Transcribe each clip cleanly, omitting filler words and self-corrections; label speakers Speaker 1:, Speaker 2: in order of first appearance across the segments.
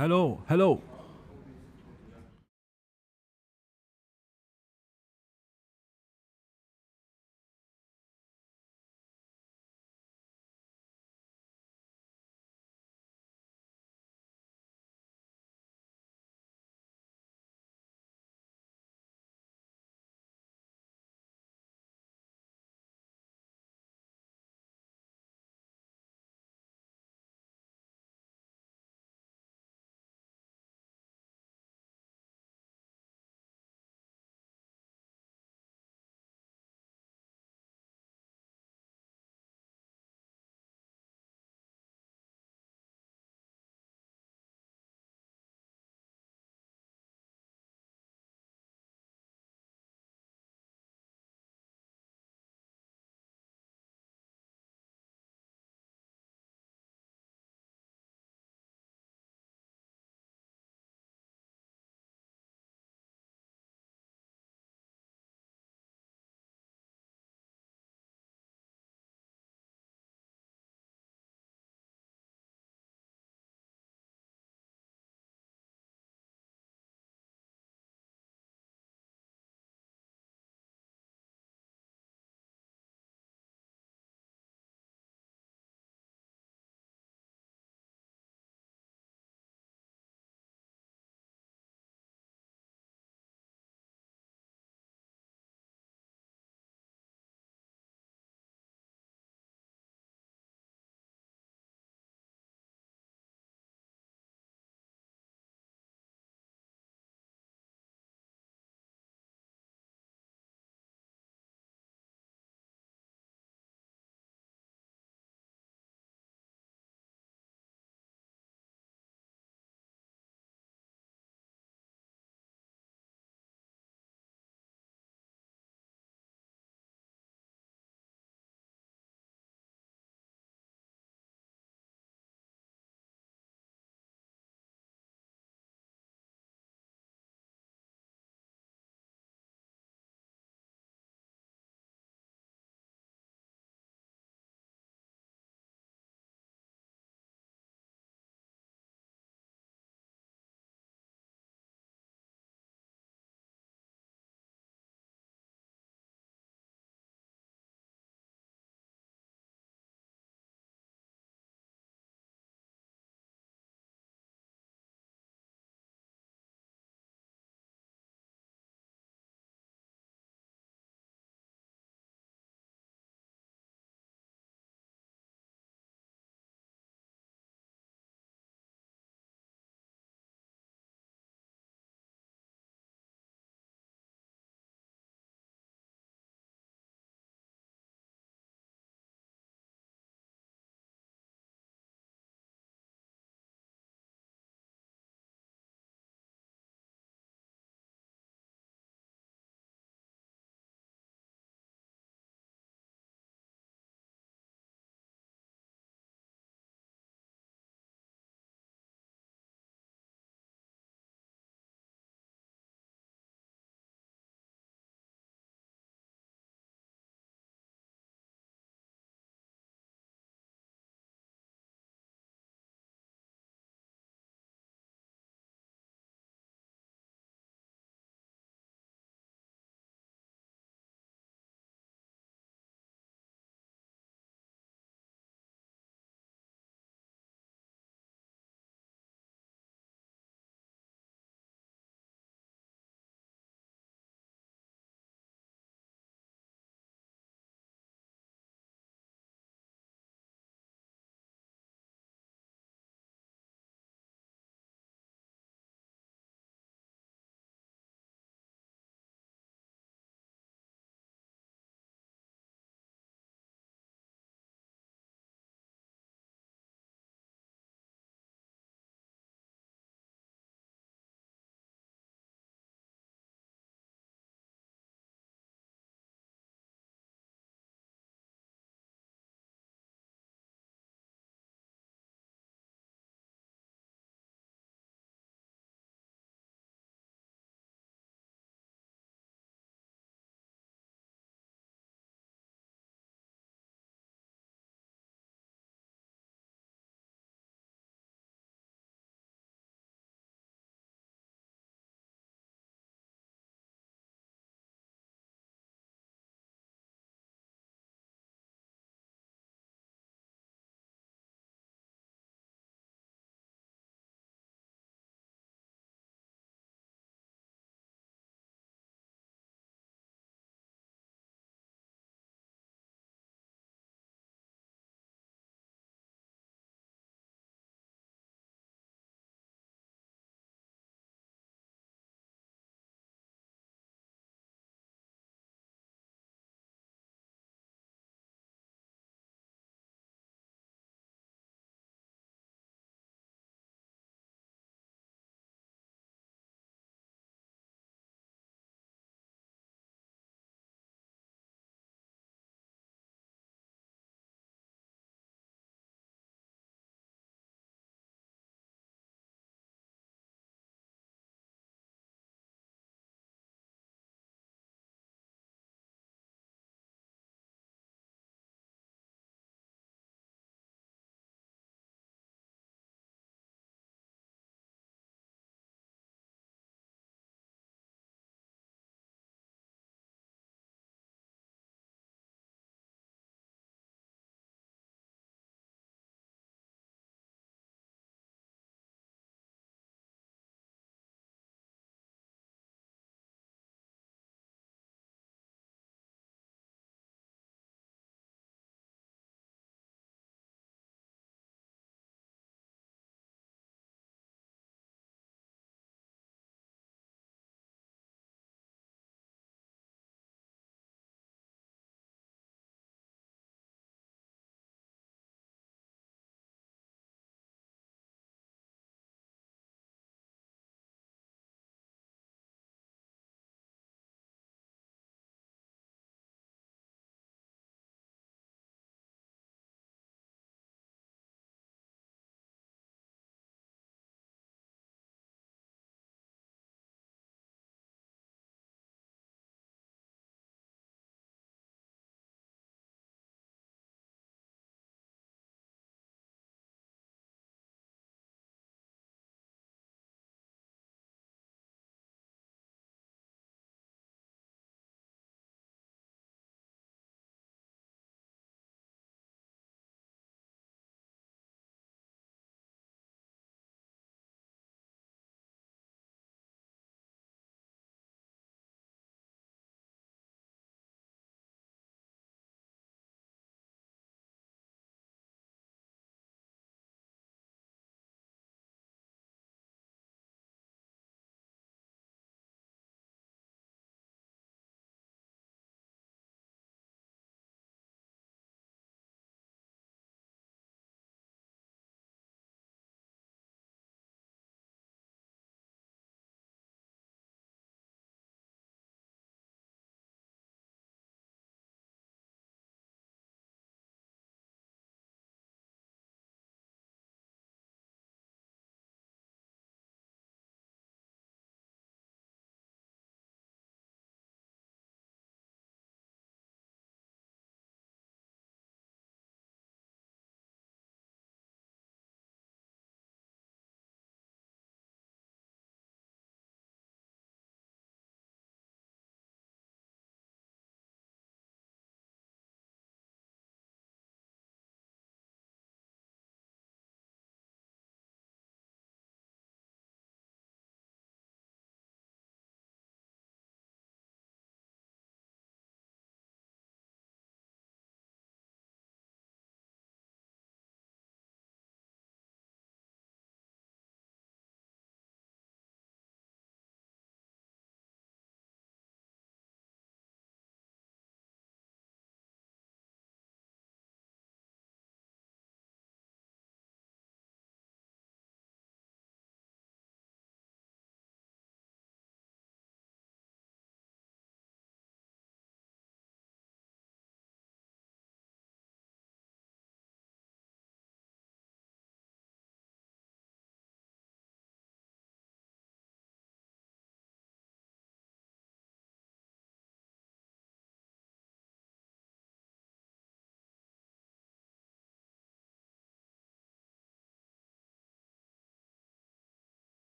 Speaker 1: Hello, hello.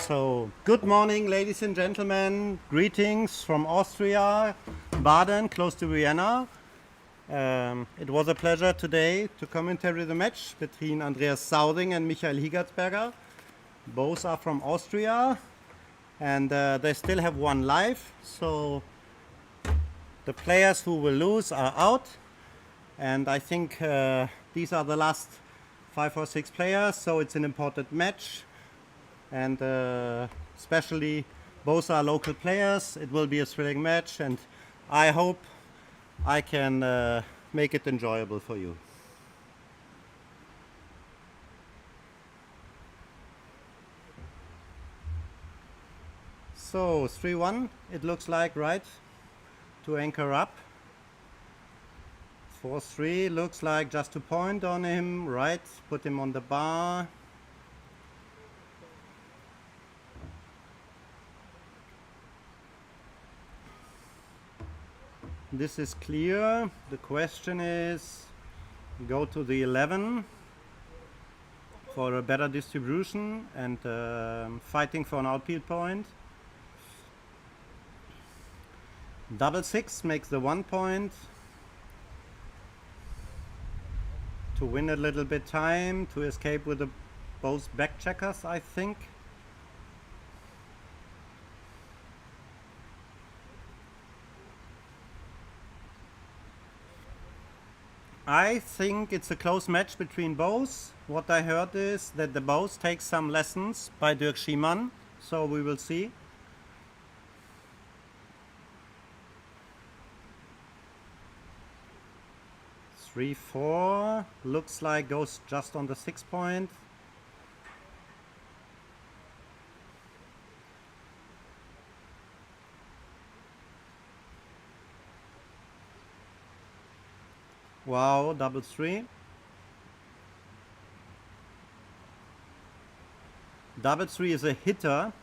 Speaker 1: So, good morning, ladies and gentlemen. Greetings from Austria, Baden, close to Vienna. It was a pleasure today to commentary the match between Andreas Sauding and Michael Higatzberger. Both are from Austria, and they still have one life. So, the players who will lose are out, and I think these are the last 5 or 6 players. So, it's an important match. And especially both are local players. It will be a thrilling match, and I hope I can make it enjoyable for you. So 3-1 it looks like, right, to anchor up. 4-3 looks like just to point on him, right, put him on the bar. This is clear. The question is, go to the 11 for a better distribution and fighting for an outfield point. 6-6 makes the 1 point to win a little bit time to escape with the both back checkers, I think. I think it's a close match between both. What I heard is that the both take some lessons by Dirk Schiemann, so we will see. Three, 4 looks like goes just on the 6 point. Wow, 3-3. 3-3 is a hitter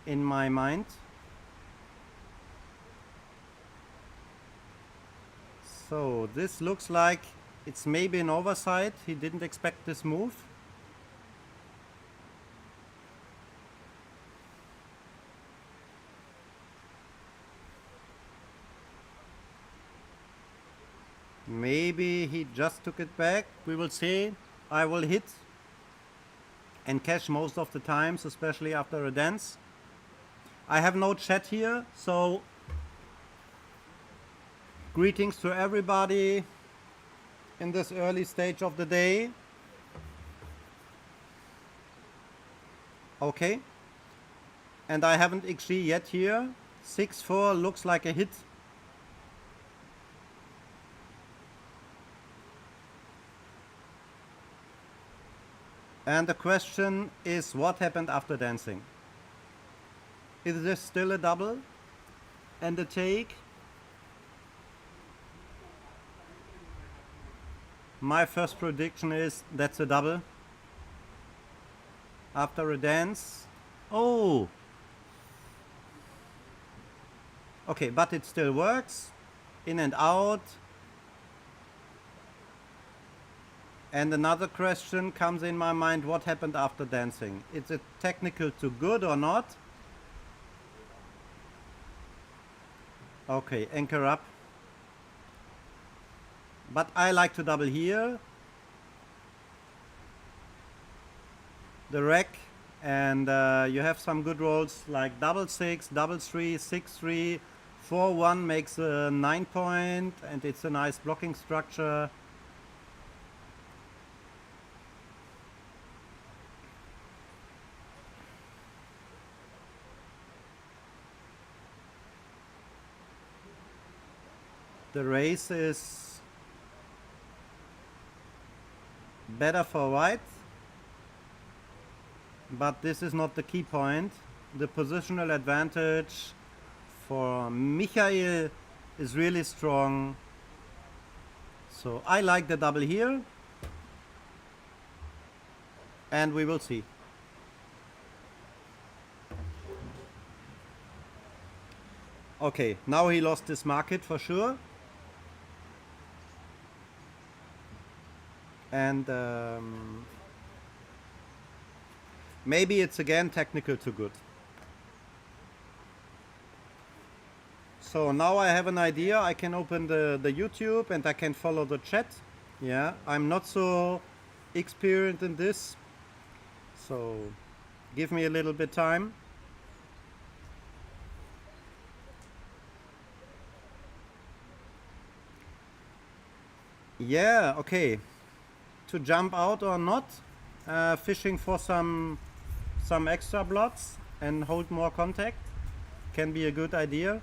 Speaker 1: in my mind. So this looks like it's maybe an oversight. He didn't expect this move. Maybe he just took it back. We will see. I will hit and cash most of the times, especially after a dance. I have no chat here, so greetings to everybody in this early stage of the day. Okay. And I haven't XG yet here. 6-4 looks like a hit. And the question is, what happened after dancing? Is this still a double and a take? My first prediction is that's a double. After a dance. Oh! Okay, but it still works. In and out. And another question comes in my mind, what happened after dancing? Is it technical to good or not? Okay, anchor up. But I like to double here. The rack, and you have some good rolls like 6-6, 3-3, 6-3, 4-1 makes a 9 point, and it's a nice blocking structure. The race is better for white, but this is not the key point. The positional advantage for Michael is really strong. So I like the double here, and we will see. Okay, now he lost his market for sure. And Maybe it's again technical too good. So now I have an idea. I can open the YouTube and I can follow the chat. Yeah, I'm not so experienced in this, so give me a little bit time. Yeah, okay. To jump out or not, fishing for some extra blots and hold more contact can be a good idea.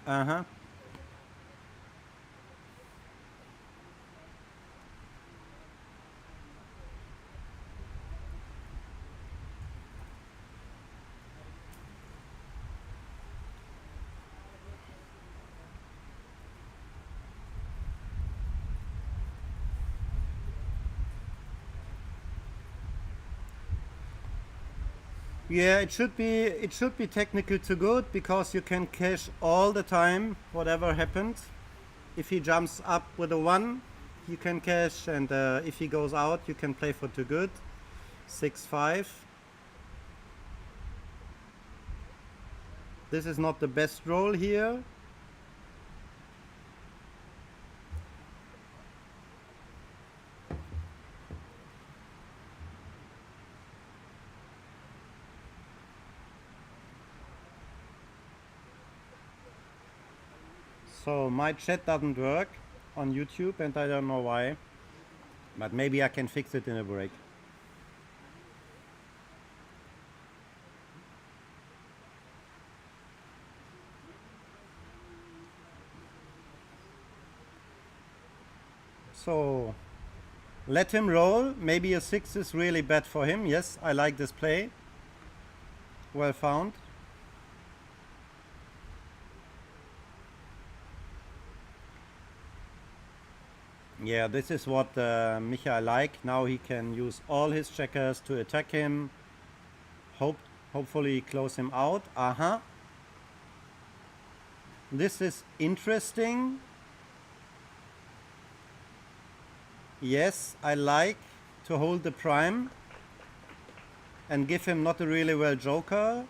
Speaker 1: Uh-huh. Yeah, it should be technical to good because you can cash all the time whatever happens. If he jumps up with a 1, you can cash, and if he goes out, you can play for too good. 6-5. This is not the best roll here. So my chat doesn't work on YouTube and I don't know why. But maybe I can fix it in a break. So let him roll. Maybe a 6 is really bad for him. Yes, I like this play. Well found. Yeah, this is what Michael like. Now he can use all his checkers to attack him. Hopefully close him out. Uh-huh. This is interesting. Yes, I like to hold the prime and give him not a really well joker.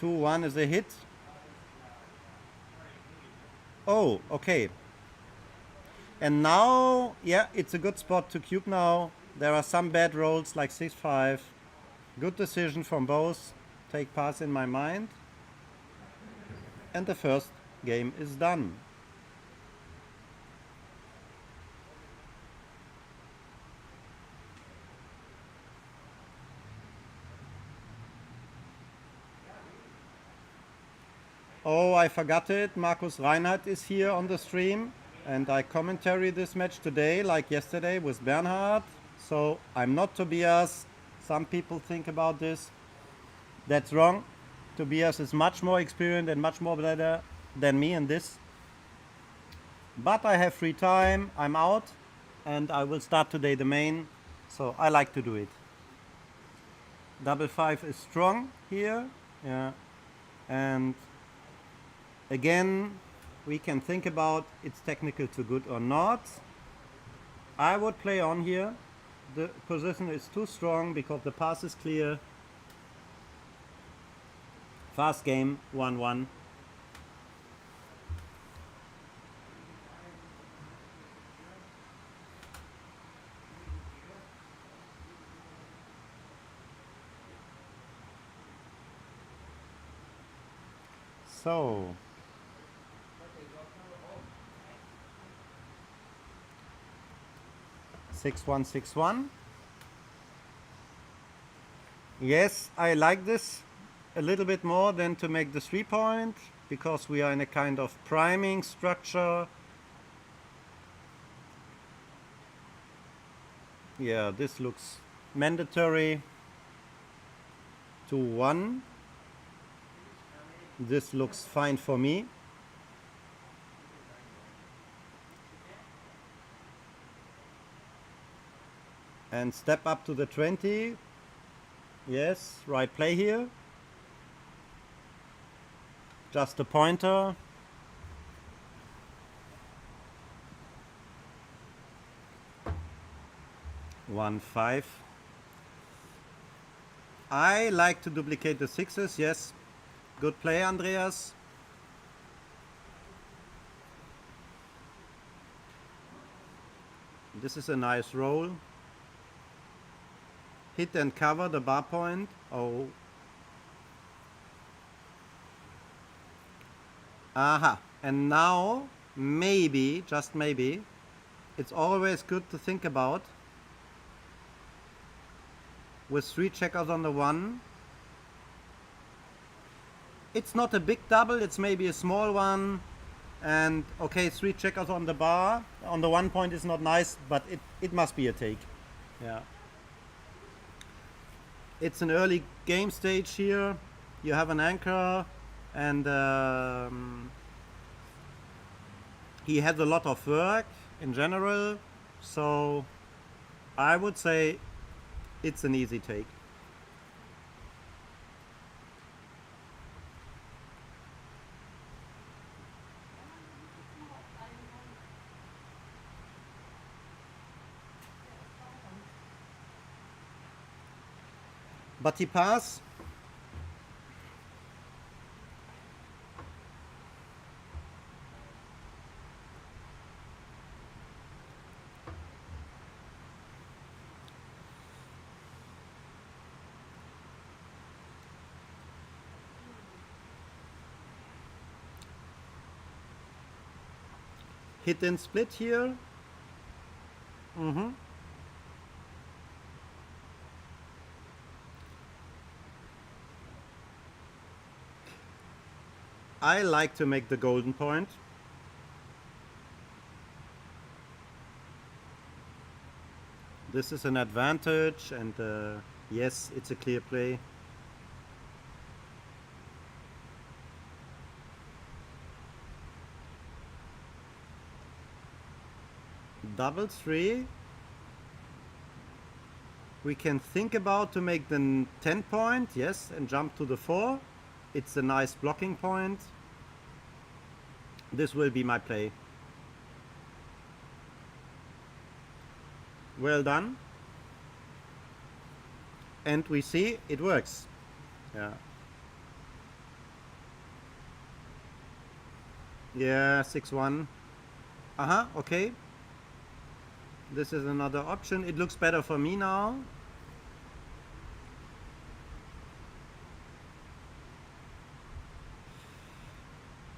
Speaker 1: 2-1 is a hit. Oh, okay. And now, yeah, it's a good spot to cube now. There are some bad rolls like 6-5. Good decision from both. Take pass in my mind. And the first game is done. Oh, I forgot it. Markus Reinhardt is here on the stream. And I commentary this match today like yesterday with Bernhard. So I'm not Tobias. Some people think about this. That's wrong. Tobias is much more experienced and much more better than me in this. But I have free time. I'm out. And I will start today the main. So I like to do it. 5-5 is strong here. Yeah. And again, we can think about it's technical too good or not. I would play on here. The position is too strong because the pass is clear. Fast game, 1-1. So 6-1, 6-1. Yes, I like this a little bit more than to make the 3-point because we are in a kind of priming structure. Yeah, this looks mandatory. 2-1. This looks fine for me. And step up to the 20. Yes, right play here. Just a pointer. One five. I like to duplicate the sixes. Yes, good play, Andreas. This is a nice roll. Hit and cover the bar point. Oh. Aha. And now, maybe, just maybe, it's always good to think about with 3 checkers on the one. It's not a big double, it's maybe a small one. And okay, 3 checkers on the bar. On the 1 point is not nice, but it must be a take. Yeah. It's an early game stage here. You have an anchor, and he has a lot of work in general. So I would say it's an easy take. But he pass. Hit and split here. I like to make the golden point. This is an advantage, and yes, it's a clear play. Double 3. We can think about to make the 10 point, yes, and jump to the 4. It's a nice blocking point. This will be my play. Well done. And we see it works. Yeah. Yeah, 6-1. Okay. This is another option. It looks better for me now.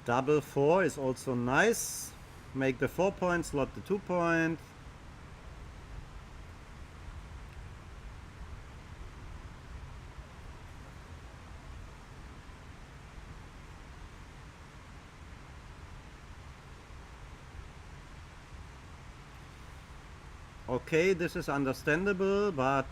Speaker 1: Double 4 is also nice. Make the 4 point, slot the 2 point. Okay, this is understandable, but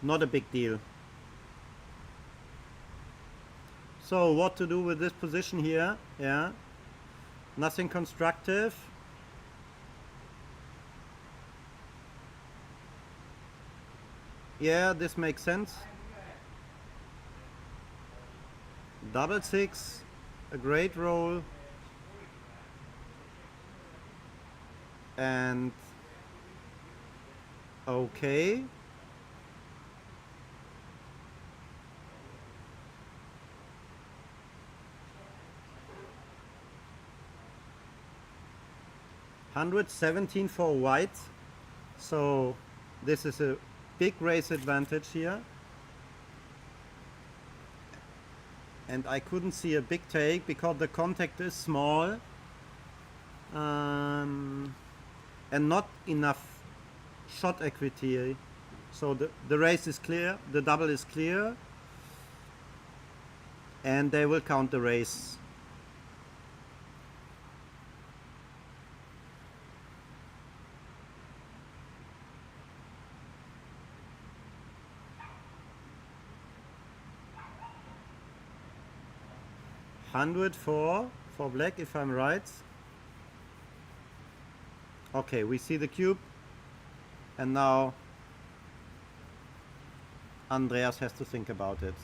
Speaker 1: not a big deal. So what to do with this position here? Yeah, nothing constructive. Yeah, this makes sense. Double 6, a great roll, and okay. $117 for white, so this is a big race advantage here. And I couldn't see a big take because the contact is small and not enough shot equity. So the race is clear, the double is clear, and they will count the race. $104 for black, if I'm right. Okay, we see the cube, and now Andreas has to think about it.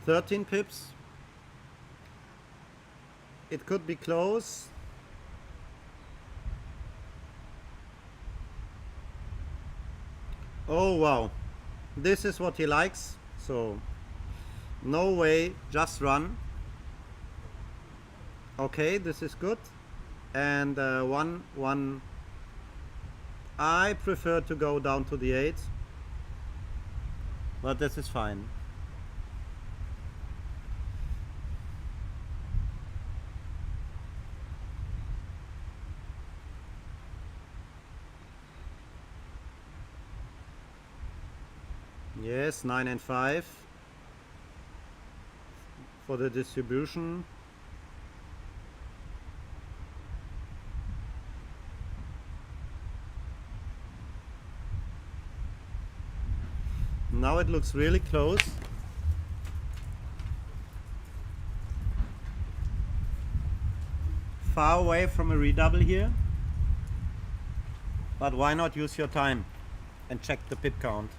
Speaker 1: $13 pips. It could be close. Oh wow, this is what he likes, so no way, just run. Okay, this is good. And 1-1. I prefer to go down to the 8, but this is fine. Yes, 9 and 5 for the distribution. Now it looks really close. Far away from a redouble here. But why not use your time and check the pip count?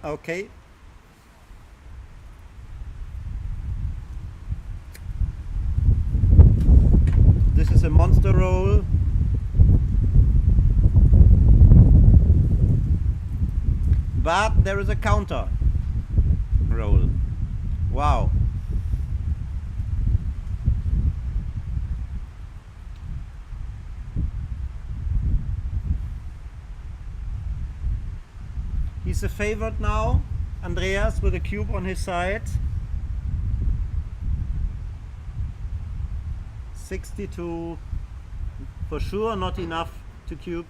Speaker 1: Okay. This is a monster roll. But there is a counter roll. Wow. He's a favorite now, Andreas, with a cube on his side. 62, for sure not enough to cube.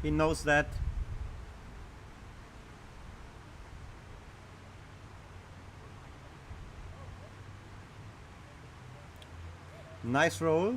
Speaker 1: He knows that. Nice roll.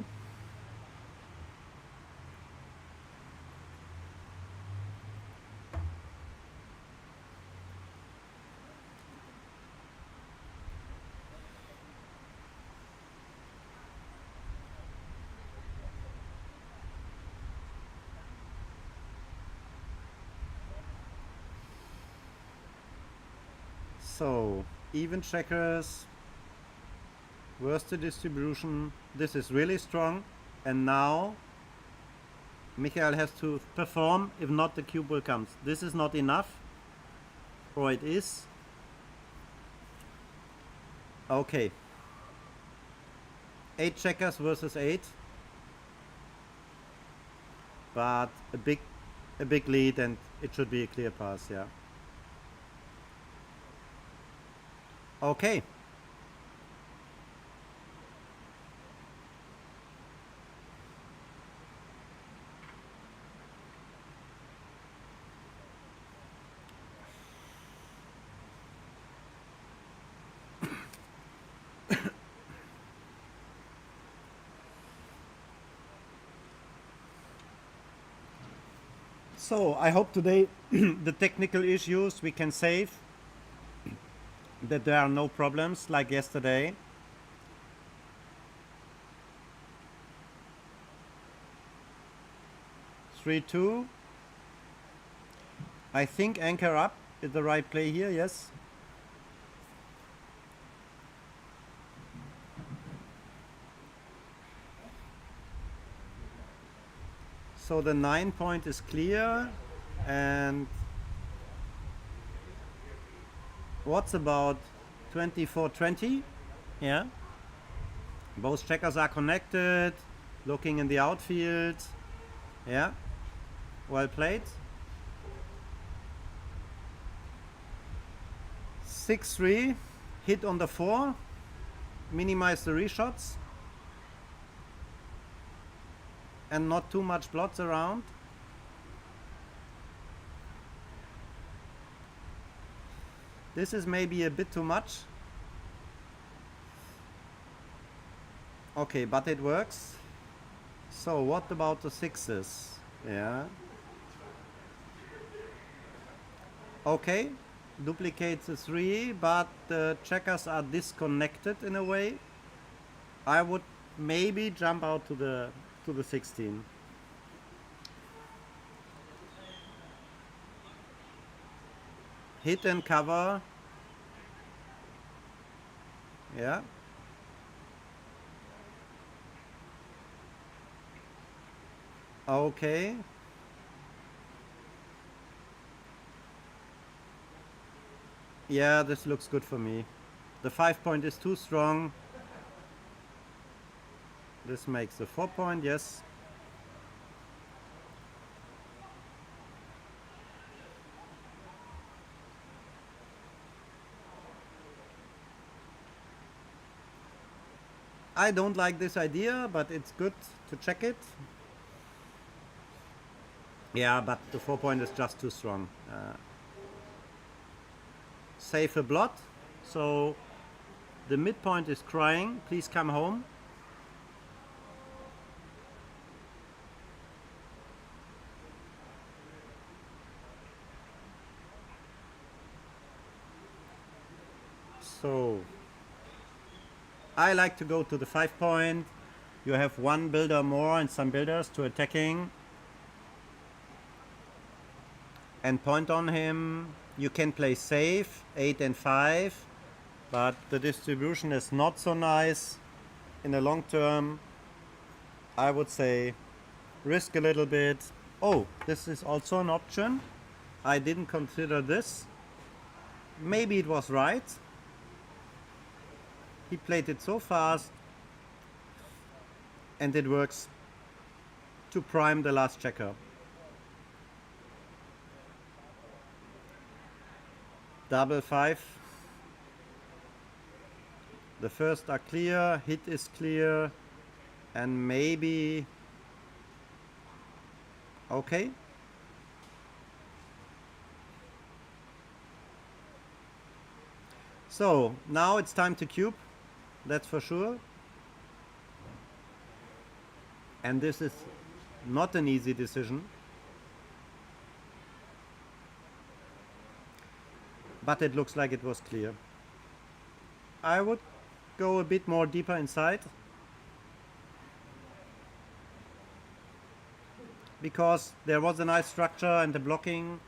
Speaker 1: So, even checkers, worst distribution. This is really strong, and now Michael has to perform, if not the cube will come. This is not enough, or it is. Okay. 8 checkers versus 8. But a big lead, and it should be a clear pass, yeah. Okay. So I hope today the technical issues we can save, that there are no problems like yesterday. Three, 2. I think anchor up is the right play here, yes. So the 9 point is clear, and what's about 24-20? Yeah. Both checkers are connected, looking in the outfield. Yeah. Well played. 6-3, hit on the 4. minimize the reshots and not too much blots around. This is maybe a bit too much. Okay, but it works. So what about the sixes? Yeah. Okay, duplicates the 3, but the checkers are disconnected in a way. I would maybe jump out to the 16. Hit and cover. Yeah. Okay. Yeah, this looks good for me. The 5 point is too strong. This makes the 4 point, yes. I don't like this idea, but it's good to check it. Yeah, but the 4 point is just too strong. Save a blot. So the midpoint is crying. Please come home. So I like to go to the 5 point. You have one builder more and some builders to attacking. And point on him. You can play safe, 8 and 5, but the distribution is not so nice. In the long term, I would say risk a little bit. Oh, this is also an option. I didn't consider this. Maybe it was right. He played it so fast and it works to prime the last checker. Double 5. The first are clear, hit is clear, and maybe okay. So now it's time to cube, that's for sure. And this is not an easy decision. But it looks like it was clear. I would go a bit more deeper inside, because there was a nice structure and the blocking,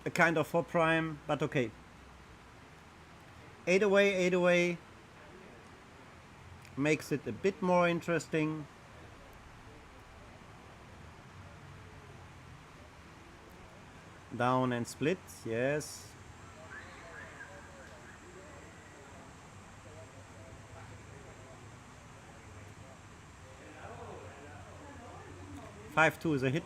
Speaker 1: a kind of 4 prime, but okay. 8 away makes it a bit more interesting. Down and split, yes. Five two is a hit.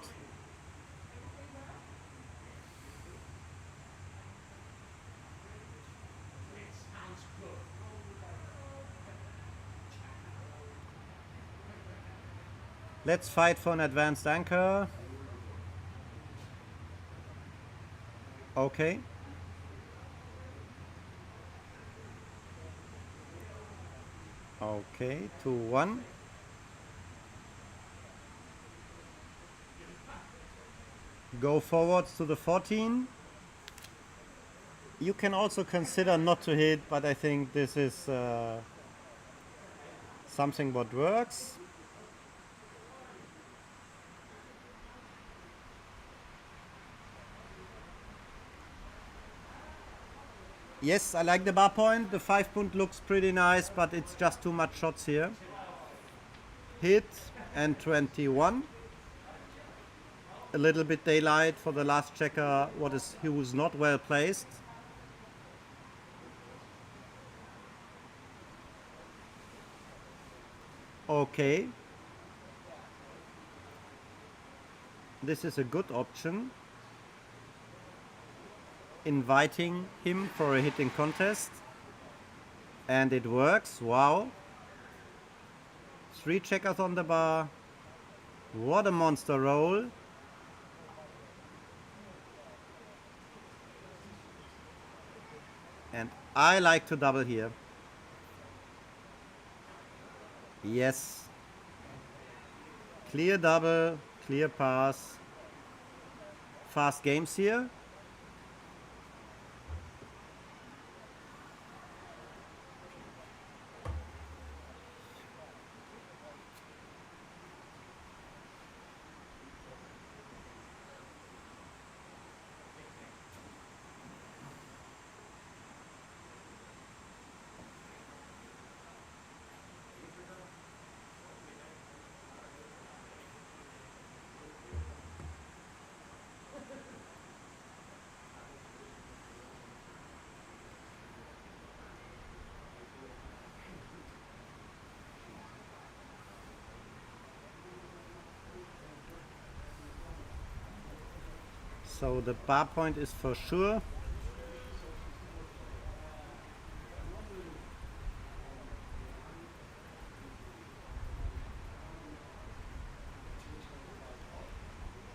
Speaker 1: Let's fight for an advanced anchor. Okay. Okay, 2-1. Go forwards to the 14. You can also consider not to hit, but I think this is something what works. Yes, I like the bar point. The 5 point looks pretty nice, but it's just too much shots here. Hit and 21. A little bit daylight for the last checker, he was not well placed. Okay. This is a good option. Inviting him for a hitting contest. And it works. Wow. 3 checkers on the bar. What a monster roll. And I like to double here. Yes. Clear double, clear pass. Fast games here. So the bar point is for sure.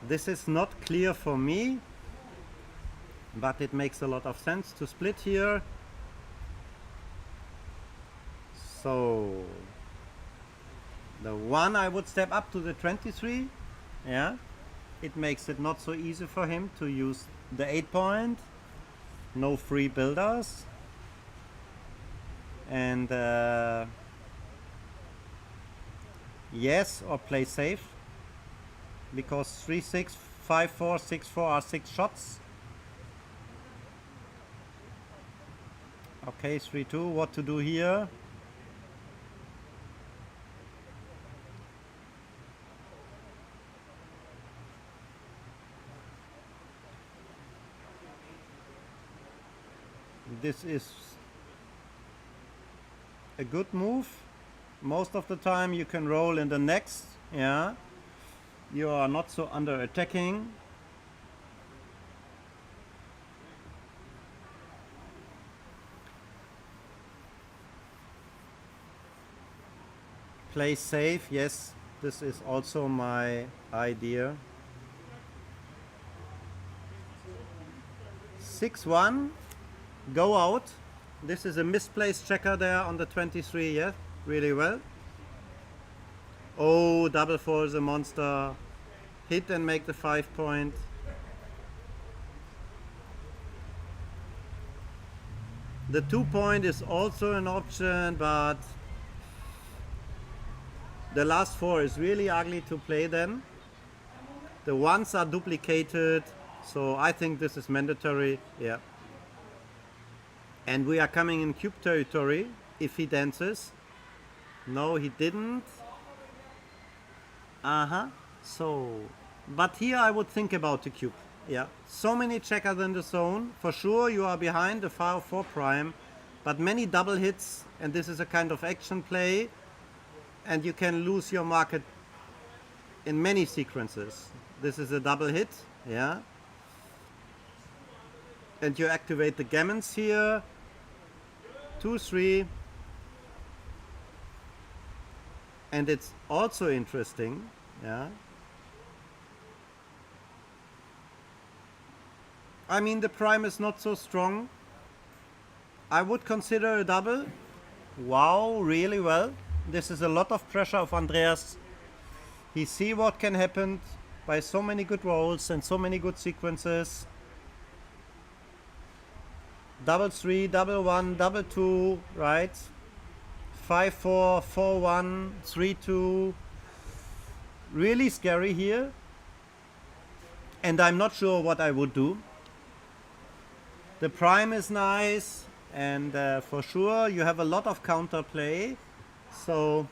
Speaker 1: This is not clear for me, but it makes a lot of sense to split here. So the 1 I would step up to the 23. Yeah. It makes it not so easy for him to use the 8 point. No free builders. And yes, or play safe. Because 3-6, 5-4, 6-4 are 6 shots. Okay, 3-2. What to do here? This is a good move. Most of the time you can roll in the next. Yeah. You are not so under attacking. Play safe. Yes, this is also my idea. 6-1. Go out. This is a misplaced checker there on the 23, yeah, really well. Oh, double 4 is a monster. Hit and make the 5 point. The 2 point is also an option, but the last 4 is really ugly to play then. The 1s are duplicated, so I think this is mandatory, yeah. And we are coming in cube territory if he dances. No, he didn't. So, but here I would think about the cube. Yeah, so many checkers in the zone. For sure you are behind the 5-4 prime, but many double hits, and this is a kind of action play, and you can lose your market in many sequences. This is a double hit, yeah. And you activate the gammons here. 2-3. And it's also interesting, yeah. I mean, the prime is not so strong. I would consider a double. Wow, really well. This is a lot of pressure of Andreas. He see what can happen by so many good rolls and so many good sequences. Double 3, double 1, double 2, right? 5-4, 4-1, 3-2. Really scary here. And I'm not sure what I would do. The prime is nice, and for sure you have a lot of counterplay. So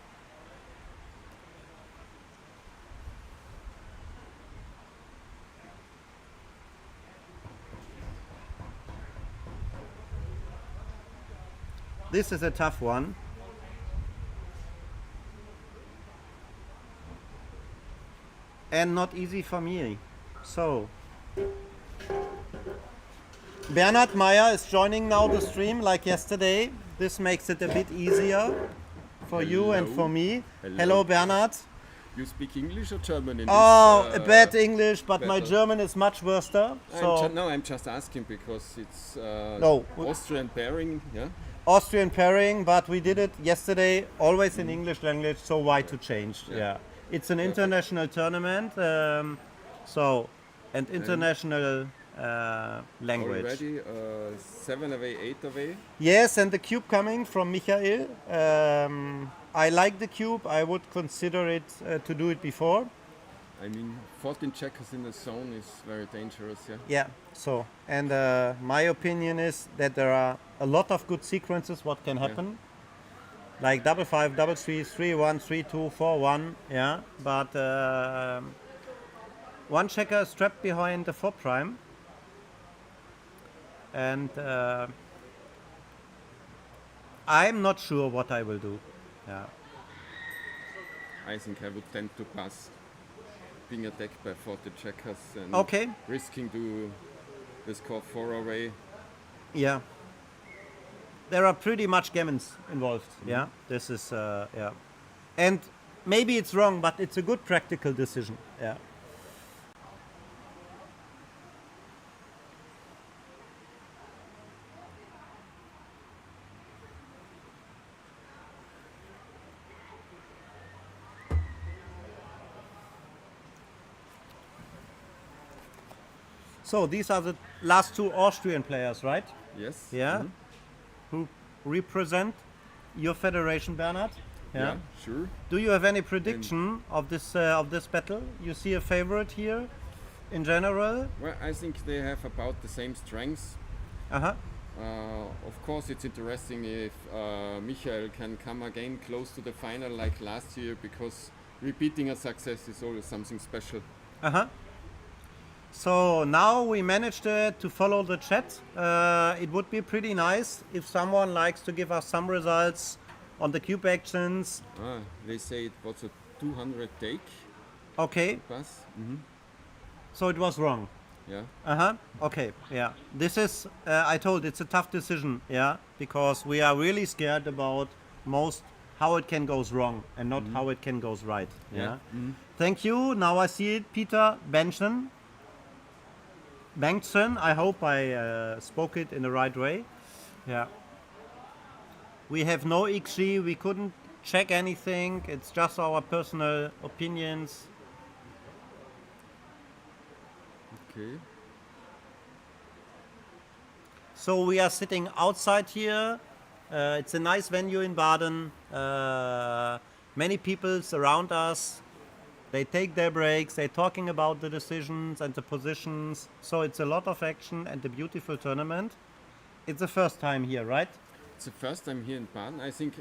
Speaker 1: this is a tough one. And not easy for me. So Bernhard Meyer is joining now the stream like yesterday. This makes it a bit easier for you and for me. Hello Bernhard.
Speaker 2: You speak English or German in
Speaker 1: Oh,
Speaker 2: this?
Speaker 1: a bad English, but
Speaker 2: better.
Speaker 1: my German is much worse. So
Speaker 2: No, I'm just asking because it's
Speaker 1: No.
Speaker 2: Austrian pairing, yeah?
Speaker 1: Austrian pairing, but we did it yesterday always in English language, so why to change? Yeah. It's an international tournament, and international language.
Speaker 2: Already 7 away, 8 away.
Speaker 1: Yes, and the cube coming from Michael. I like the cube. I would consider it to do it before.
Speaker 2: I mean, 14 checkers in the zone is very dangerous, yeah?
Speaker 1: Yeah, so, and my opinion is that there are a lot of good sequences what can happen. Like double 5, double 3, 3-1, 3-2, 4-1, yeah. But one checker is trapped behind the 4 prime. And I'm not sure what I will do. Yeah.
Speaker 2: I think I would tend to pass, being attacked by 40 checkers and
Speaker 1: Okay.
Speaker 2: risking to score 4 away.
Speaker 1: Yeah. There are pretty much gammons involved. Yeah. This is yeah. And maybe it's wrong, but it's a good practical decision. Yeah. So these are the last 2 Austrian players, right?
Speaker 2: Yes.
Speaker 1: Yeah. Who represent your federation, Bernhard?
Speaker 2: Yeah, sure.
Speaker 1: Do you have any prediction of this battle? You see a favorite here, in general?
Speaker 2: Well, I think they have about the same strengths.
Speaker 1: Uh-huh.
Speaker 2: Of course, it's interesting if Michael can come again close to the final like last year, because repeating a success is always something special.
Speaker 1: Uh-huh. So now we managed to follow the chat. It would be pretty nice if someone likes to give us some results on the cube actions.
Speaker 2: They say it was a 200 take
Speaker 1: Okay,
Speaker 2: pass.
Speaker 1: so it was wrong.
Speaker 2: Yeah.
Speaker 1: Uh-huh. Okay, yeah. This is, I told, it's a tough decision, yeah, because we are really scared about how it can goes wrong and not how it can goes right. Yeah. Thank you. Now I see it. Peter Benson. Bengtson, I hope I spoke it in the right way. Yeah. We have no XG, we couldn't check anything, it's just our personal opinions.
Speaker 2: Okay.
Speaker 1: So we are sitting outside here. It's a nice venue in Baden. Many people surround us. They take their breaks, they're talking about the decisions and the positions. So it's a lot of action and a beautiful tournament. It's the first time here, right?
Speaker 2: It's the first time here in Baden. I think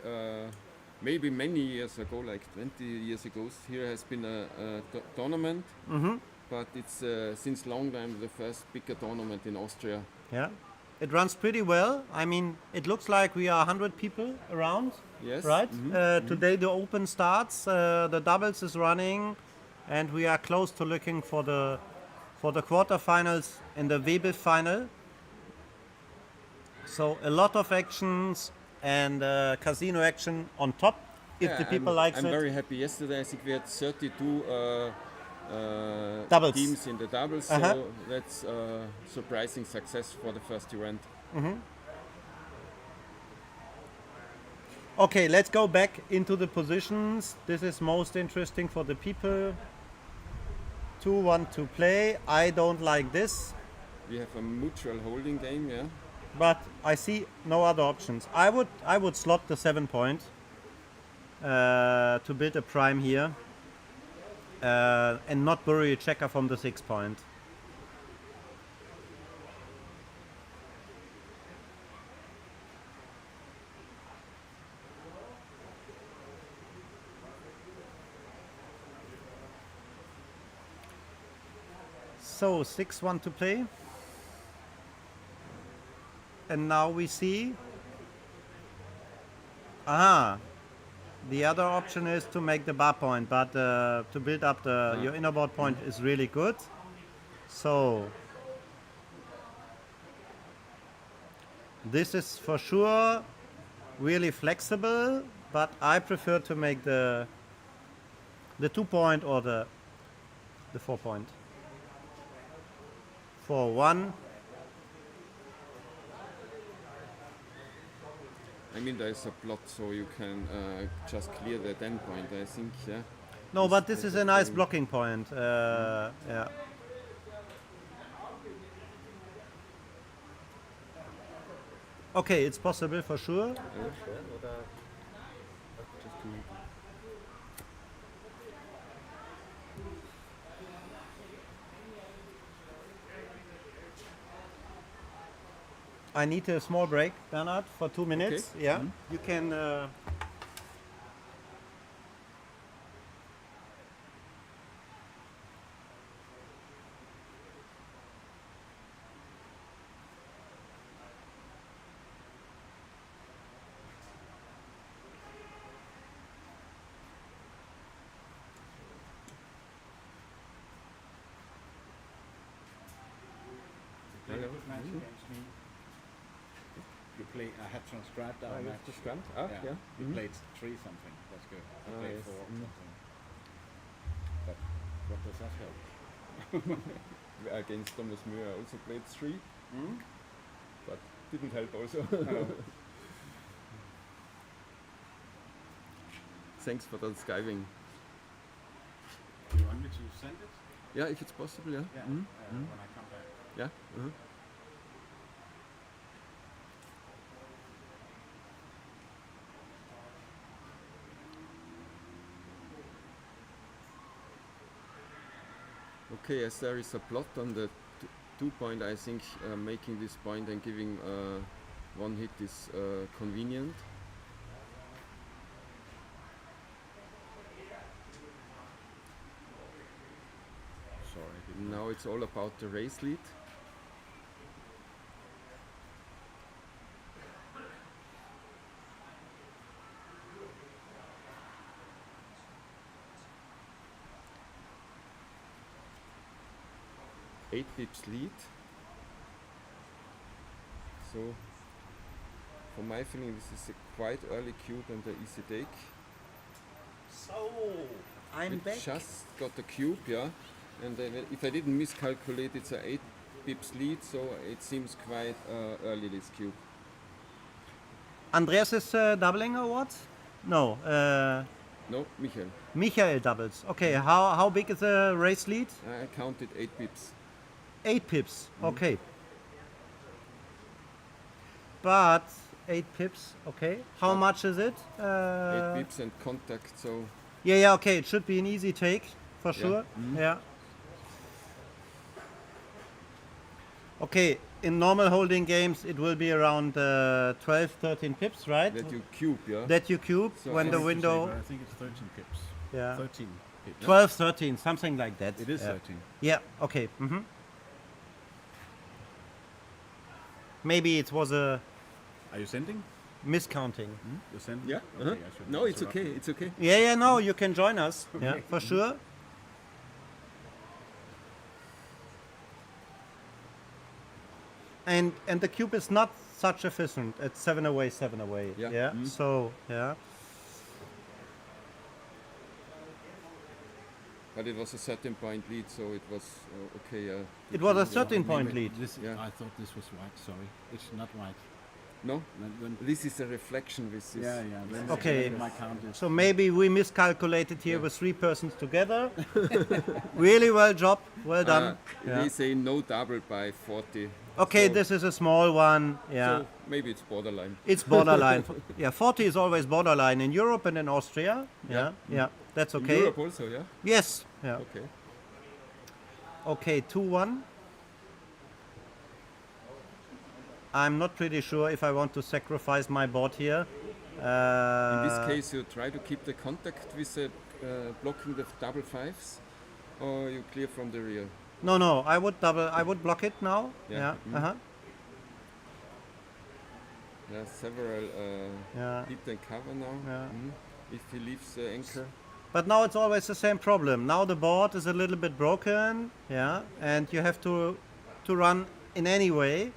Speaker 2: maybe many years ago, like 20 years ago, here has been a tournament. But it's since long time the first bigger tournament in Austria.
Speaker 1: Yeah. It runs pretty well. I mean, it looks like we are 100 people around.
Speaker 2: Yes.
Speaker 1: Right? Today the Open starts, the doubles is running, and we are close to looking for the quarterfinals in the wbif final. So a lot of actions and casino action on top. If the people like it.
Speaker 2: I'm very happy. Yesterday I think we had 32
Speaker 1: doubles
Speaker 2: teams in the doubles, so that's a surprising success for the first event.
Speaker 1: Okay, let's go back into the positions. This is most interesting for the people. 2 want to play. I don't like this.
Speaker 2: We have a mutual holding game, yeah.
Speaker 1: But I see no other options. I would slot the 7 point to build a prime here and not bury a checker from the 6 point. So 6 want to play. And now we see, the other option is to make the bar point, but to build up your inner board point is really good. So This is for sure really flexible, but I prefer to make the 2-point or the 4-point. 4-1.
Speaker 2: I mean, there is a plot, so you can just clear the 10 point, I think, yeah.
Speaker 1: No, but this is a nice
Speaker 2: very-
Speaker 1: blocking point. Yeah. Okay, it's possible for sure. I need a small break, Bernhard, for 2 minutes.
Speaker 2: Okay.
Speaker 1: Yeah, you can.
Speaker 2: Hello.
Speaker 3: Match against me. You play. I had transcribed our match.
Speaker 2: Yeah.
Speaker 3: You played 3 something. That's good. You
Speaker 2: Ah,
Speaker 3: played
Speaker 2: yes.
Speaker 3: 4 something. But what does that help?
Speaker 2: Against Thomas Müller I also played 3, but didn't help also.
Speaker 3: Oh.
Speaker 2: Thanks for that skiving.
Speaker 3: You want me to send it?
Speaker 2: Yeah, if it's possible, yeah.
Speaker 3: Yeah.
Speaker 2: Mhm.
Speaker 3: When I come back.
Speaker 2: Yeah. Okay, as there is a plot on the 2-point, I think making this point and giving one hit is convenient.
Speaker 3: Sorry.
Speaker 2: Now it's all about the race lead. Eight pips lead. So, for my feeling, this is a quite early cube and an easy take.
Speaker 1: So, I'm
Speaker 2: We
Speaker 1: back.
Speaker 2: just got the cube, yeah. And then if I didn't miscalculate, it's a 8 pips lead, so it seems quite early this cube.
Speaker 1: Andreas is doubling or what? No,
Speaker 2: No, Michael.
Speaker 1: Michael doubles. Okay, how big is the race lead?
Speaker 2: I counted 8 pips.
Speaker 1: 8 pips. Okay. But 8 pips. Okay. How much is it?
Speaker 2: 8 pips and contact, so
Speaker 1: Yeah. Okay. It should be an easy take for sure. Yeah. Okay. In normal holding games, it will be around 12, 13 pips, right?
Speaker 2: that you cube, yeah.
Speaker 1: That you cube
Speaker 2: So
Speaker 1: when
Speaker 2: I
Speaker 1: the
Speaker 2: have to
Speaker 1: window.
Speaker 3: I think it's 13 pips.
Speaker 1: Yeah.
Speaker 3: 13 pips.
Speaker 1: 12, 13, something like that.
Speaker 3: It is
Speaker 1: Yeah.
Speaker 3: 13.
Speaker 1: Yeah. Okay. Maybe it was a
Speaker 3: Are you sending?
Speaker 1: miscounting.
Speaker 3: You're sending?
Speaker 2: Yeah.
Speaker 3: Okay, I shouldn't
Speaker 2: No, it's
Speaker 3: interrupt
Speaker 2: okay.
Speaker 3: you.
Speaker 2: It's okay.
Speaker 1: Yeah. No, you can join us. Yeah, for sure. And the cube is not such efficient. It's 7 away, 7 away.
Speaker 2: Yeah.
Speaker 1: So yeah.
Speaker 2: But it was a 13-point lead, so it was okay.
Speaker 1: It was a
Speaker 2: Yeah.
Speaker 1: 13-point lead.
Speaker 3: This,
Speaker 2: Yeah.
Speaker 3: I thought this was white, sorry. It's not white.
Speaker 2: No,
Speaker 3: When,
Speaker 2: this is a reflection. This is
Speaker 3: yeah. Then
Speaker 1: Okay.
Speaker 3: My count is.
Speaker 1: So maybe we miscalculated here
Speaker 2: Yeah.
Speaker 1: with 3 persons together. Really well job. Well done.
Speaker 2: They say no double by 40.
Speaker 1: Okay,
Speaker 2: so-
Speaker 1: this is a small one. Yeah.
Speaker 2: So maybe it's borderline.
Speaker 1: It's borderline. Yeah, 40 is always borderline in Europe and in Austria. Yeah. Yeah. That's
Speaker 2: In
Speaker 1: okay.
Speaker 2: Europe also, yeah.
Speaker 1: Yes. Yeah.
Speaker 2: Okay.
Speaker 1: Okay, 2-1. I'm not pretty sure if I want to sacrifice my board here.
Speaker 2: In this case, you try to keep the contact with the blocking the double fives, or you clear from the rear.
Speaker 1: No, I would double. I would block it now.
Speaker 2: Yeah.
Speaker 1: Yeah. Uh-huh.
Speaker 2: There are several
Speaker 1: Yeah.
Speaker 2: hit and cover now.
Speaker 1: Yeah.
Speaker 2: If he leaves the anchor.
Speaker 1: But now it's always the same problem. Now the board is a little bit broken. Yeah, and you have to run in any way.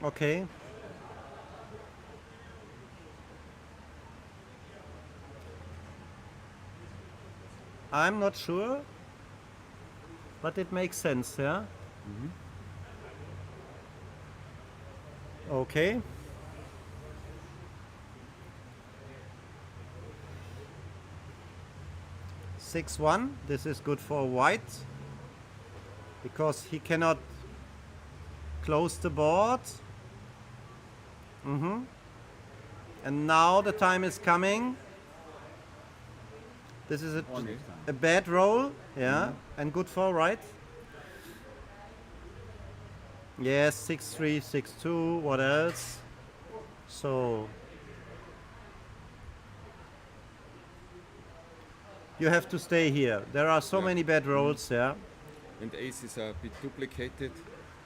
Speaker 1: Okay. I'm not sure, but it makes sense, yeah? Okay. Six one. This is good for white because he cannot close the board. And now the time is coming. This is a bad roll, yeah, and good for right. Yes, 6-3, 6-2. What else? So you have to stay here. There are so many bad rolls, yeah.
Speaker 2: And aces are a bit duplicated.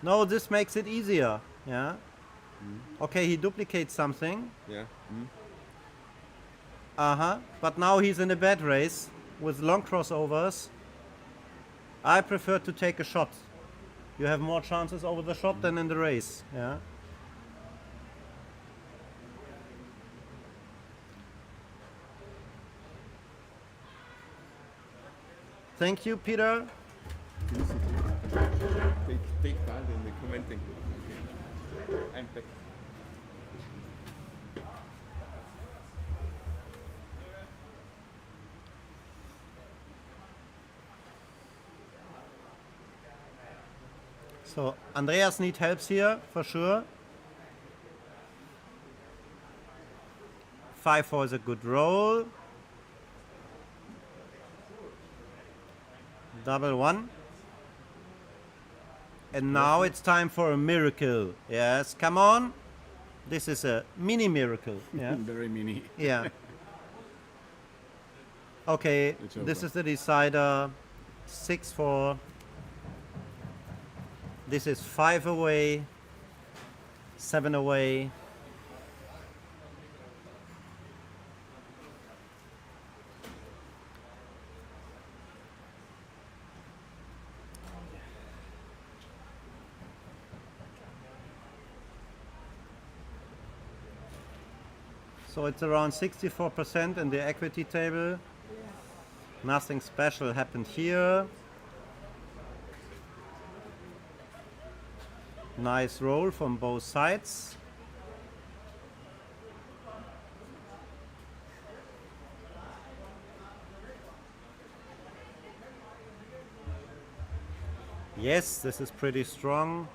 Speaker 1: No, this makes it easier, yeah. Okay, he duplicates something.
Speaker 2: Yeah.
Speaker 1: But now he's in a bad race with long crossovers. I prefer to take a shot. You have more chances over the shot than in the race, yeah. Thank you, Peter.
Speaker 2: Take part in the commenting. Okay. I'm back.
Speaker 1: So Andreas needs help here for sure. 5-4 is a good roll. Double one. And now it's time for a miracle. Yes, come on. This is a mini miracle. Yeah.
Speaker 3: Very mini.
Speaker 1: Yeah. Okay,
Speaker 3: It's
Speaker 1: this
Speaker 3: over.
Speaker 1: is the decider. 6-4. This is 5 away. 7 away. So it's around 64% in the equity table. Nothing special happened here. Nice roll from both sides. Yes, this is pretty strong.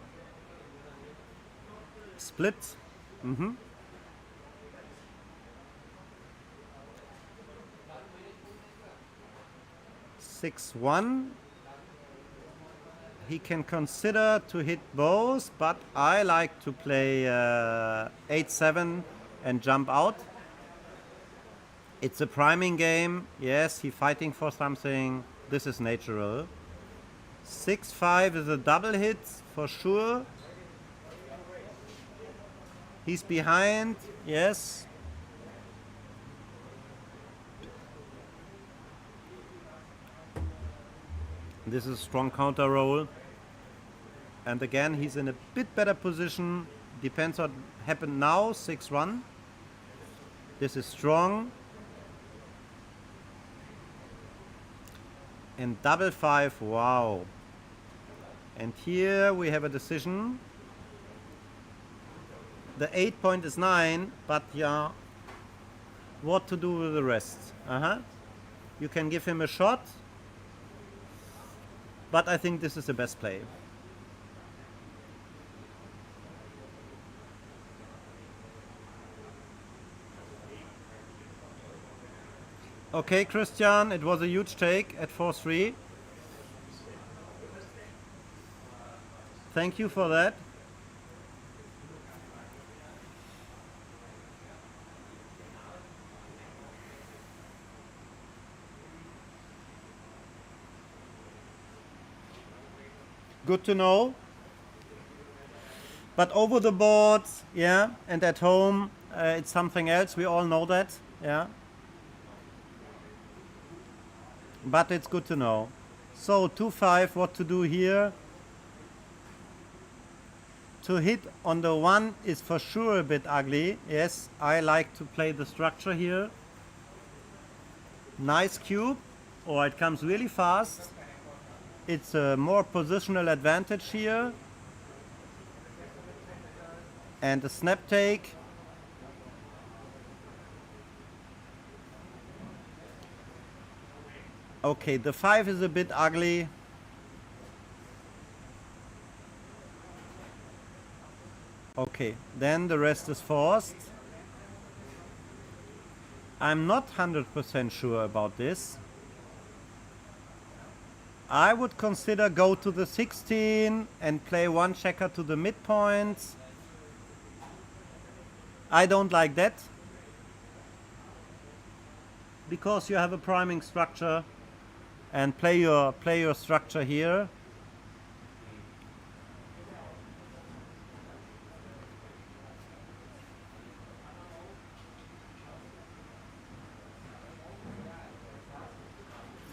Speaker 1: Split. 6-1. He can consider to hit both, but I like to play 8-7 and jump out. It's a priming game. Yes, he's fighting for something. This is natural. 6-5 is a double hit for sure. He's behind. Yes. This is a strong counter roll. And again, he's in a bit better position. Depends what happened now. 6-1. This is strong. And double 5. Wow. And here we have a decision. The 8 point is 9, but yeah, what to do with the rest? You can give him a shot. But I think this is the best play. Okay, Christian, it was a huge take at 4-3. Thank you for that. Good to know. But over the board, yeah, and at home, it's something else. We all know that, yeah. But it's good to know. So 2-5, what to do here? to hit on the 1 is for sure a bit ugly. Yes, I like to play the structure here. Nice cube, or it comes really fast. It's a more positional advantage here. And a snap take. Okay, the 5 is a bit ugly. Okay, then the rest is forced. I'm not 100% sure about this. I would consider go to the 16 and play 1 checker to the midpoint. I don't like that, because you have a priming structure, and play your structure here.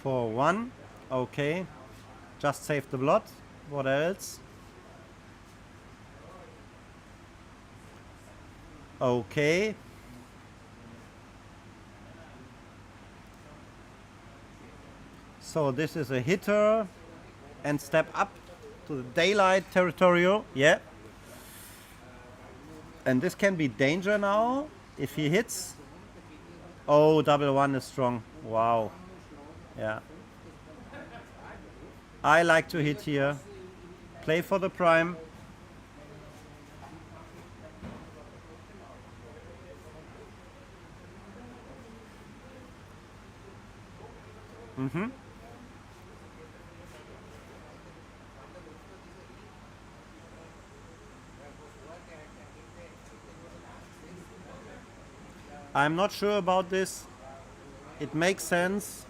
Speaker 1: For 1, okay, just save the blot. What else? Okay. So this is a hitter and step up to the daylight territorial. Yeah. And this can be danger now if he hits. Oh, double 1 is strong. Wow. Yeah. I like to hit here. Play for the prime. I'm not sure about this. It makes sense.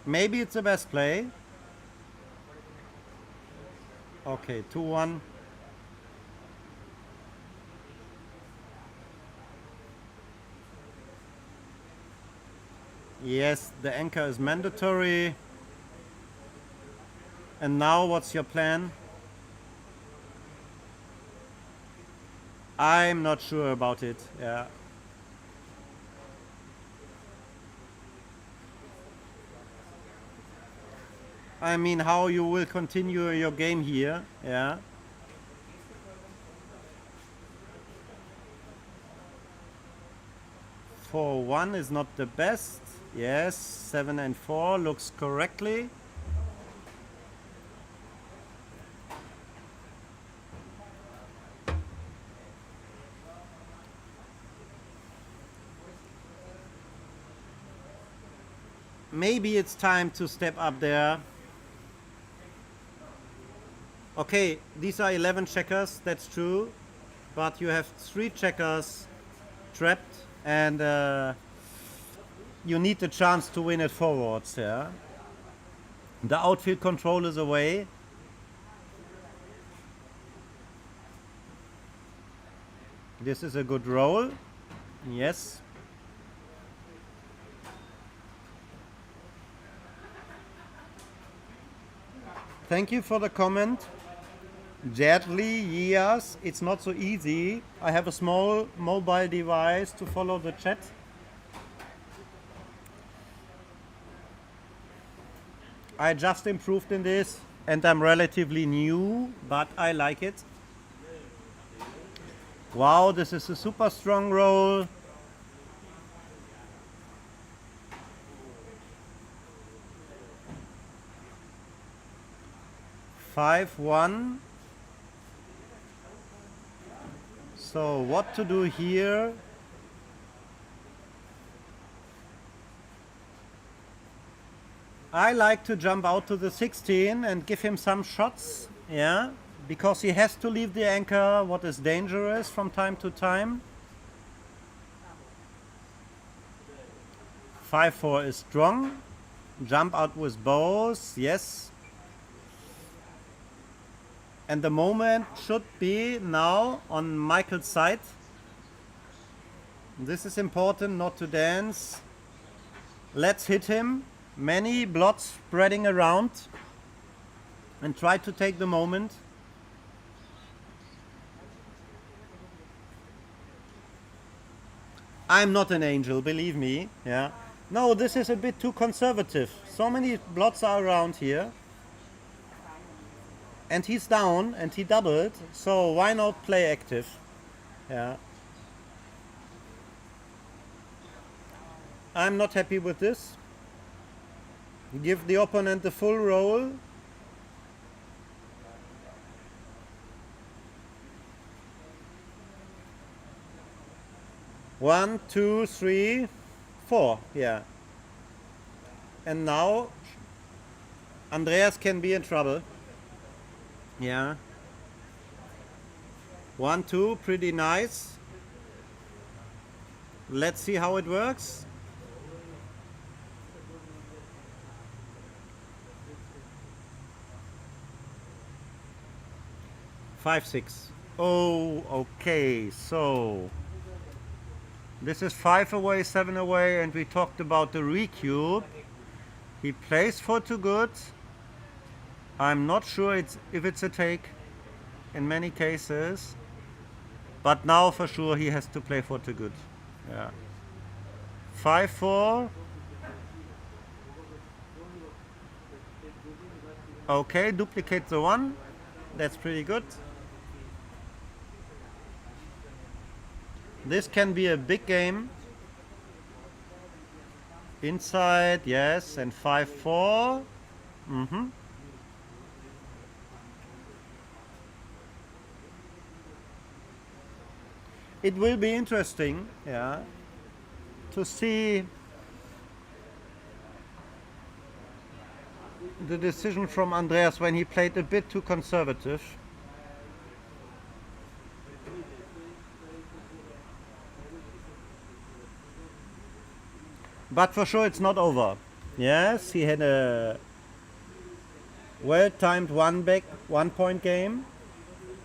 Speaker 1: Maybe it's the best play. Okay, 2-1. Yes, the anchor is mandatory. And now what's your plan? I'm not sure about it. Yeah. I mean, how you will continue your game here. Yeah. For 1 is not the best. Yes, 7 and 4 looks correctly. Maybe it's time to step up there. Okay, these are 11 checkers, that's true. But you have 3 checkers trapped, and you need the chance to win it forwards. Yeah. The outfield control is away. This is a good roll. Yes. Thank you for the comment. Gently, yes, it's not so easy. I have a small mobile device to follow the chat. I just improved in this and I'm relatively new, but I like it. Wow, this is a super strong roll. Five, 1. So what to do here? I like to jump out to the 16 and give him some shots, yeah, because he has to leave the anchor, what is dangerous from time to time. 5-4 is strong. Jump out with both, yes. And the moment should be now on Michael's side. This is important, not to dance. Let's hit him. many blots spreading around and try to take the moment. I'm not an angel, believe me. Yeah. No, this is a bit too conservative. So many blots are around here. And he's down and he doubled, so why not play active? Yeah. I'm not happy with this. Give the opponent the full roll. One, two, three, four, yeah. And now Andreas can be in trouble. Yeah. 1, 2, pretty nice. Let's see how it works. Five, 6. Oh, okay, so this is 5 away, 7 away, and we talked about the recube. He plays for too good. I'm not sure if it's a take in many cases, but now for sure he has to play for too good. Yeah. 5, 4. Okay, duplicate the 1. That's pretty good. This can be a big game. Inside, yes, and 5, 4. It will be interesting, yeah, to see the decision from Andreas when he played a bit too conservative. But for sure it's not over. Yes, he had a well-timed one-point game,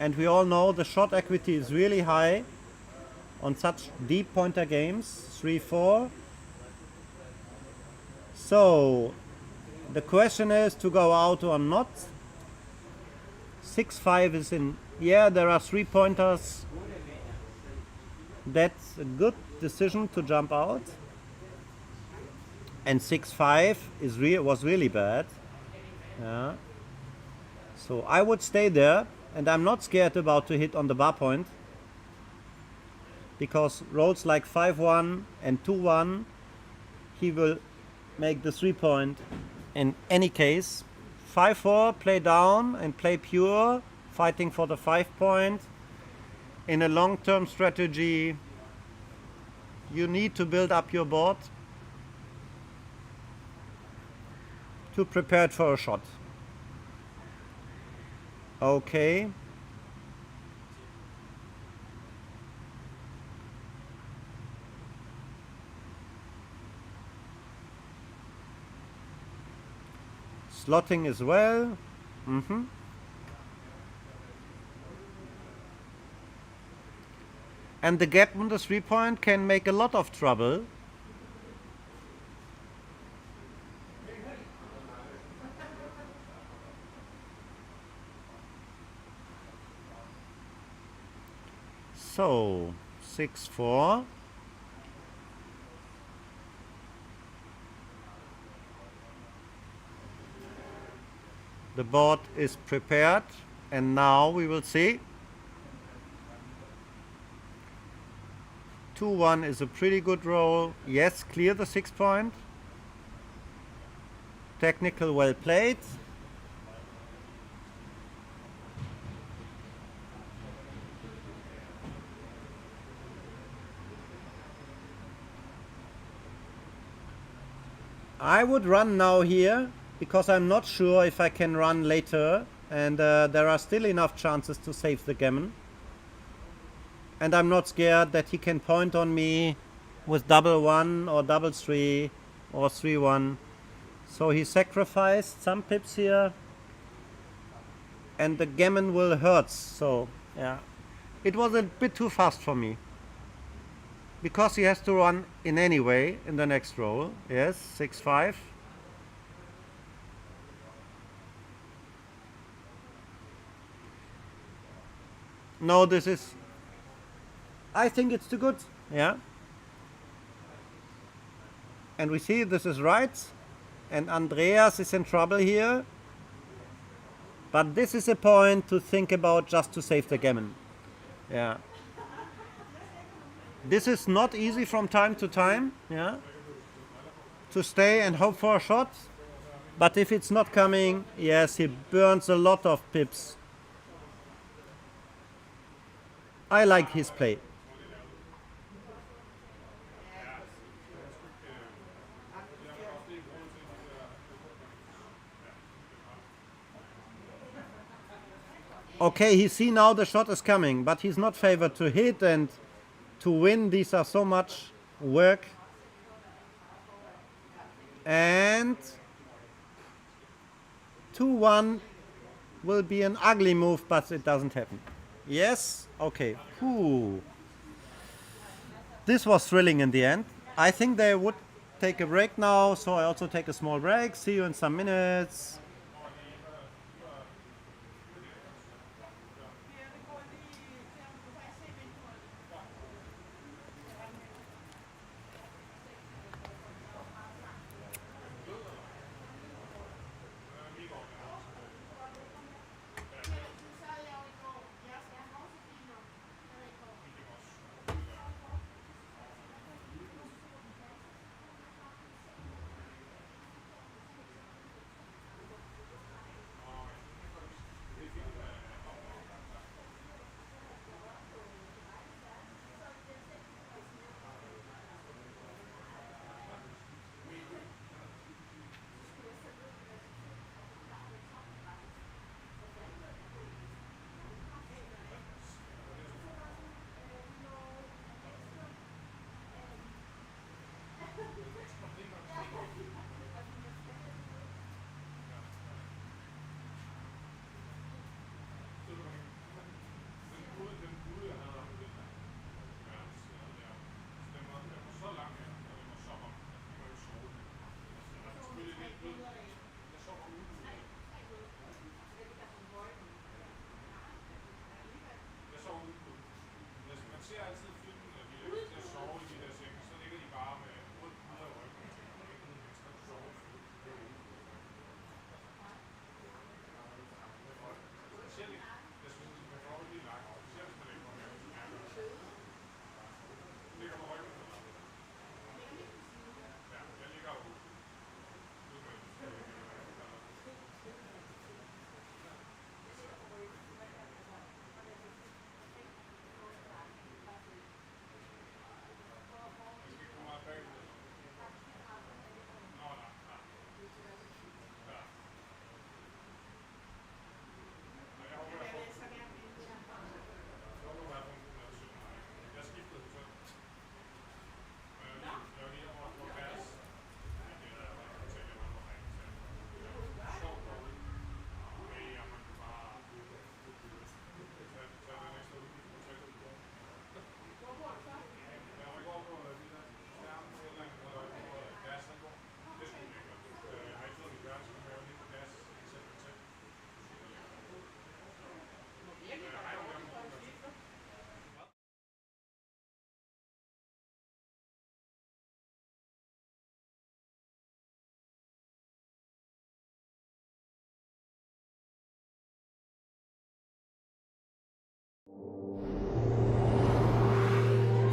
Speaker 1: and we all know the shot equity is really high on such deep pointer games. 3, 4. So the question is to go out or not. 6, 5 is in. Yeah, there are 3 pointers. That's a good decision to jump out. And 6, 5 was really bad. Yeah. So I would stay there, and I'm not scared about to hit on the bar point, because rolls like 5, 1 and 2, 1, he will make the 3 point in any case. 5, 4, play down and play pure, fighting for the 5 point. In a long-term strategy, you need to build up your board to prepare it for a shot. Okay. Slotting as well. And the gap on the 3 point can make a lot of trouble. So 6, 4. The board is prepared, and now we will see. 2, 1 is a pretty good roll. Yes, clear the 6 point. Technical, well played. I would run now here, because I'm not sure if I can run later, and there are still enough chances to save the gammon. And I'm not scared that he can point on me with double 1 or double 3 or 3, 1. So he sacrificed some pips here, and the gammon will hurt. So yeah, it was a bit too fast for me, because he has to run in any way in the next roll. Yes, 6, 5. No, this is... I think it's too good. Yeah. And we see this is right. And Andreas is in trouble here. But this is a point to think about just to save the gammon. Yeah. This is not easy from time to time. Yeah. To stay and hope for a shot. But if it's not coming, yes, he burns a lot of pips. I like his play. Okay, he see now the shot is coming, but he's not favored to hit and to win. These are so much work. And 2-1 will be an ugly move, but it doesn't happen. Yes? Okay. Whew. This was thrilling in the end. I think they would take a break now, so I also take a small break. See you in some minutes.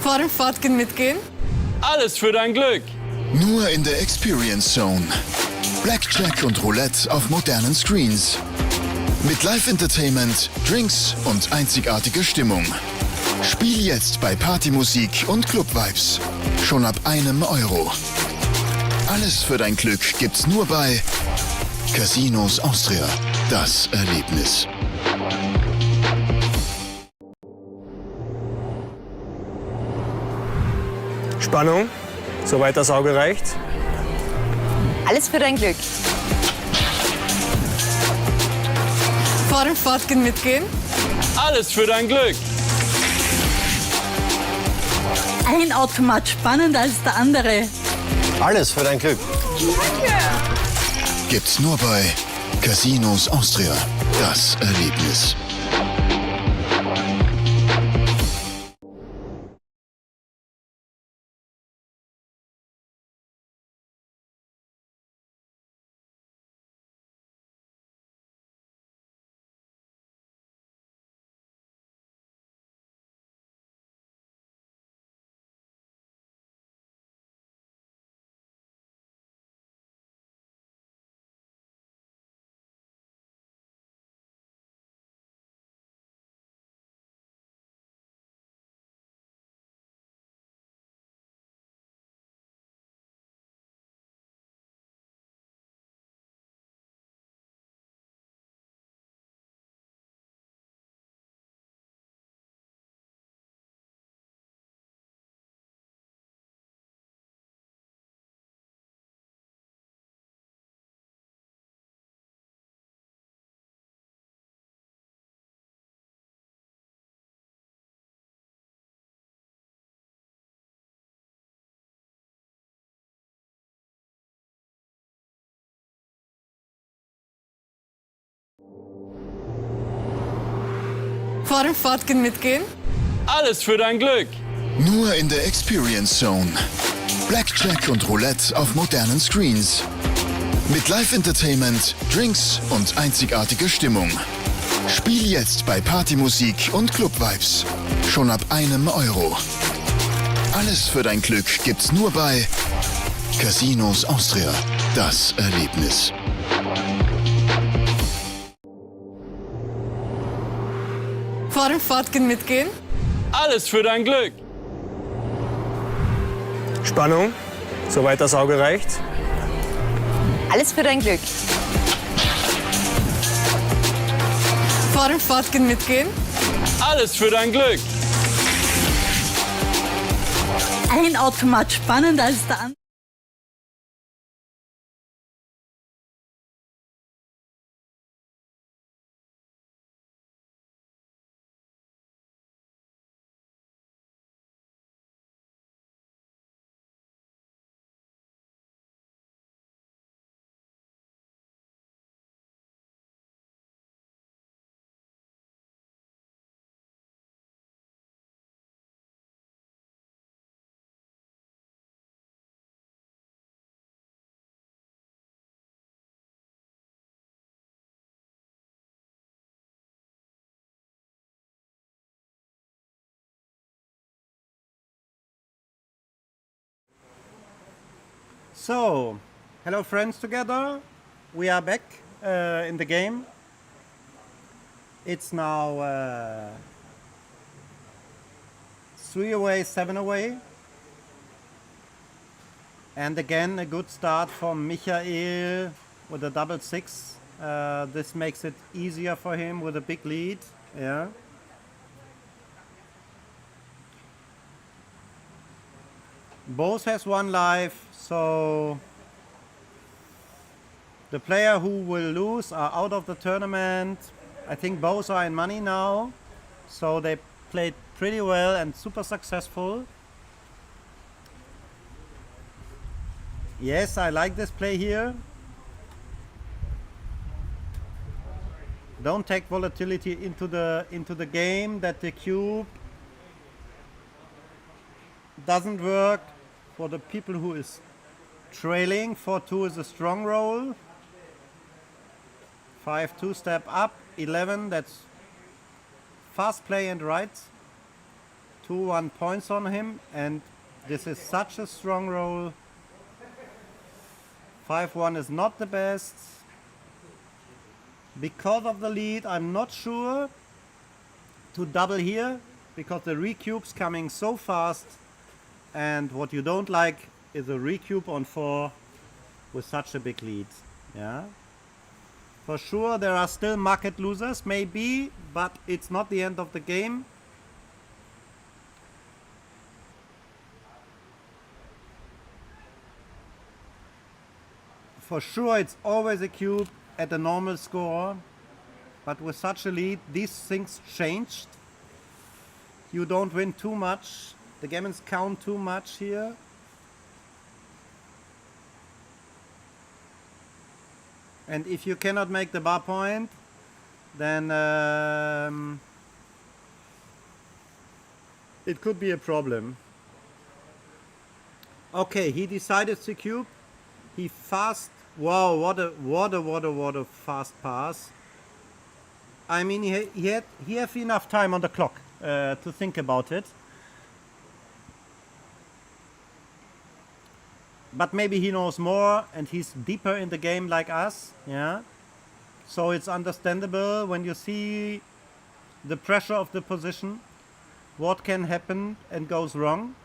Speaker 4: Vor dem Fortgehen mitgehen?
Speaker 5: Alles für dein Glück.
Speaker 6: Nur in der Experience Zone. Blackjack und Roulette auf modernen Screens. Mit Live-Entertainment, Drinks und einzigartiger Stimmung. Spiel jetzt bei Partymusik und Club-Vibes. Schon ab €1. Alles für dein Glück gibt's nur bei Casinos Austria. Das Erlebnis.
Speaker 5: Spannung, soweit das Auge reicht.
Speaker 4: Alles für dein Glück. Vor dem Fortgehen mitgehen?
Speaker 5: Alles für dein Glück.
Speaker 7: Ein Automat spannender als der andere.
Speaker 8: Alles für dein Glück.
Speaker 6: Gibt's nur bei Casinos Austria. Das Erlebnis.
Speaker 4: Vor dem Fortgehen mitgehen?
Speaker 5: Alles für dein Glück.
Speaker 6: Nur in der Experience Zone. Blackjack und Roulette auf modernen Screens. Mit Live-Entertainment, Drinks und einzigartiger Stimmung. Spiel jetzt bei Partymusik und Club-Vibes. Schon ab €1. Alles für dein Glück gibt's nur bei Casinos Austria. Das Erlebnis.
Speaker 4: Vor dem Fortgehen mitgehen?
Speaker 5: Alles für dein Glück.
Speaker 8: Spannung, soweit das Auge reicht.
Speaker 4: Alles für dein Glück. Vor dem Fortgehen mitgehen?
Speaker 5: Alles für dein Glück.
Speaker 7: Ein Automat spannender als der andere.
Speaker 1: So, hello friends together. We are back in the game. It's now 3 away, 7 away. And again a good start from Michael with a double six. This makes it easier for him with a big lead. Yeah. Both has one life, so the player who will lose are out of the tournament. I think both are in money now, so they played pretty well and super successful. Yes, I like this play here. Don't take volatility into the game that the cube doesn't work for the people who is trailing. 4-2 is a strong roll. 5-2 step up. 11, that's fast play and right. 2-1 points on him, and this is such a strong roll. 5-1 is not the best. Because of the lead, I'm not sure to double here, because the recube's coming so fast, and what you don't like is a recube on 4 with such a big lead. Yeah. For sure there are still market losers, maybe, but it's not the end of the game. For sure it's always a cube at a normal score, but with such a lead these things changed. You don't win too much, the gammons count too much here. And if you cannot make the bar point, then it could be a problem. Okay, he decided to cube. He fast. Wow, what a fast pass. I mean, he had enough time on the clock to think about it. But maybe he knows more and he's deeper in the game like us, yeah. So it's understandable when you see the pressure of the position, what can happen and goes wrong.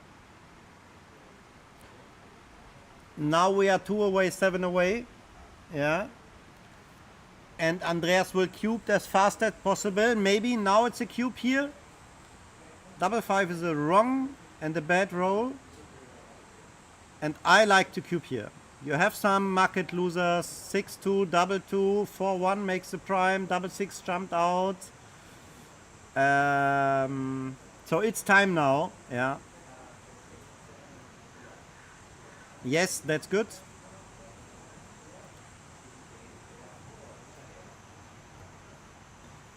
Speaker 1: Now we are 2 away, 7 away, yeah. And Andreas will cube as fast as possible. Maybe now it's a cube here. Double 5 is a wrong and a bad roll. And I like to cube here. You have some market losers, 6-2, double 2, 4-1 makes the prime, double 6 jumped out. So it's time now, yeah. Yes, that's good.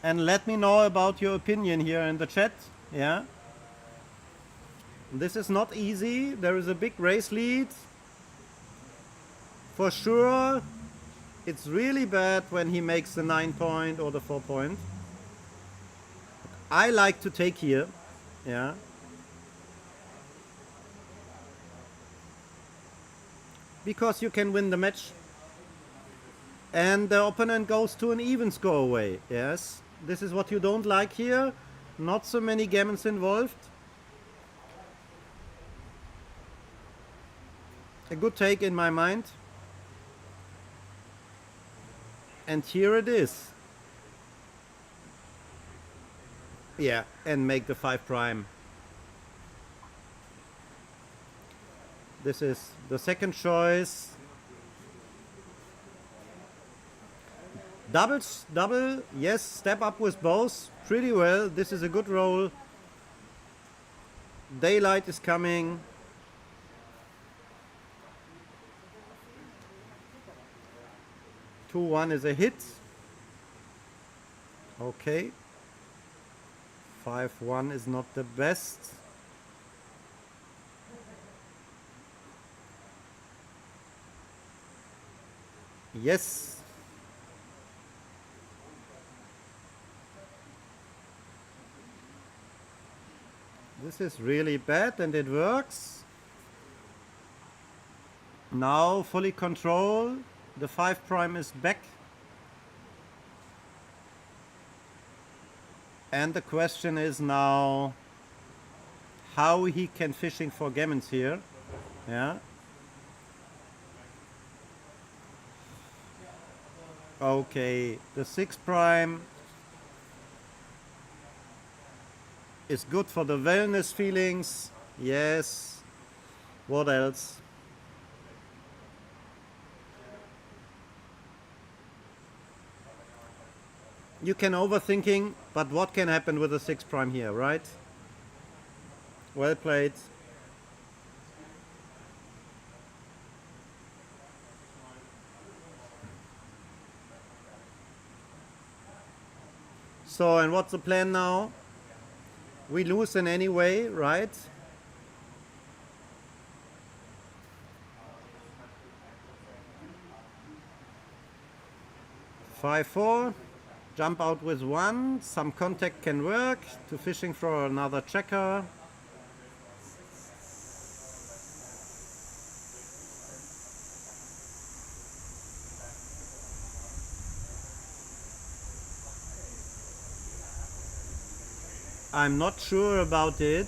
Speaker 1: and let me know about your opinion here in the chat. Yeah. This is not easy. There is a big race lead. For sure, it's really bad when he makes the 9 point or the 4 point. I like to take here. Yeah. Because you can win the match. And the opponent goes to an even score away. Yes. This is what you don't like here. Not so many gammons involved. A good take in my mind. And here it is. Yeah, and make the 5 prime. This is the second choice. Double, yes, step up with both. Pretty well. This is a good roll. Daylight is coming. Two, 1 is a hit. Okay. 5-1 is not the best. Yes. This is really bad and it works. Now fully control. The 5 prime is back. And the question is now how he can fishing for gammons here. Yeah. Okay, the 6 prime is good for the wellness feelings. Yes. What else? You can overthinking, but what can happen with the 6 prime here, right? Well played. So, and what's the plan now? We lose in any way, right? Five, 4. Jump out with 1, some contact can work, to fishing for another checker. I'm not sure about it.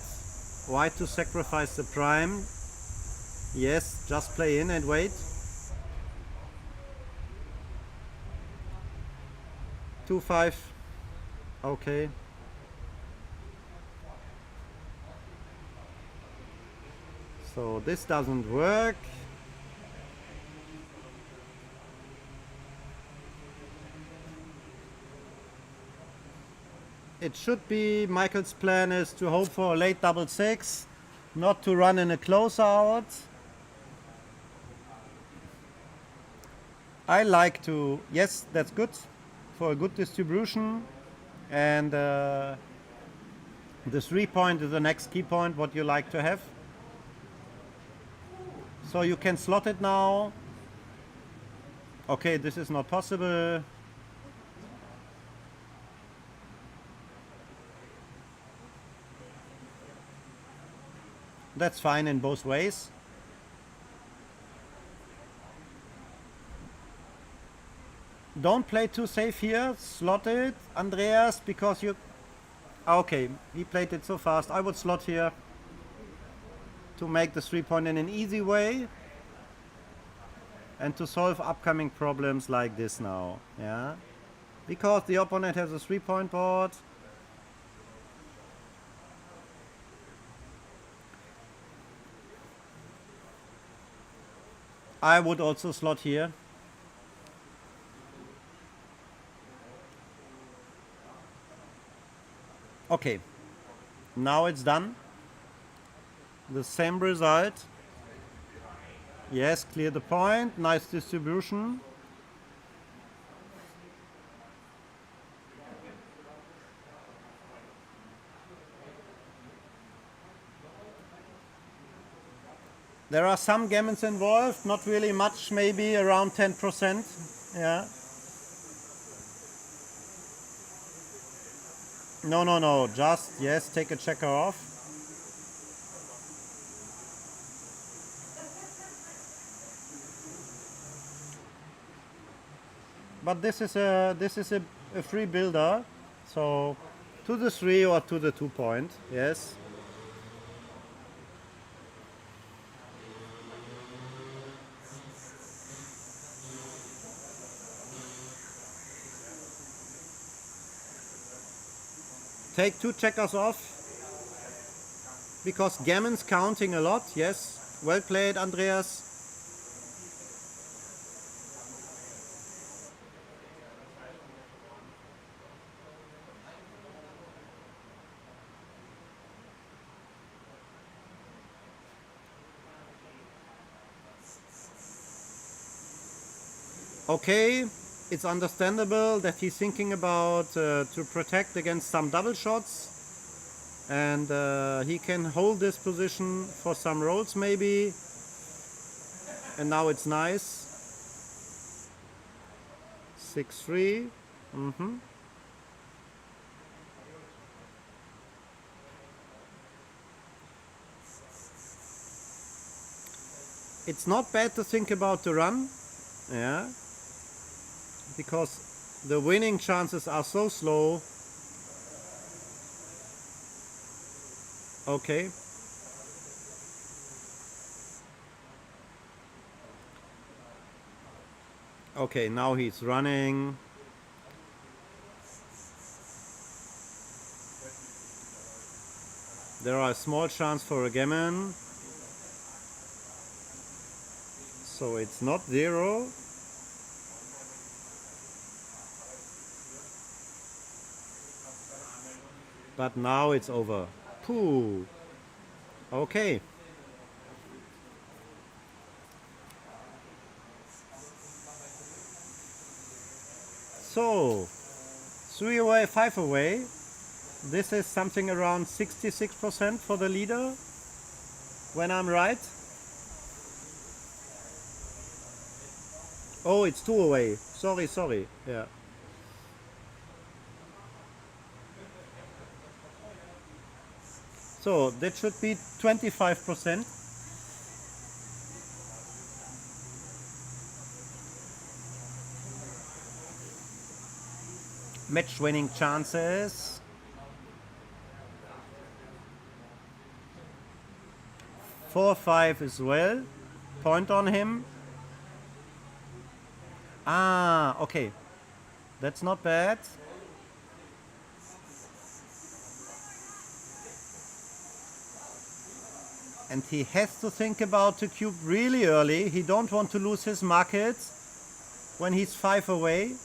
Speaker 1: Why to sacrifice the prime? Yes, just play in and wait. 2-5. Okay. So this doesn't work. It should be, Michael's plan is to hope for a late double 6, not to run in a closeout. I like to, yes, that's good. For a good distribution, and the 3 point is the next key point what you like to have. So you can slot it now. Okay, this is not possible. That's fine in both ways. Don't play too safe here. Slot it, Andreas, because you... Okay, he played it so fast. I would slot here to make the 3 point in an easy way and to solve upcoming problems like this now. Yeah, because the opponent has a 3 point board. I would also slot here. Okay, now it's done. The same result. Yes, clear the point. Nice distribution. There are some gammons involved, not really much, maybe around 10%. Yeah. No, just, yes, take a checker off. But this is a free builder, so to the 3 or to the 2 point, yes. Take 2 checkers off, because gammon's counting a lot, yes. Well played, Andreas. Okay, it's understandable that he's thinking about to protect against some double shots, and he can hold this position for some rolls maybe, and now it's nice. 6-3. It's not bad to think about the run, yeah, because the winning chances are so slow. Okay. Okay, now he's running. There are a small chance for a gammon. So it's not 0. But now it's over. Pooh. Okay. So 3 away, 5 away. This is something around 66% for the leader, when I'm right. Oh, it's 2 away. Sorry. Yeah. So that should be 25%. Match winning chances. Four, 5 as well. Point on him. Ah, okay. That's not bad. And he has to think about the cube really early. He don't want to lose his market when he's 5 away.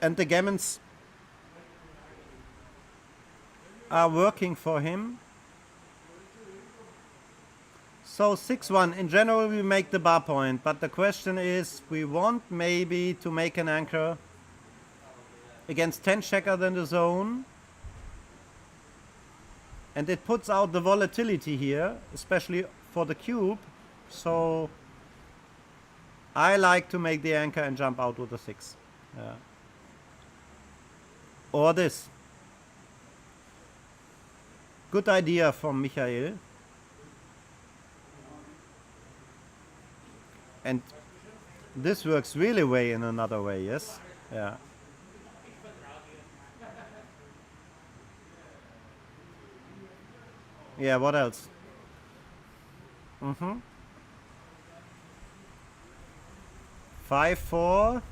Speaker 1: And the gammons are working for him. So 6-1, in general we make the bar point, but the question is, we want maybe to make an anchor against 10 checker than the zone. And it puts out the volatility here, especially for the cube. So I like to make the anchor and jump out with a 6. Yeah. Or this. Good idea from Michael. And this works really well in another way, yes? Yeah. Yeah, what else? 5-4.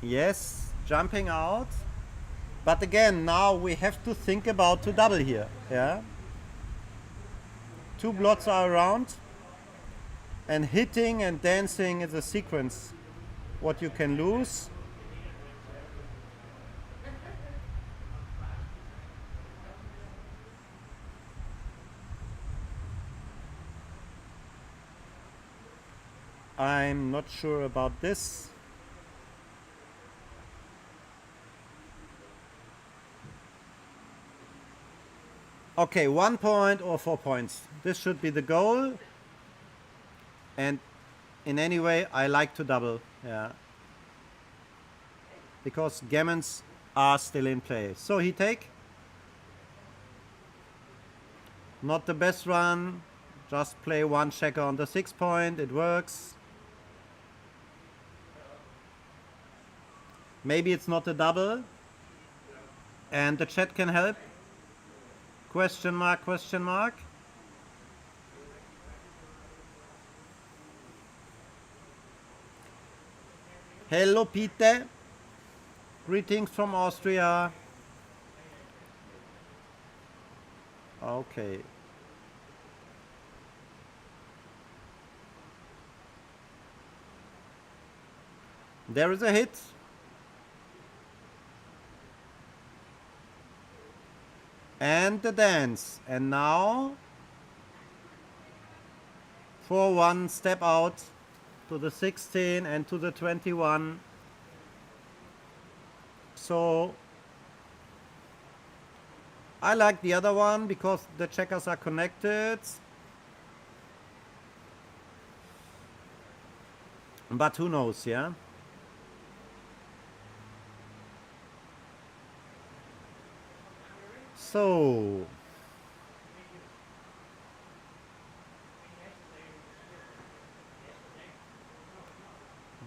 Speaker 1: Yes, jumping out. But again, now we have to think about to double here. Yeah. 2 blots are around, and hitting and dancing is a sequence what you can lose. I'm not sure about this. Okay, 1 point or 4 points. This should be the goal. And in any way, I like to double. Yeah. Because gammons are still in play. So he take. Not the best run. Just play one checker on the 6 point. It works. Maybe it's not a double. And the chat can help. Question mark, question mark. Hello, Peter. Greetings from Austria. Okay. There is a hit. And the dance. And now for one step out to the 16 and to the 21. So I like the other one because the checkers are connected. But who knows, yeah? So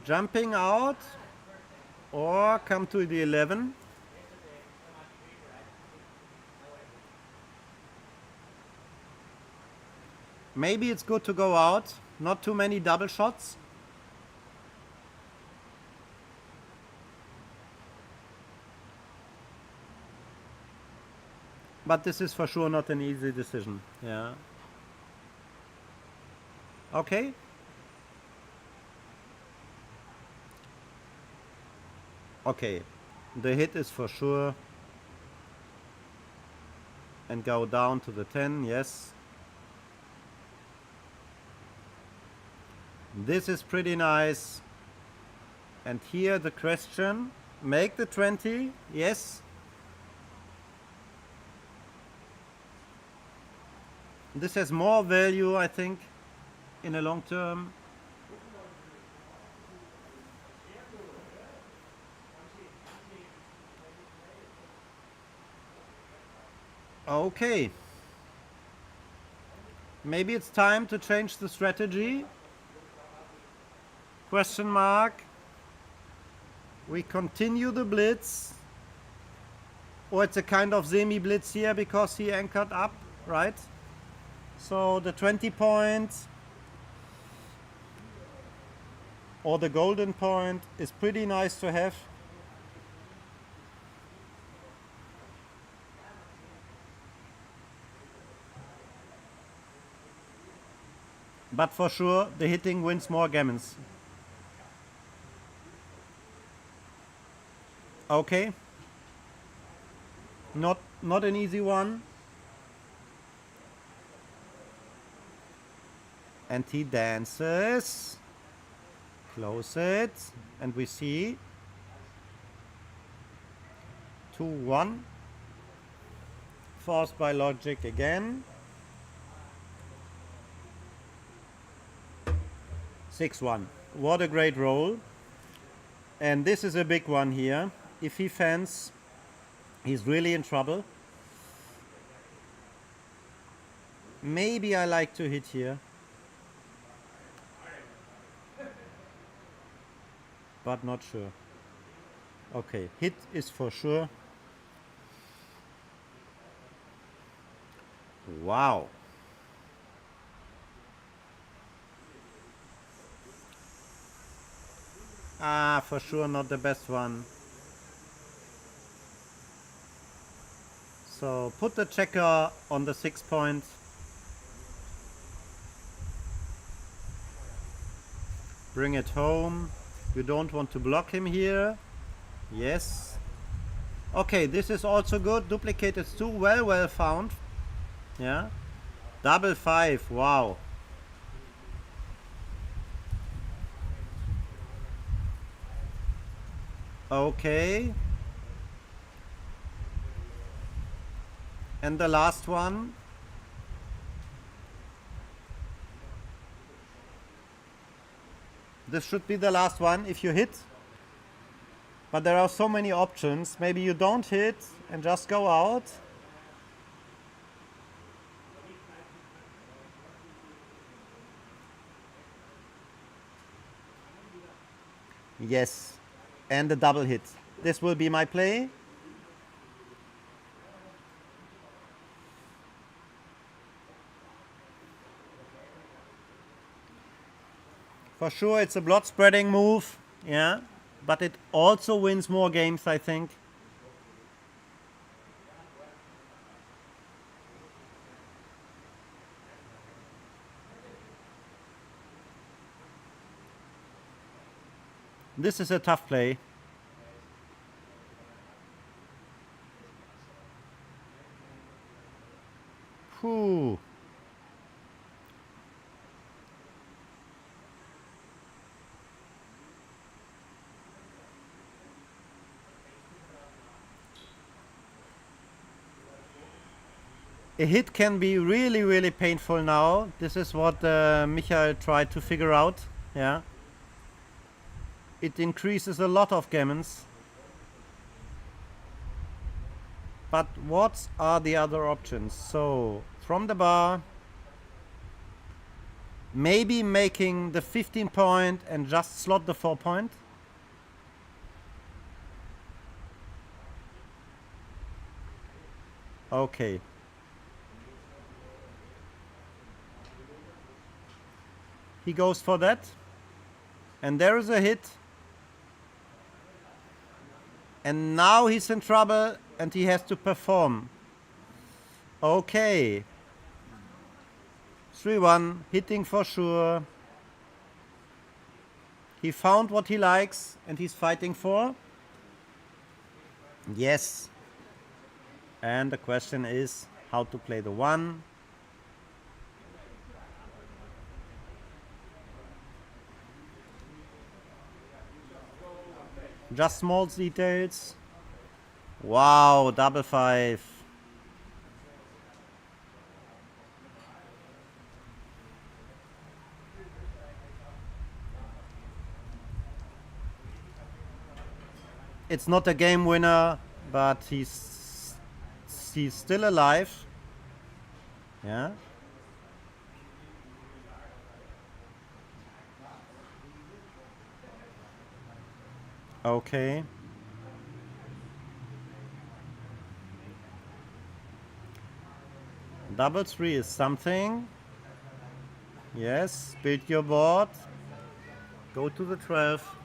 Speaker 1: jumping out or come to the 11. Maybe it's good to go out, not too many double shots. But this is for sure not an easy decision. Yeah. Okay. Okay. The hit is for sure. And go down to the 10. Yes. This is pretty nice. And here the question. Make the 20. Yes. This has more value, I think, in the long term. Okay. Maybe it's time to change the strategy. Question mark. We continue the blitz. Or it's a kind of semi-blitz here because he anchored up, right? So the 20 points or the golden point is pretty nice to have. But for sure the hitting wins more gammons. Okay. Not an easy one. And he dances, close it, and we see 2-1, forced by logic again, 6-1. What a great roll. And this is a big one here. If he fans, he's really in trouble. Maybe I like to hit here. But not sure. Okay, hit is for sure. Wow. Ah, for sure not the best one. So put the checker on the 6 point. Bring it home. You don't want to block him here. Yes. Okay, this is also good. Duplicated 2. Well found. Yeah. Double 5. Wow. Okay. And the last one. This should be the last one if you hit. But there are so many options. Maybe you don't hit and just go out. Yes. And a double hit. This will be my play. For sure, it's a blood spreading move, yeah, but it also wins more games, I think. This is a tough play. Whew. A hit can be really, really painful now. This is what Michael tried to figure out. Yeah. It increases a lot of gammons. But what are the other options? So, from the bar, maybe making the 15 point and just slot the 4 point. Okay. He goes for that. And there is a hit. And now he's in trouble and he has to perform. Okay. 3-1, hitting for sure. He found what he likes and he's fighting for. Yes. And the question is how to play the 1. Just small details. Wow, double 5. It's not a game winner, but he's still alive. Yeah. Okay. Double 3 is something. Yes, build your board. Go to the 12.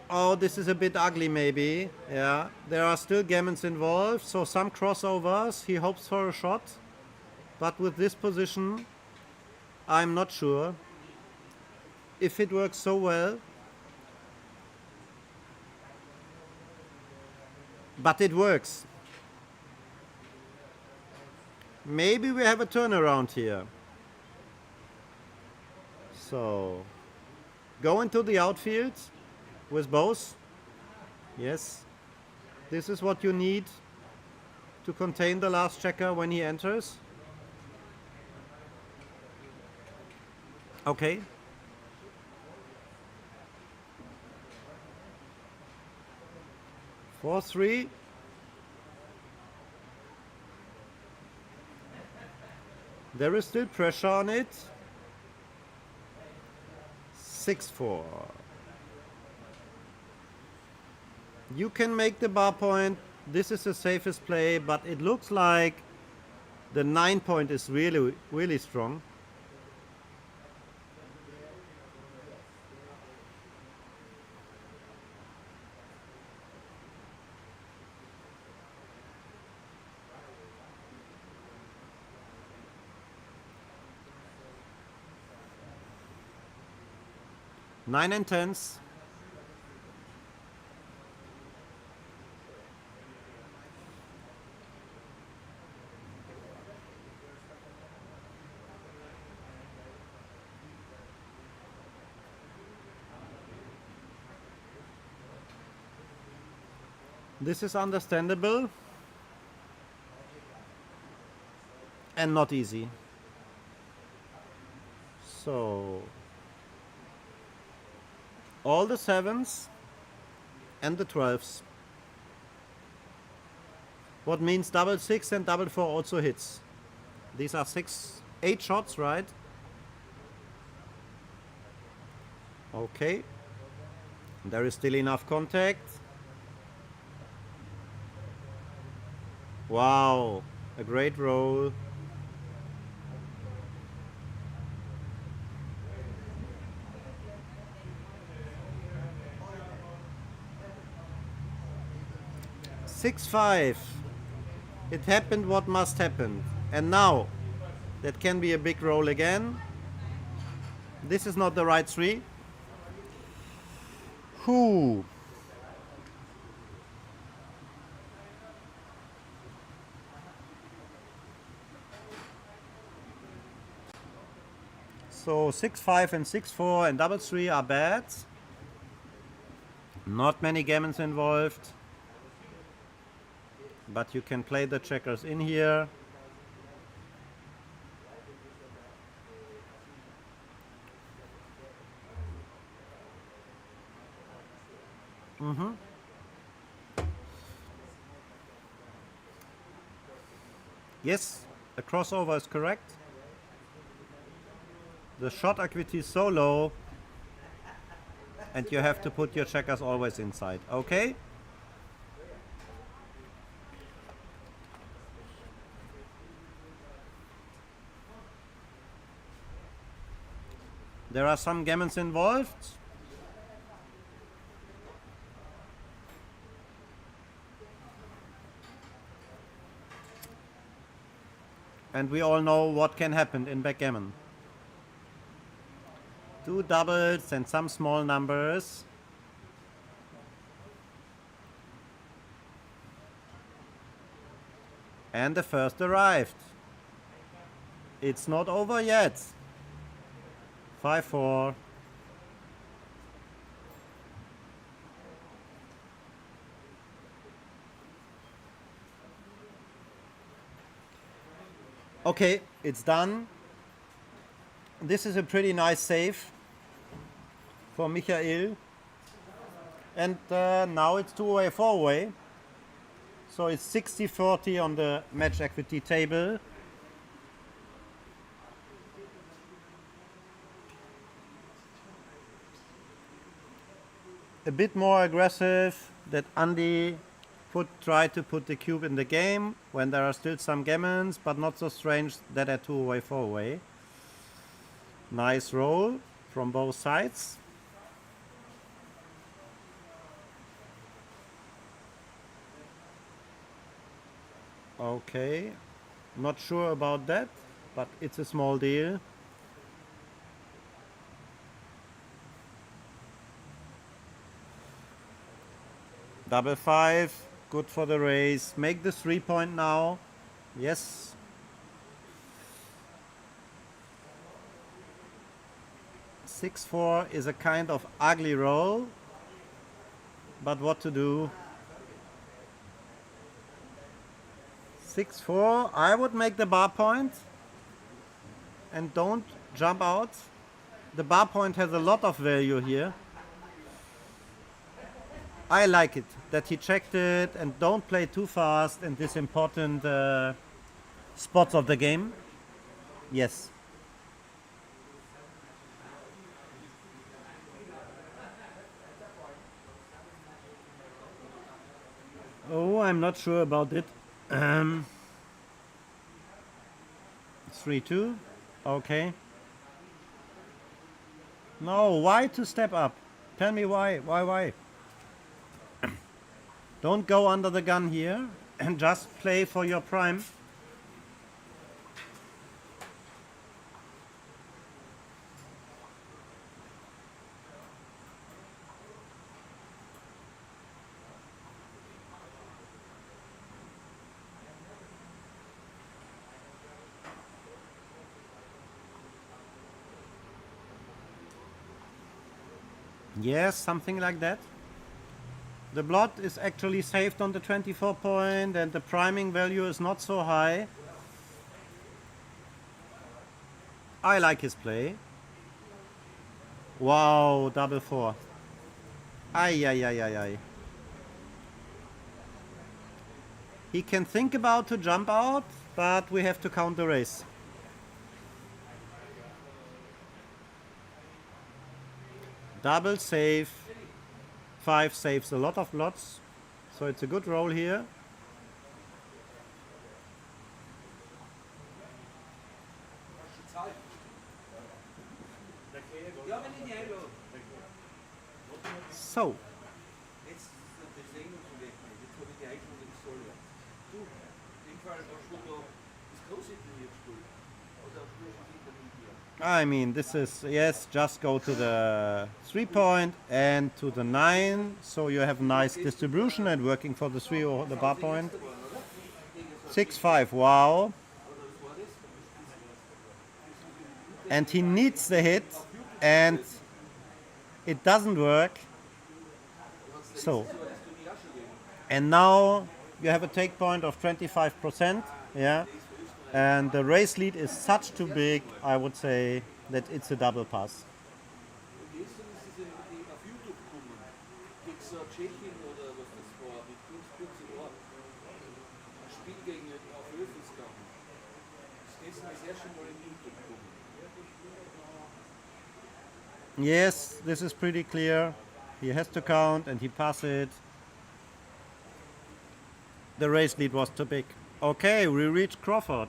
Speaker 1: Oh, this is a bit ugly maybe. Yeah, there are still gammons involved, so some crossovers. He hopes for a shot. But with this position, I'm not sure if it works so well. But it works. Maybe we have a turnaround here. So, go into the outfield with both. Yes. This is what you need to contain the last checker when he enters. Okay. Four, 3. There is still pressure on it. 6-4. You can make the bar point. This is the safest play, but it looks like the 9 point is really, really strong. Nine and 10s. This is understandable and not easy. So all the 7s and the 12s. What means double 6 and double 4 also hits. These are 8 shots, right? Okay. There is still enough contact. Wow, a great roll. Six, 5. It happened what must happen. And now, that can be a big roll again. This is not the right 3. Whew. So 6, 5 and 6, 4 and double 3 are bad. Not many gammons involved. But you can play the checkers in here. Yes, the crossover is correct. The shot equity is so low, and you have to put your checkers always inside. Okay? There are some gammons involved. And we all know what can happen in backgammon. 2 doubles and some small numbers. And the first arrived. It's not over yet. 5, 4. Okay, it's done. This is a pretty nice save for Michael. And now it's 2-way, 4-way. So it's 60-40 on the match equity table. A bit more aggressive that Andy try to put the cube in the game when there are still some gammons, but not so strange that at 2-way, 4-way. Nice roll from both sides. Okay, not sure about that, but it's a small deal. Double 5, good for the race. Make the 3-point now. Yes. Six, 4 is a kind of ugly roll, but what to do? 6, 4, I would make the bar point and don't jump out. The bar point has a lot of value here. I like it that he checked it and don't play too fast in this important spots of the game. Yes. Oh, I'm not sure about it. 3-2. Okay. No, why to step up? Tell me why. Why? Don't go under the gun here and just play for your prime. Yes, something like that. The blot is actually saved on the 24 point and the priming value is not so high. I like his play. Wow, double four. Ay, ay, ay, ay, ay. He can think about to jump out, but we have to count the race. Double save. 5 saves a lot of blots, so it's a good roll here. So. I mean, this is, yes, just go to the 3 point and to the 9, so you have nice distribution and working for the 3 or the bar point. 6-5, wow. And he needs the hit and it doesn't work. So, and now you have a take point of 25%, yeah. And the race lead is such too big, I would say that it's a double pass. Yes, this is pretty clear. He has to count and he passes it. The race lead was too big. Okay, we reach Crawford.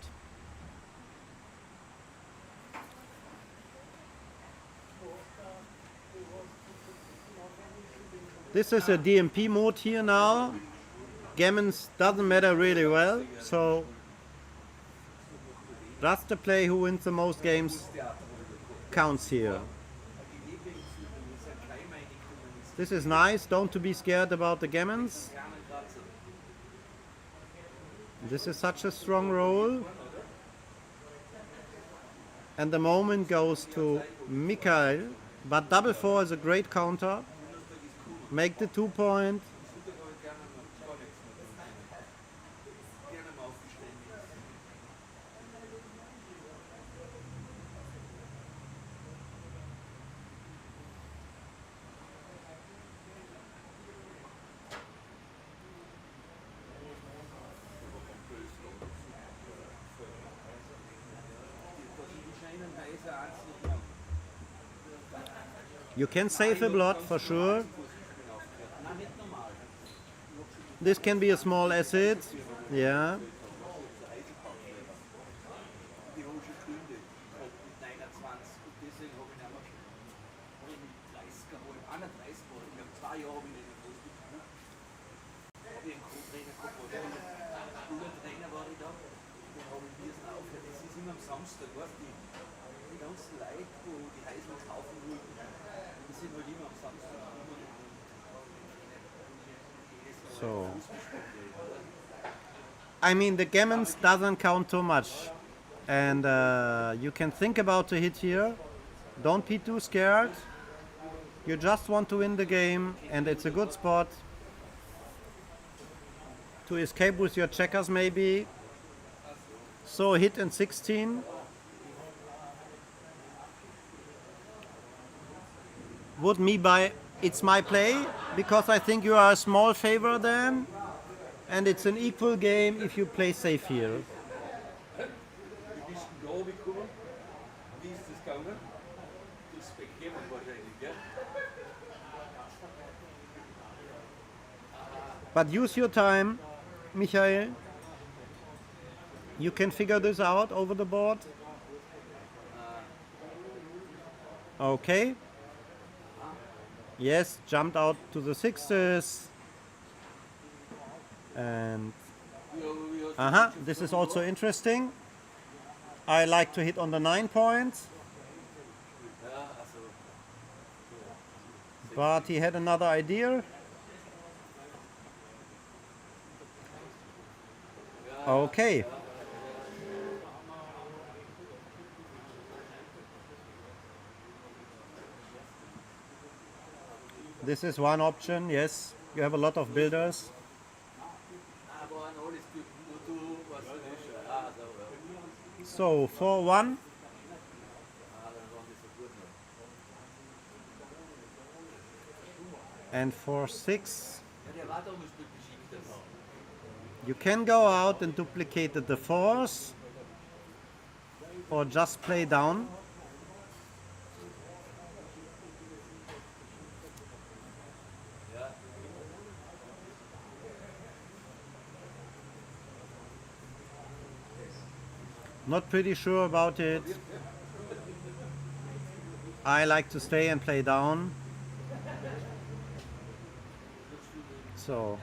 Speaker 1: This is a DMP mode here now. Gammons doesn't matter really well, so just the play who wins the most games counts here. This is nice, don't to be scared about the gammons. This is such a strong roll. And the moment goes to Mikael, but double four is a great counter. Make the 2 point. You can save a blot for sure. This can be a small asset, yeah. So, I mean, the gammons doesn't count too much, and you can think about the hit here. Don't be too scared. You just want to win the game, and it's a good spot to escape with your checkers maybe. So hit in 16. Would me buy? It's my play, because I think you are a small favor then, and it's an equal game if you play safe here. But use your time, Michael. You can figure this out over the board. Okay. Yes, jumped out to the sixes. And this is also interesting. I like to hit on the 9 points. But he had another idea. Okay. This is one option, yes. You have a lot of builders. So 4-1. And 4-6. You can go out and duplicate the fours or just play down. Not pretty sure about it. I like to stay and play down. So,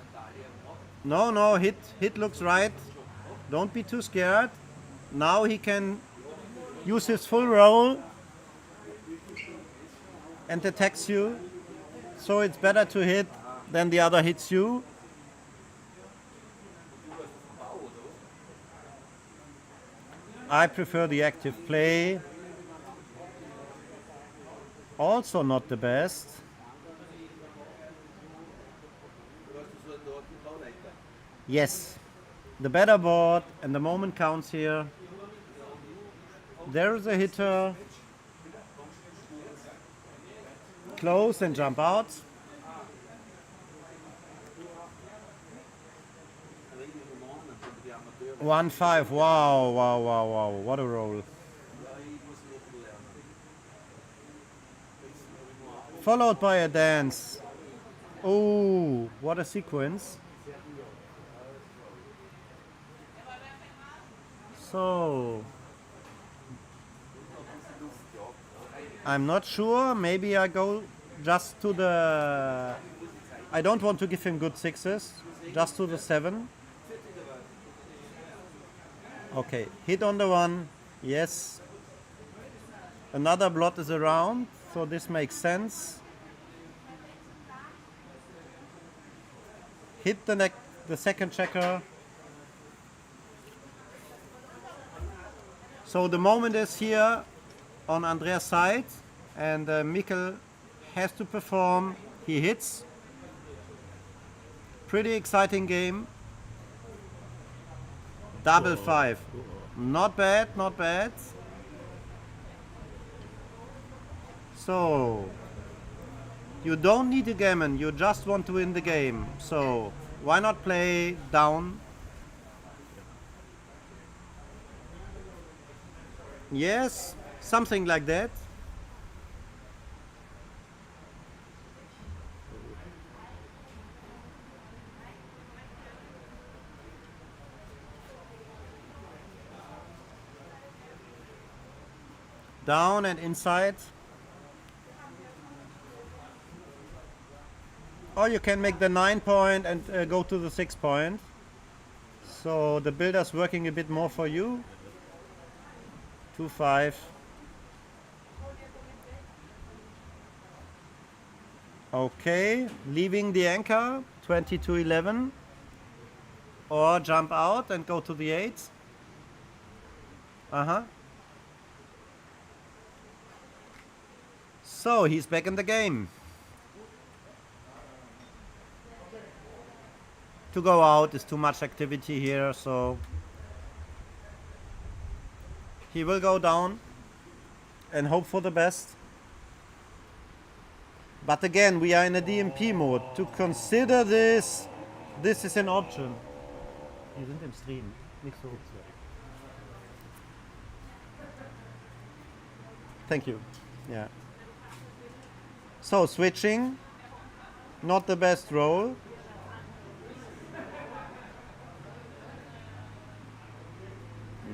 Speaker 1: no, hit looks right. Don't be too scared. Now he can use his full roll and attacks you. So it's better to hit than the other hits you. I prefer the active play. Also not the best. Yes, the better board, and the moment counts here. There is a hitter. Close and jump out. One five. Wow, what a roll. Followed by a dance. Oh, what a sequence. So, I'm not sure. Maybe I go just to the... I don't want to give him good sixes. Just to the 7. Okay, hit on the 1. Yes. Another blot is around, so this makes sense. Hit the second checker. So the moment is here on Andreas' side, and Mikkel has to perform. He hits. Pretty exciting game. Double 5. Not bad, not bad. So, you don't need a gammon, you just want to win the game. So, why not play down? Yes, something like that. Down and inside. Or you can make the 9 point and go to the 6 point. So the builder's working a bit more for you. 2-5. Okay, leaving the anchor, 20-11. Or jump out and go to the 8. So he's back in the game. To go out is too much activity here, so he will go down and hope for the best. But again, we are in a DMP mode. To consider this is an option. Wir sind im Stream, nicht so. Thank you. Yeah. So switching, not the best roll.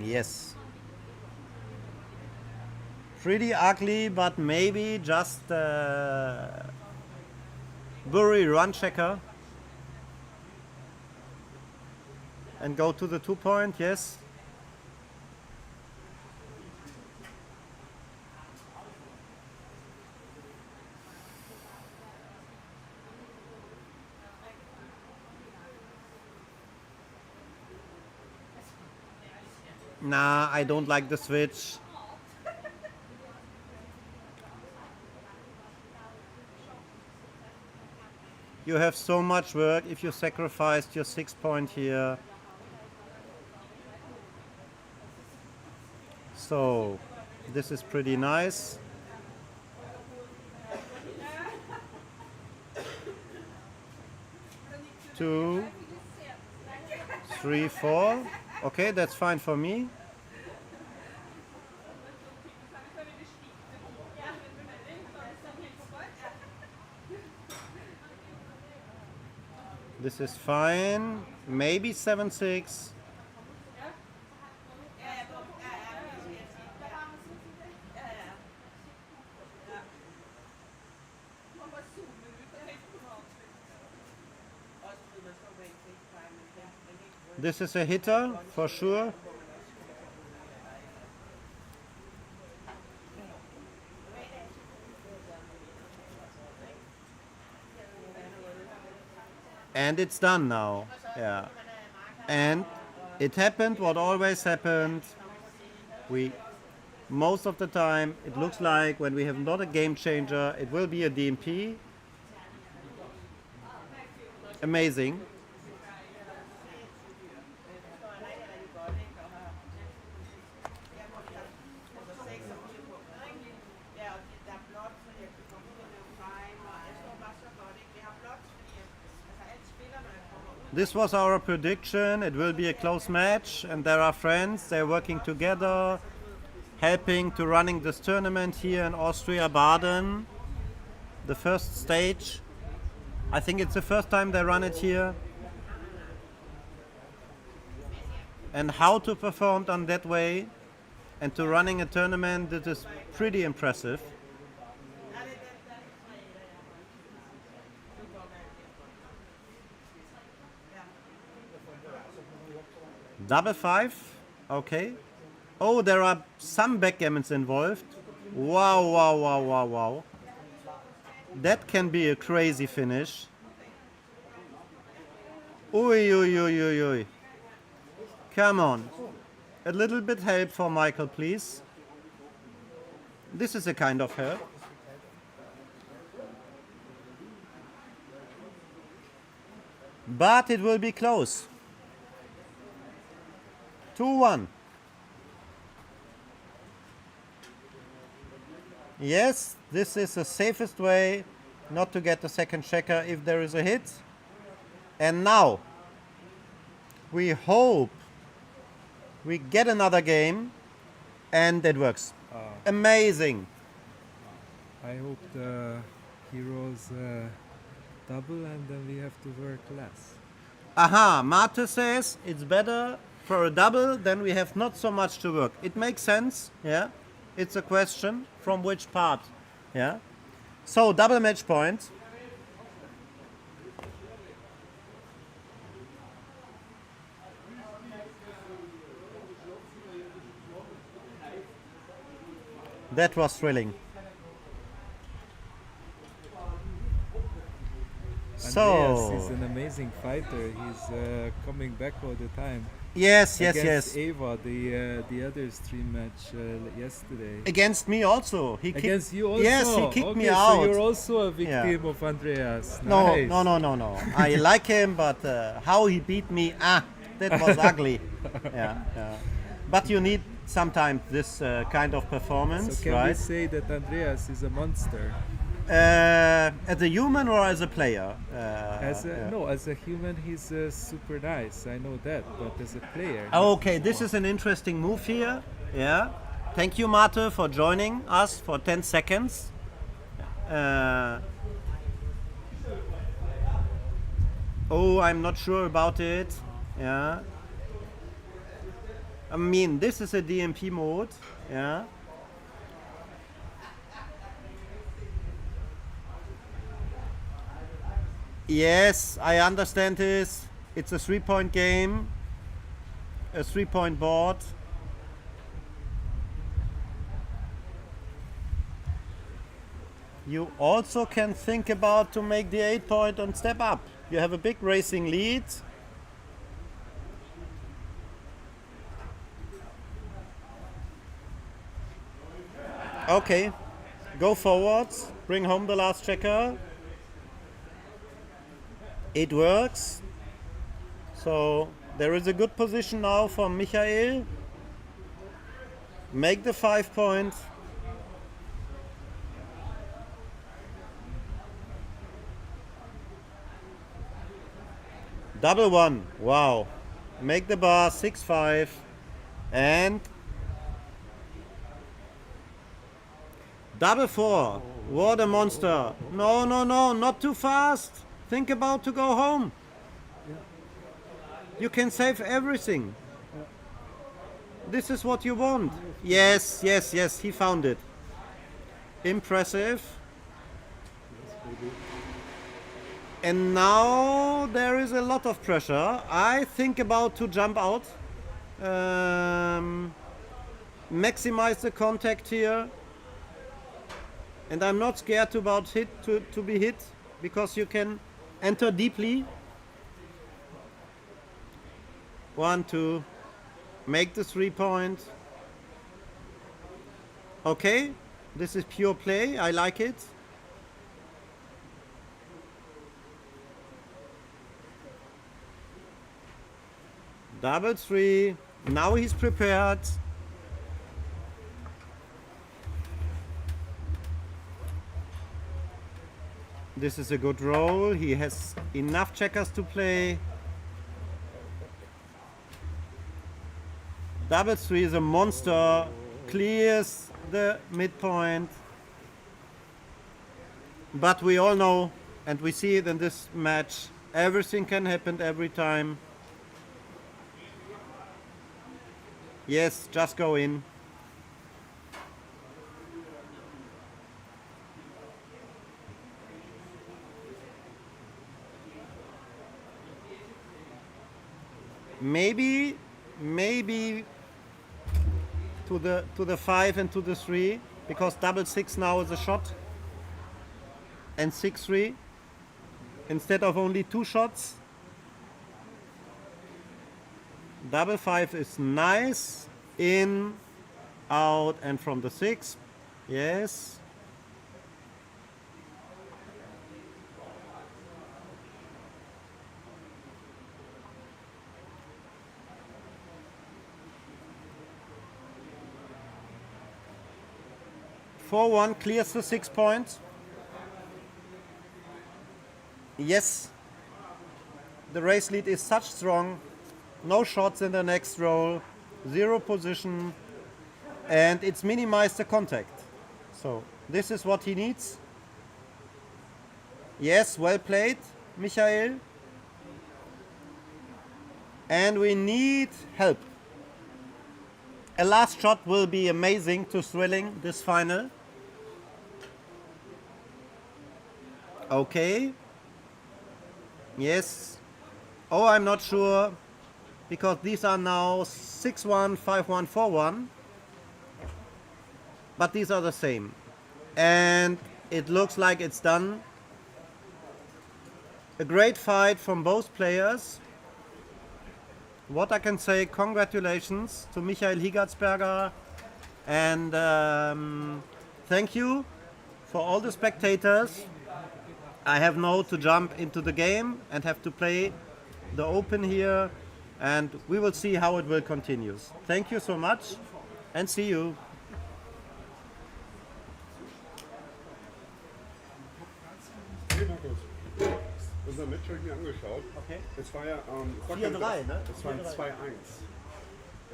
Speaker 1: Yes. Pretty ugly, but maybe just bury run checker. And go to the 2 point, yes. Nah, I don't like the switch. You have so much work if you sacrificed your 6 point here. So this is pretty nice. Two, three, four. Okay, that's fine for me. This is fine. Maybe 7-6. This is a hitter for sure. And it's done now. Yeah. And it happened what always happened. Most of the time it looks like when we have not a game changer, it will be a DMP. Amazing. This was our prediction. It will be a close match, and there are friends. They're working together, helping to running this tournament here in Austria, Baden. The first stage. I think it's the first time they run it here. And how to perform on that way and to running a tournament, that is pretty impressive. Double five, okay. Oh, there are some backgammons involved. Wow, wow, wow, wow, wow. That can be a crazy finish. Ui, ui, ui, ui, ui. Come on. A little bit help for Michael, please. This is a kind of help. But it will be close. 2-1. Yes, this is the safest way not to get the second checker if there is a hit. And now we hope we get another game and it works. Amazing.
Speaker 9: I hope the heroes double and then we have to work less.
Speaker 1: Aha, Mate says it's better for a double, then we have not so much to work. It makes sense, yeah. It's a question from which part, yeah. So double match point. That was thrilling.
Speaker 9: Andreas is an amazing fighter. He's coming back all the time.
Speaker 1: Yes, yes,
Speaker 9: against
Speaker 1: yes.
Speaker 9: Eva, the other stream match yesterday.
Speaker 1: Against me also. He
Speaker 9: Against you also?
Speaker 1: Yes, he kicked
Speaker 9: okay,
Speaker 1: me out.
Speaker 9: So you're also a victim of Andreas.
Speaker 1: No,
Speaker 9: Nice.
Speaker 1: no. I like him, but how he beat me, that was ugly. Yeah. But you need sometimes this kind of performance,
Speaker 9: So can
Speaker 1: right?
Speaker 9: we say that Andreas is a monster?
Speaker 1: As a human or as a player?
Speaker 9: No, as a human he's super nice. I know that, but as a player.
Speaker 1: Okay, this is an interesting move here. Yeah. Thank you, Mate, for joining us for 10 seconds. I'm not sure about it. Yeah. I mean, this is a DMP mode. Yeah. Yes, I understand this. It's a 3-point game, a 3-point board. You also can think about to make the 8-point and step up. You have a big racing lead. Okay, go forwards, bring home the last checker. It works. So there is a good position now for Michael. Make the 5 points. Double one. Wow. Make the bar 6-5. And double four. What a monster. No, no, no, not too fast. Think about to go home. You can save everything. This is what you want. Yes, yes, yes, he found it. Impressive. And now there is a lot of pressure. I think about to jump out. Maximize the contact here. And I'm not scared about to be hit, because you can enter deeply. 1, 2. Make the 3 point. Okay, this is pure play. I like it. Double 3. Now he's prepared. This is a good roll. He has enough checkers to play. Double 3 is a monster. Clears the midpoint. But we all know, and we see it in this match, everything can happen every time. Yes, just go in. Maybe to the 5 and to the 3, because double 6 now is a shot, and 6-3 instead of only 2 shots. Double 5 is nice. In, out, and from the 6. Yes. Four one clears the 6 points. Yes. The race lead is such strong. No shots in the next roll, 0 position, and it's minimized the contact. So this is what he needs. Yes, well played, Michael. And we need help. A last shot will be amazing to thrilling this final. Okay. Yes. Oh, I'm not sure, because these are now 6-1, 5-1, 4-1. But these are the same. And it looks like it's done. A great fight from both players. What I can say, congratulations to Michael Higatzberger, and thank you for all the spectators. I have now to jump into the game and have to play the Open here, and we will see how it will continue. Thank you so much, and see you.
Speaker 10: Unser Match habe ich mir angeschaut.
Speaker 1: Okay.
Speaker 10: Es war ja
Speaker 1: 4-3, ne?
Speaker 10: Es waren 2-1.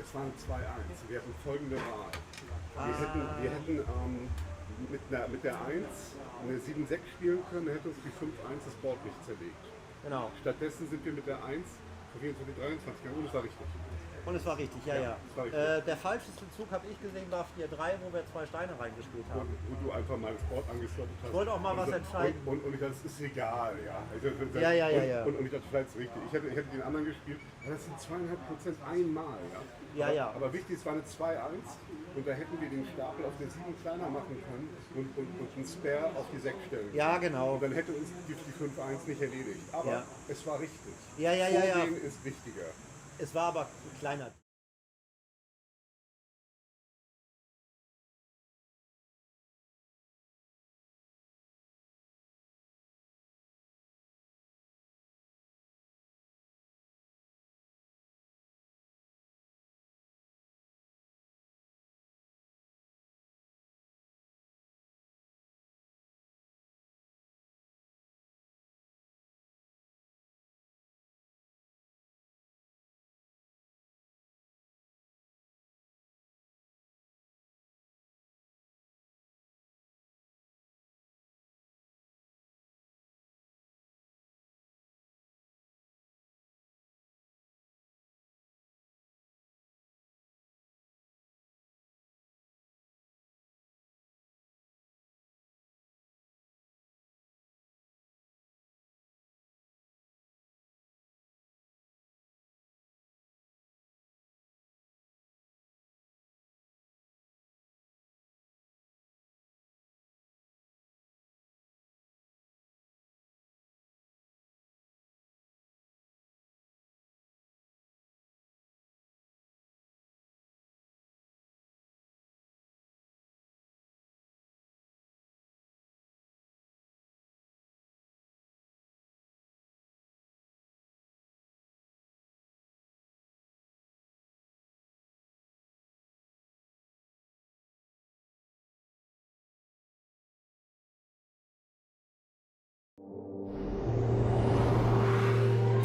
Speaker 10: Es waren 2-1. Wir hatten folgende Wahl. Wir hätten mit der 1 eine 7-6 spielen können, dann hätte uns die 5-1 das Board nicht zerlegt.
Speaker 1: Genau.
Speaker 10: Stattdessen sind wir mit der 1 auf 24-23 gegangen und es war richtig.
Speaker 1: Und es war richtig, ja, ja.
Speaker 10: Es war richtig.
Speaker 1: Der falscheste Zug habe ich gesehen, war 4-3, wo wir 2 Steine reingespielt haben.
Speaker 10: Wo du einfach mal das Board angeslottet hast.
Speaker 1: Ich wollte auch mal was entscheiden.
Speaker 10: Und ich dachte, es ist egal, ja. Also,
Speaker 1: Ja.
Speaker 10: Und ich dachte, vielleicht ist es richtig. Ich hätte den anderen gespielt, aber das sind 2,5% einmal, ja.
Speaker 1: Ja.
Speaker 10: Aber wichtig, es war eine 2-1 und da hätten wir den Stapel auf der 7 kleiner machen können und einen Spare auf die 6 stellen können.
Speaker 1: Ja, genau.
Speaker 10: Und dann hätte uns die 5-1 nicht erledigt. Aber es war richtig.
Speaker 1: Ja.
Speaker 10: Vorgehen ist wichtiger.
Speaker 1: Es war aber kleiner.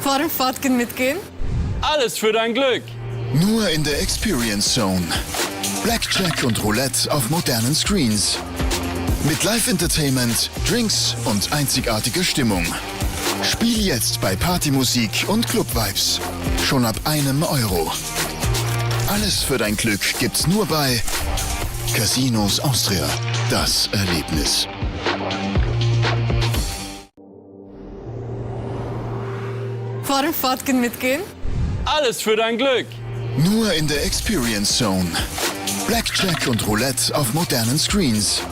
Speaker 4: Vor dem Fortgehen mitgehen?
Speaker 5: Alles für dein Glück.
Speaker 6: Nur in der Experience Zone. Blackjack und Roulette auf modernen Screens. Mit Live-Entertainment, Drinks und einzigartiger Stimmung. Spiel jetzt bei Partymusik und Club-Vibes. Schon ab €1. Alles für dein Glück gibt's nur bei Casinos Austria. Das Erlebnis.
Speaker 4: Vor dem Fortgehen mitgehen?
Speaker 5: Alles für dein Glück.
Speaker 6: Nur in der Experience Zone. Blackjack und Roulette auf modernen Screens.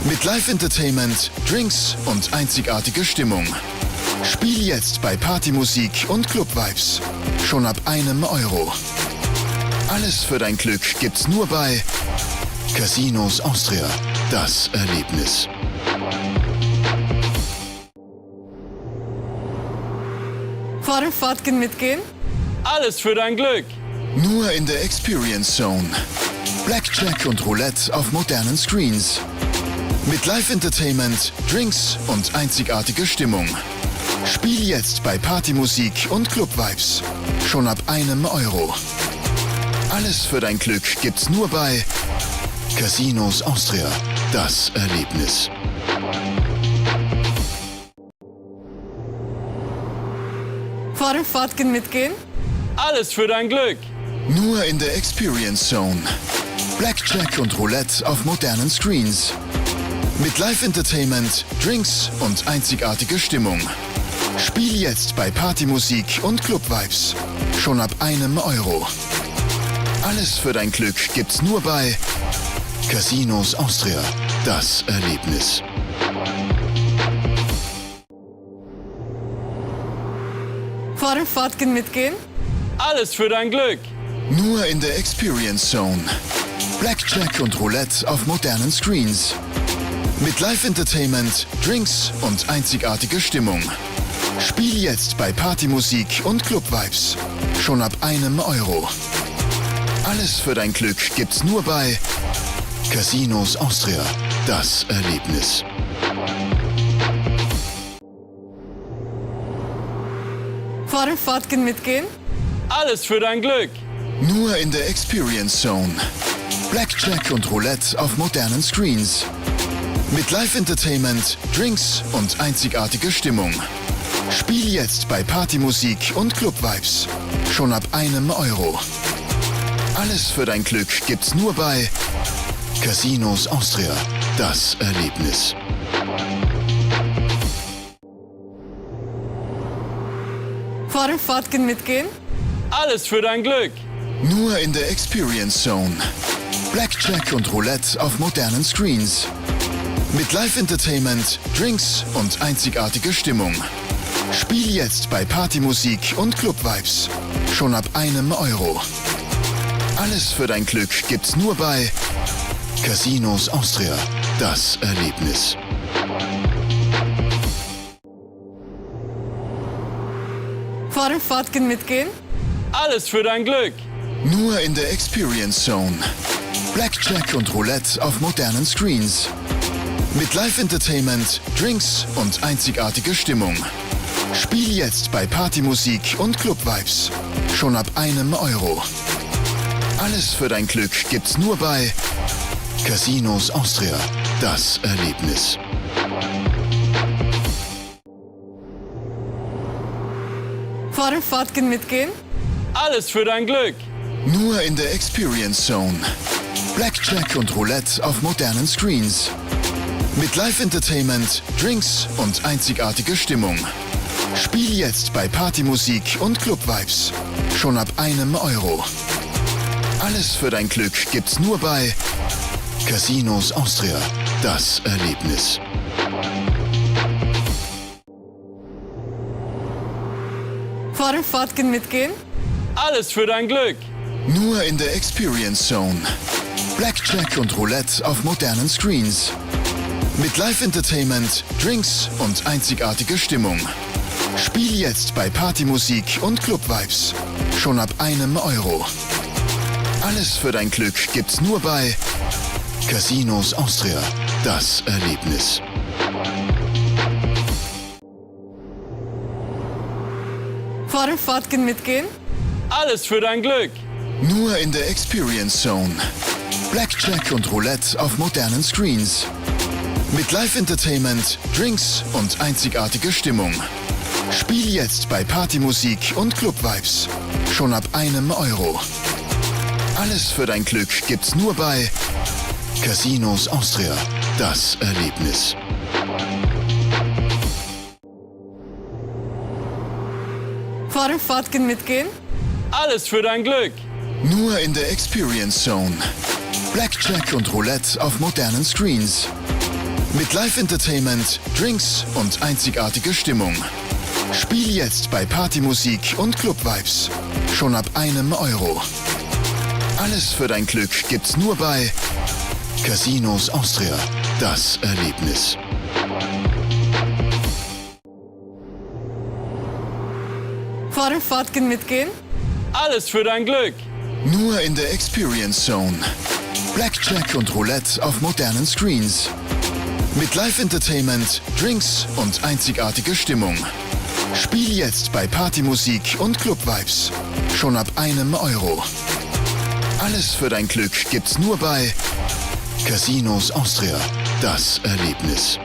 Speaker 6: Mit Live-Entertainment, Drinks und einzigartiger Stimmung. Spiel jetzt bei Partymusik und Club-Vibes. Schon ab €1. Alles für dein Glück gibt's nur bei Casinos Austria. Das Erlebnis.
Speaker 4: Vor dem Fortgehen mitgehen?
Speaker 5: Alles für dein Glück.
Speaker 6: Nur in der Experience Zone. Blackjack und Roulette auf modernen Screens. Mit Live-Entertainment, Drinks und einzigartiger Stimmung. Spiel jetzt bei Partymusik und Club-Vibes. Schon ab €1. Alles für dein Glück gibt's nur bei Casinos Austria. Das Erlebnis.
Speaker 4: Vor dem Fortgehen mitgehen?
Speaker 5: Alles für dein Glück.
Speaker 6: Nur in der Experience Zone. Blackjack und Roulette auf modernen Screens. Mit Live-Entertainment, Drinks und einzigartiger Stimmung. Spiel jetzt bei Partymusik und Club-Vibes. Schon ab €1. Alles für dein Glück gibt's nur bei Casinos Austria. Das Erlebnis.
Speaker 4: Vor dem Fortgehen mitgehen?
Speaker 5: Alles für dein Glück.
Speaker 6: Nur in der Experience Zone. Blackjack und Roulette auf modernen Screens. Mit Live-Entertainment, Drinks und einzigartiger Stimmung. Spiel jetzt bei Partymusik und Club-Vibes. Schon ab €1. Alles für dein Glück gibt's nur bei Casinos Austria. Das Erlebnis.
Speaker 4: Vor dem Fortgehen mitgehen?
Speaker 5: Alles für dein Glück.
Speaker 6: Nur in der Experience Zone. Blackjack und Roulette auf modernen Screens. Mit Live-Entertainment, Drinks und einzigartiger Stimmung. Spiel jetzt bei Partymusik und Club-Vibes. Schon ab €1. Alles für dein Glück gibt's nur bei Casinos Austria. Das Erlebnis.
Speaker 4: Vor dem Fortgehen mitgehen?
Speaker 5: Alles für dein Glück.
Speaker 6: Nur in der Experience Zone. Blackjack und Roulette auf modernen Screens. Mit Live-Entertainment, Drinks und einzigartiger Stimmung. Spiel jetzt bei Partymusik und Club-Vibes. Schon ab €1. Alles für dein Glück gibt's nur bei Casinos Austria. Das Erlebnis.
Speaker 4: Vor dem Fortgehen mitgehen?
Speaker 5: Alles für dein Glück.
Speaker 6: Nur in der Experience Zone. Blackjack und Roulette auf modernen Screens. Mit Live-Entertainment, Drinks und einzigartiger Stimmung. Spiel jetzt bei Partymusik und Club-Vibes. Schon ab €1. Alles für dein Glück gibt's nur bei Casinos Austria. Das Erlebnis.
Speaker 4: Vor dem Fortgehen mitgehen?
Speaker 5: Alles für dein Glück.
Speaker 6: Nur in der Experience Zone. Blackjack und Roulette auf modernen Screens. Mit Live-Entertainment, Drinks und einzigartiger Stimmung. Spiel jetzt bei Partymusik und Club-Vibes. Schon ab €1. Alles für dein Glück gibt's nur bei Casinos Austria. Das Erlebnis.
Speaker 4: Vor dem Fortgehen mitgehen?
Speaker 5: Alles für dein Glück.
Speaker 6: Nur in der Experience Zone. Blackjack und Roulette auf modernen Screens. Mit Live-Entertainment, Drinks und einzigartiger Stimmung. Spiel jetzt bei Partymusik und Club-Vibes. Schon ab €1. Alles für dein Glück gibt's nur bei Casinos Austria. Das Erlebnis.
Speaker 4: Vor dem Fortgehen mitgehen?
Speaker 5: Alles für dein Glück.
Speaker 6: Nur in der Experience Zone. Blackjack und Roulette auf modernen Screens. Mit Live-Entertainment, Drinks und einzigartiger Stimmung. Spiel jetzt bei Partymusik und Club-Vibes. Schon ab €1. Alles für dein Glück gibt's nur bei Casinos Austria. Das Erlebnis.
Speaker 4: Vor dem Fortgehen mitgehen?
Speaker 5: Alles für dein Glück.
Speaker 6: Nur in der Experience Zone. Blackjack und Roulette auf modernen Screens. Mit Live-Entertainment, Drinks und einzigartiger Stimmung. Spiel jetzt bei Partymusik und Club-Vibes. Schon ab €1. Alles für dein Glück gibt's nur bei Casinos Austria. Das Erlebnis.
Speaker 4: Vor dem Fortgehen mitgehen?
Speaker 5: Alles für dein Glück.
Speaker 6: Nur in der Experience Zone. Blackjack und Roulette auf modernen Screens. Mit Live-Entertainment, Drinks und einzigartiger Stimmung. Spiel jetzt bei Partymusik und Club-Vibes. Schon ab €1. Alles für dein Glück gibt's nur bei Casinos Austria. Das Erlebnis.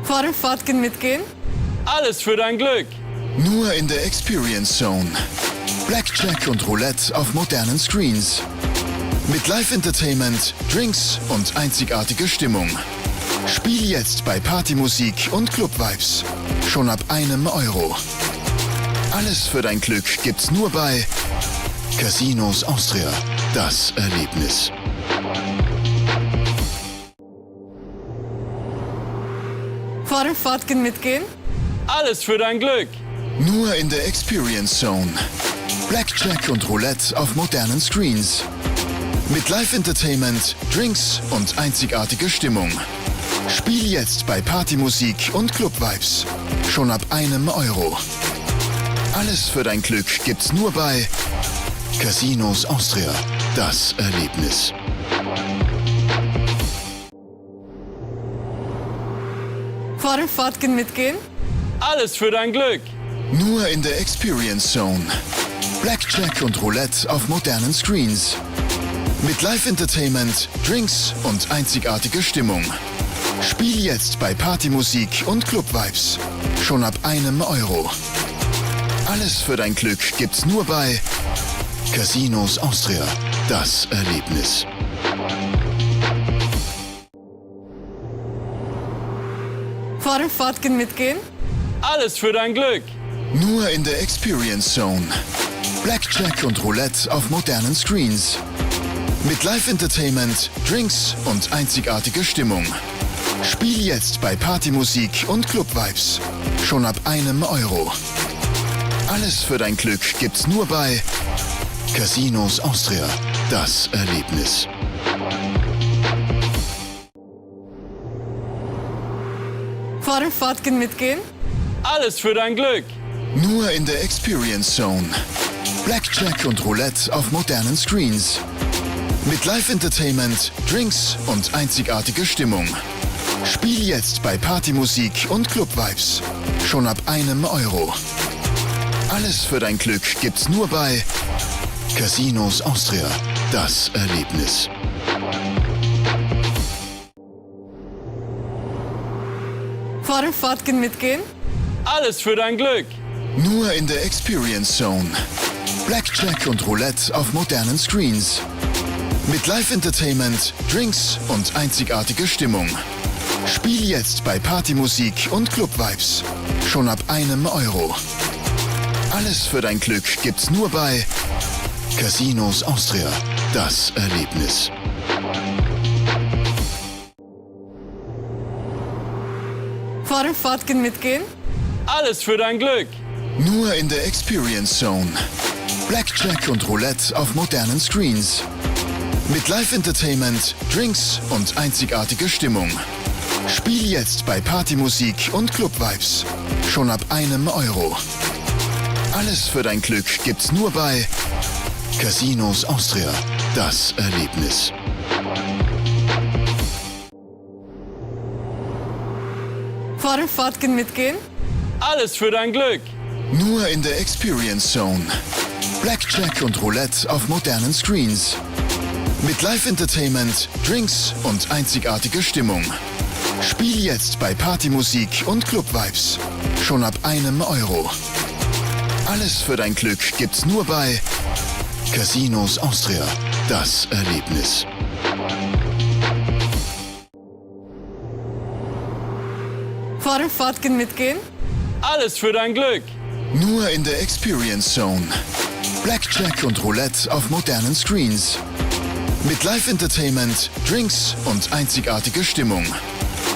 Speaker 4: Vor dem Fortgehen mitgehen?
Speaker 5: Alles für dein Glück.
Speaker 6: Nur in der Experience Zone. Blackjack und Roulette auf modernen Screens. Mit Live-Entertainment, Drinks und einzigartiger Stimmung. Spiel jetzt bei Partymusik und Club-Vibes. Schon ab €1. Alles für dein Glück gibt's nur bei Casinos Austria. Das Erlebnis.
Speaker 4: Vor dem Fortgehen mitgehen?
Speaker 5: Alles für dein Glück.
Speaker 6: Nur in der Experience Zone. Blackjack und Roulette auf modernen Screens. Mit Live-Entertainment, Drinks und einzigartiger Stimmung. Spiel jetzt bei Partymusik und Club-Vibes. Schon ab €1. Alles für dein Glück gibt's nur bei Casinos Austria. Das Erlebnis.
Speaker 4: Vor dem Fortgehen mitgehen?
Speaker 5: Alles für dein Glück.
Speaker 6: Nur in der Experience Zone. Blackjack und Roulette auf modernen Screens. Mit Live-Entertainment, Drinks und einzigartiger Stimmung. Spiel jetzt bei Partymusik und Club-Vibes. Schon ab €1. Alles für dein Glück gibt's nur bei Casinos Austria. Das Erlebnis.
Speaker 4: Vor dem Fortgehen mitgehen?
Speaker 5: Alles für dein Glück.
Speaker 6: Nur in der Experience Zone. Blackjack und Roulette auf modernen Screens. Mit Live-Entertainment, Drinks und einzigartiger Stimmung. Spiel jetzt bei Partymusik und Club-Vibes. Schon ab €1. Alles für dein Glück gibt's nur bei Casinos Austria. Das Erlebnis.
Speaker 4: Vor dem Fortgehen mitgehen?
Speaker 5: Alles für dein Glück.
Speaker 6: Nur in der Experience Zone. Blackjack und Roulette auf modernen Screens. Mit Live-Entertainment, Drinks und einzigartiger Stimmung. Spiel jetzt bei Partymusik und Club-Vibes. Schon ab €1. Alles für dein Glück gibt's nur bei Casinos Austria. Das Erlebnis.
Speaker 4: Vor dem Fortgehen mitgehen?
Speaker 5: Alles für dein Glück.
Speaker 6: Nur in der Experience Zone. Blackjack und Roulette auf modernen Screens. Mit Live-Entertainment, Drinks und einzigartiger Stimmung. Spiel jetzt bei Partymusik und Club-Vibes. Schon ab €1. Alles für dein Glück gibt's nur bei Casinos Austria. Das Erlebnis.
Speaker 4: Vor dem Fortgehen mitgehen?
Speaker 5: Alles für dein Glück.
Speaker 6: Nur in der Experience Zone. Blackjack und Roulette auf modernen Screens. Mit Live-Entertainment, Drinks und einzigartiger Stimmung. Spiel jetzt bei Partymusik und Club-Vibes. Schon ab €1. Alles für dein Glück gibt's nur bei Casinos Austria. Das Erlebnis.
Speaker 4: Vor dem Fortgehen mitgehen?
Speaker 5: Alles für dein Glück.
Speaker 6: Nur in der Experience Zone. Blackjack und Roulette auf modernen Screens. Mit Live-Entertainment, Drinks und einzigartiger Stimmung. Spiel jetzt bei Partymusik und Club-Vibes. Schon ab €1. Alles für dein Glück gibt's nur bei Casinos Austria. Das Erlebnis.
Speaker 4: Vor dem Fortgehen mitgehen?
Speaker 5: Alles für dein Glück.
Speaker 6: Nur in der Experience Zone. Blackjack und Roulette auf modernen Screens. Mit Live-Entertainment, Drinks und einzigartiger Stimmung.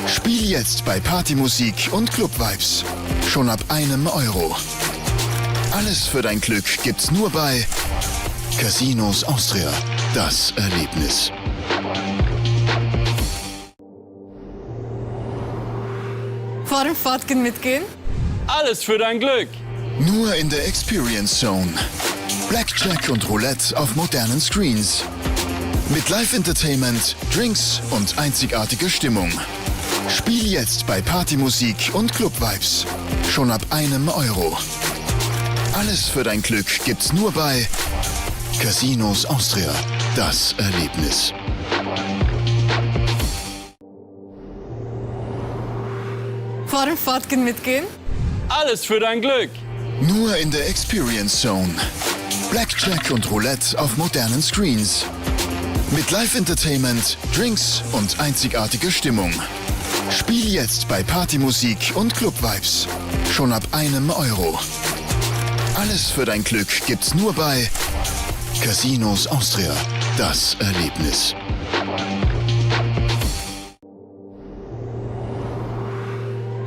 Speaker 6: Spiel jetzt bei Partymusik und Club-Vibes. Schon ab €1. Alles für dein Glück gibt's nur bei Casinos Austria. Das Erlebnis.
Speaker 4: Vor dem Fortgehen mitgehen?
Speaker 5: Alles für dein Glück.
Speaker 6: Nur in der Experience Zone. Blackjack und Roulette auf modernen Screens. Mit Live-Entertainment, Drinks und einzigartiger Stimmung. Spiel jetzt bei Partymusik und Club-Vibes. Schon ab €1. Alles für dein Glück gibt's nur bei Casinos Austria. Das Erlebnis.
Speaker 4: Vor dem Fortgehen mitgehen?
Speaker 5: Alles für dein Glück.
Speaker 6: Nur in der Experience Zone. Blackjack und Roulette auf modernen Screens. Mit Live-Entertainment, Drinks und einzigartiger Stimmung. Spiel jetzt bei Partymusik und Club-Vibes. Schon ab €1. Alles für dein Glück gibt's nur bei Casinos Austria. Das Erlebnis.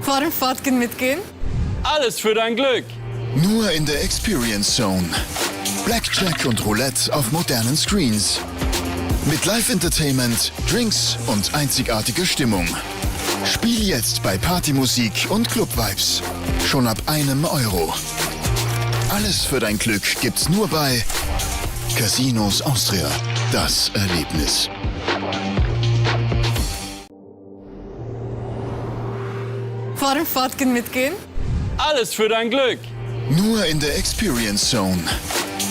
Speaker 4: Vor dem Fortgehen mitgehen?
Speaker 5: Alles für dein Glück.
Speaker 6: Nur in der Experience Zone. Blackjack und Roulette auf modernen Screens. Mit Live-Entertainment, Drinks und einzigartiger Stimmung. Spiel jetzt bei Partymusik und Club-Vibes. Schon ab €1. Alles für dein Glück gibt's nur bei Casinos Austria. Das Erlebnis.
Speaker 4: Vor dem Fortgehen mitgehen?
Speaker 5: Alles für dein Glück.
Speaker 6: Nur in der Experience Zone.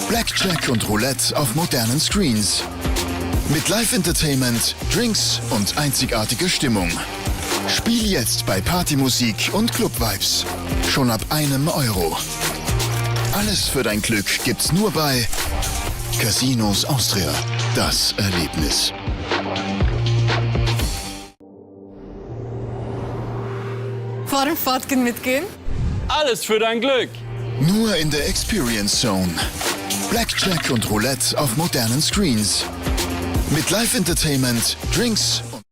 Speaker 6: Blackjack und Roulette auf modernen Screens. Mit Live-Entertainment, Drinks und einzigartiger Stimmung. Spiel jetzt bei Partymusik und Club-Vibes. Schon ab €1. Alles für dein Glück gibt's nur bei Casinos Austria. Das Erlebnis.
Speaker 4: Vor dem Fortgehen mitgehen?
Speaker 5: Alles für dein Glück.
Speaker 6: Nur in der Experience Zone. Blackjack und Roulette auf modernen Screens. Mit Live-Entertainment, Drinks und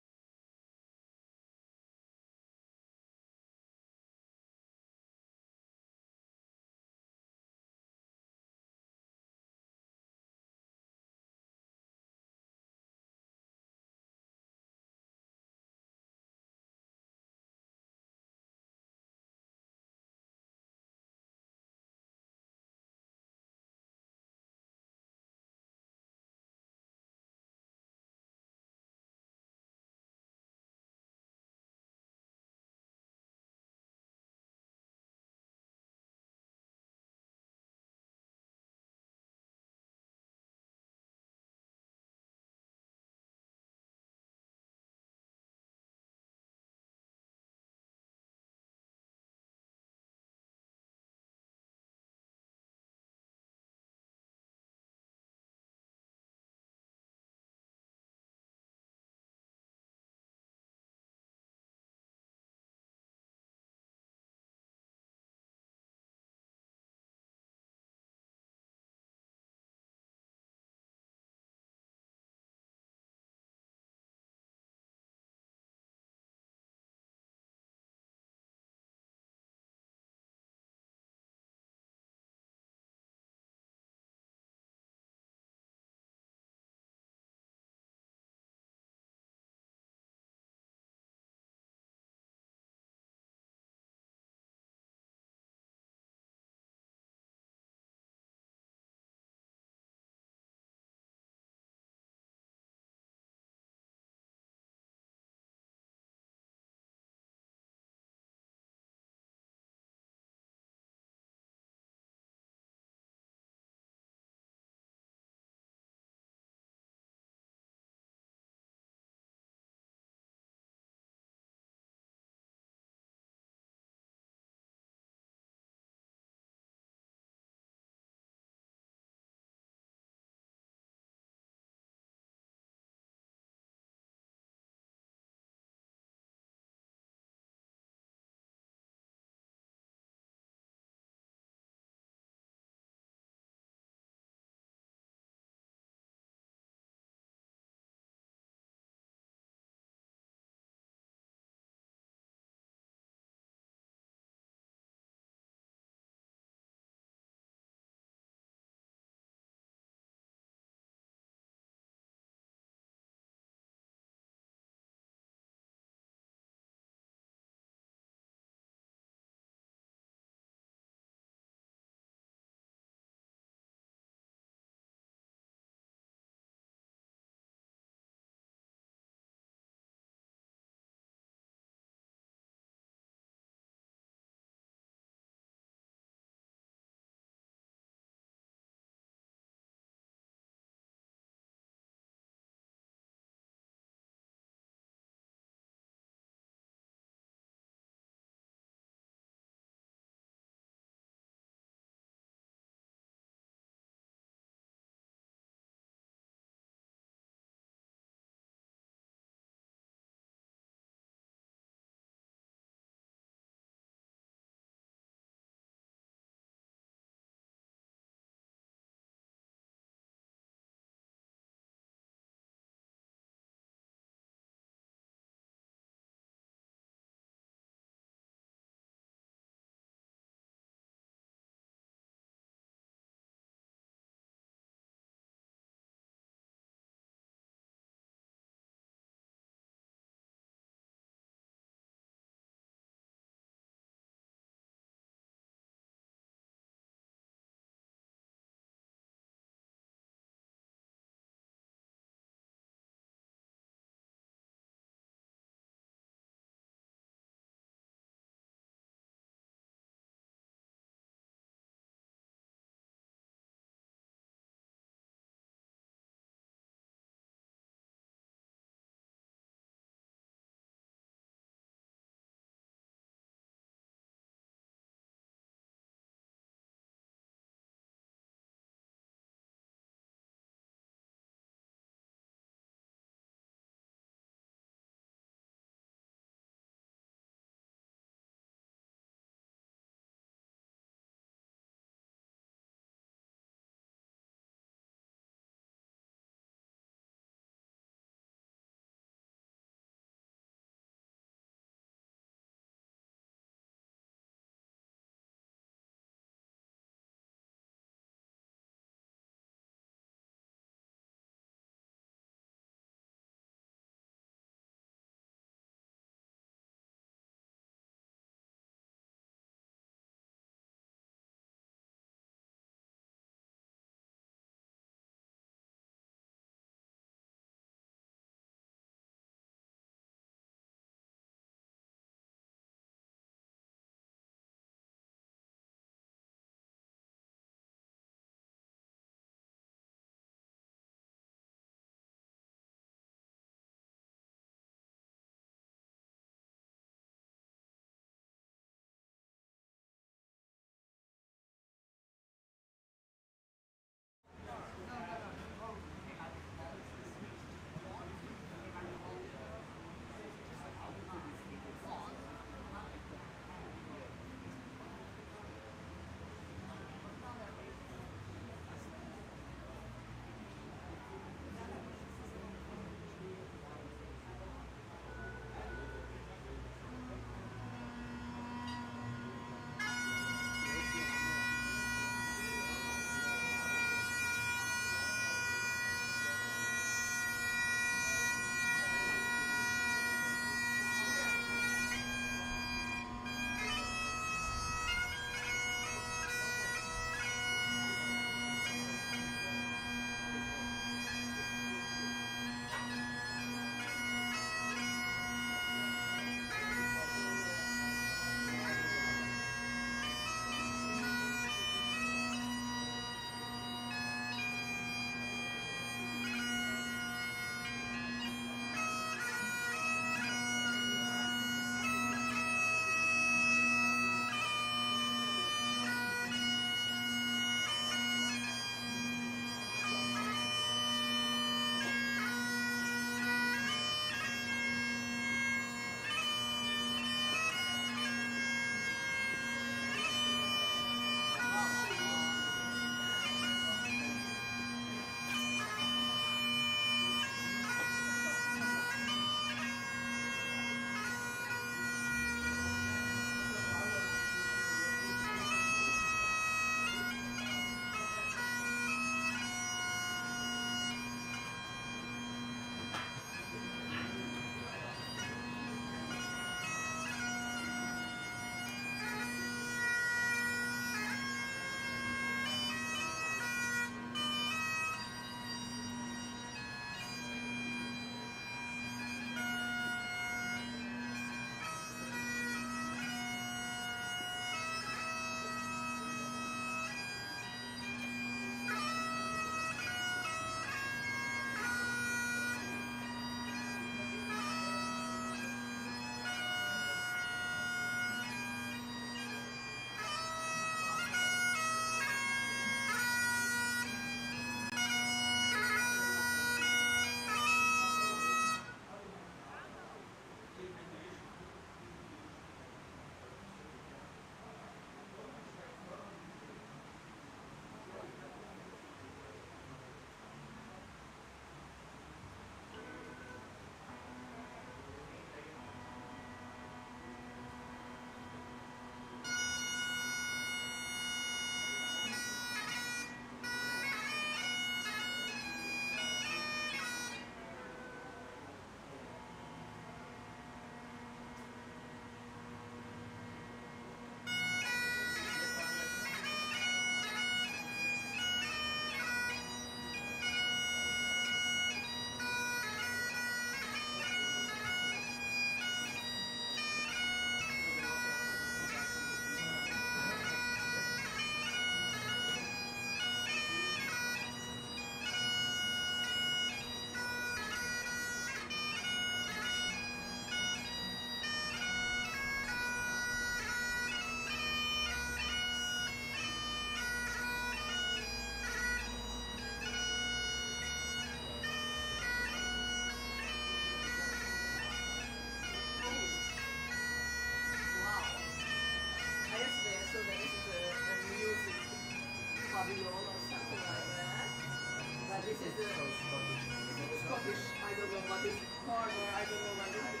Speaker 11: Scottish, I don't know what is corn or I don't know what is it.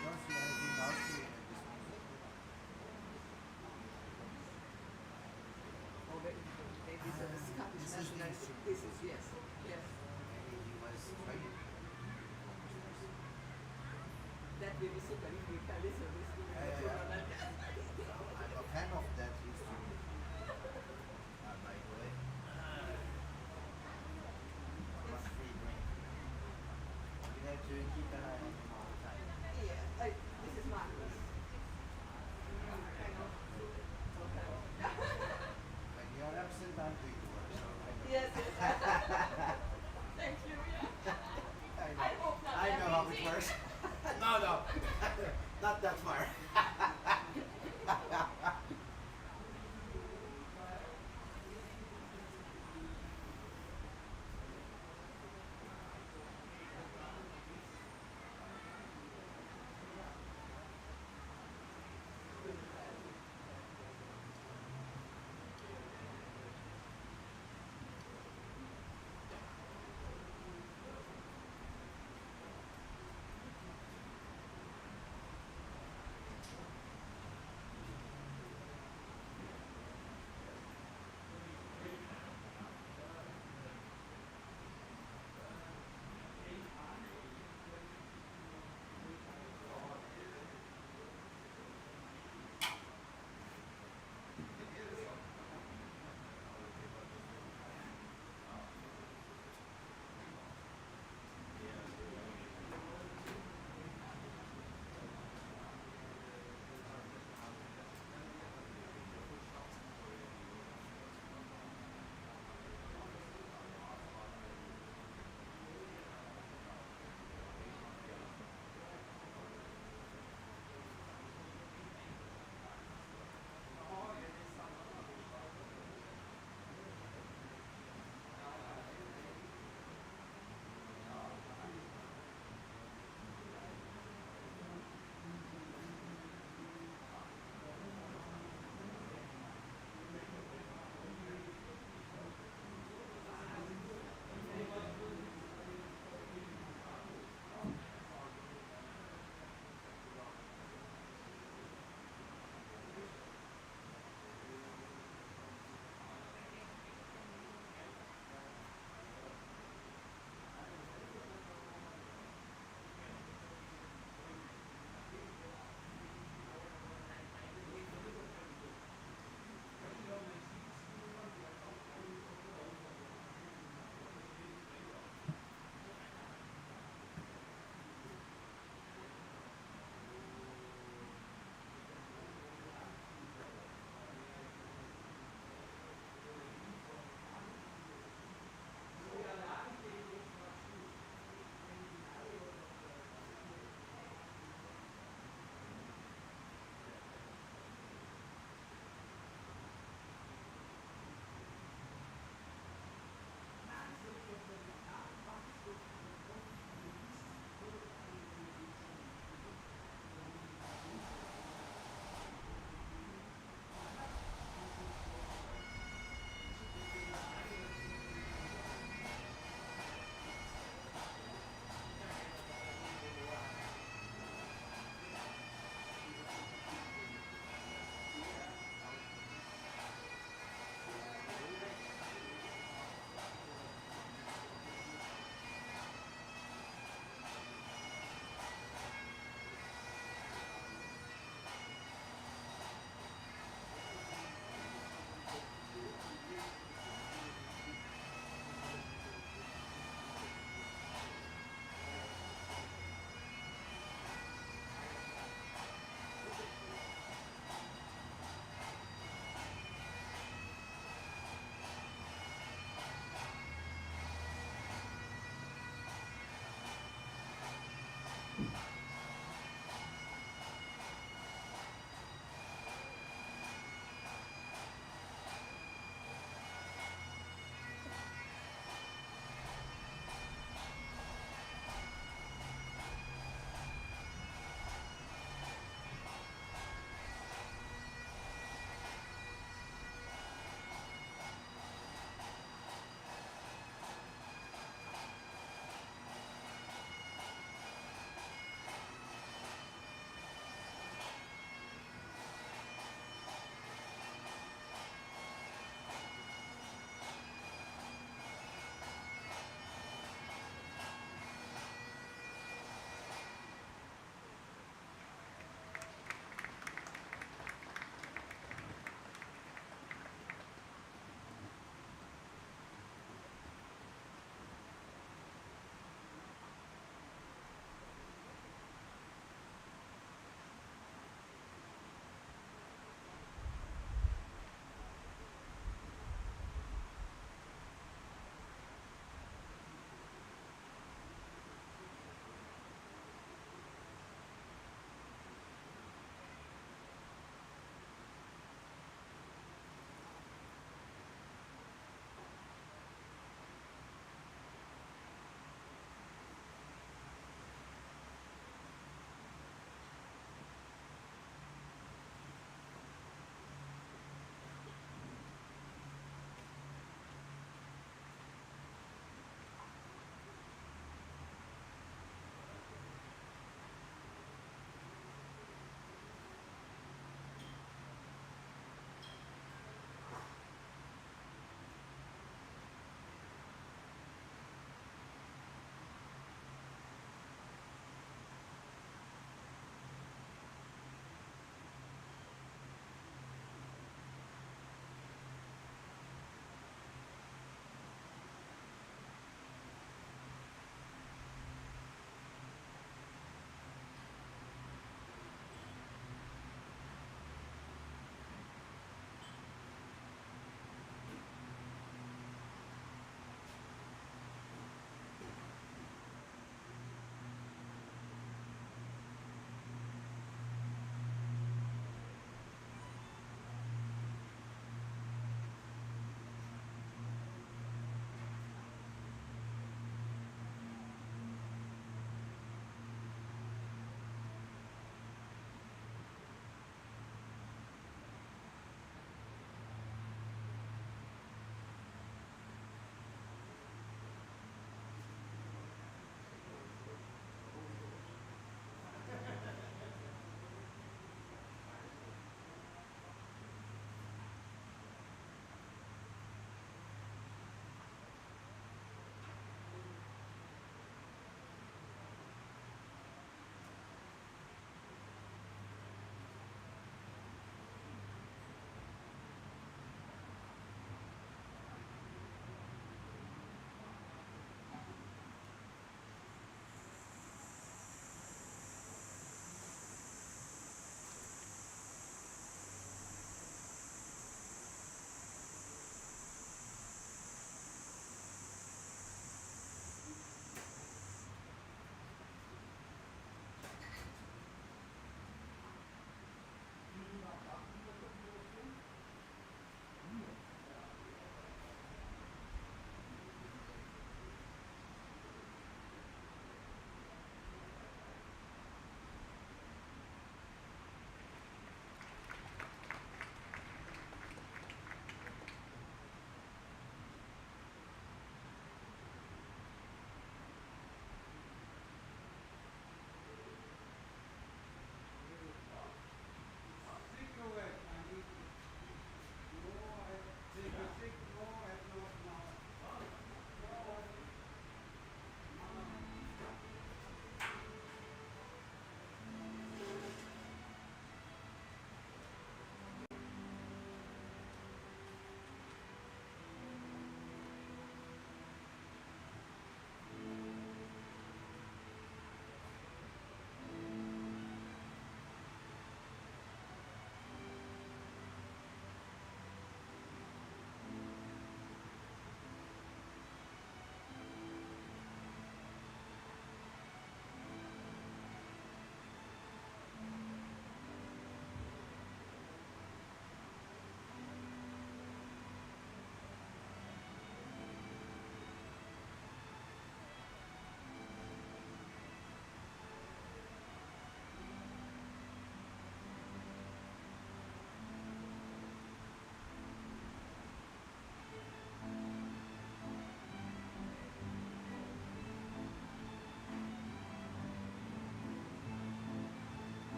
Speaker 11: Oh, maybe it's a Scottish national. This is, yes, yes. That will be super if we can listen to this.
Speaker 12: I'm a fan of that instrument. By the way. One free drink. You have to keep an eye on him all the time.
Speaker 11: Yeah, this is marvelous.
Speaker 12: When you're absent, I'm doing work, so I know.
Speaker 11: Yes, yes. Thank you, yeah. I hope not
Speaker 12: I know how it works. No, not that far.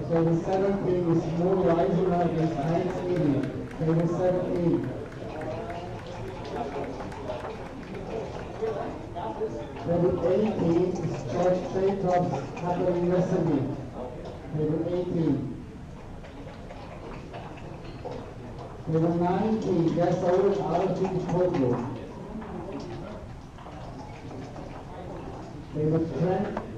Speaker 13: Table 17 ist Mo Reisener bis 1 Mini. Table 17. Table 18 is George Jacobs, Capital University. Table 18. Table 19, Gasoil Alpine Tokyo. Table 20.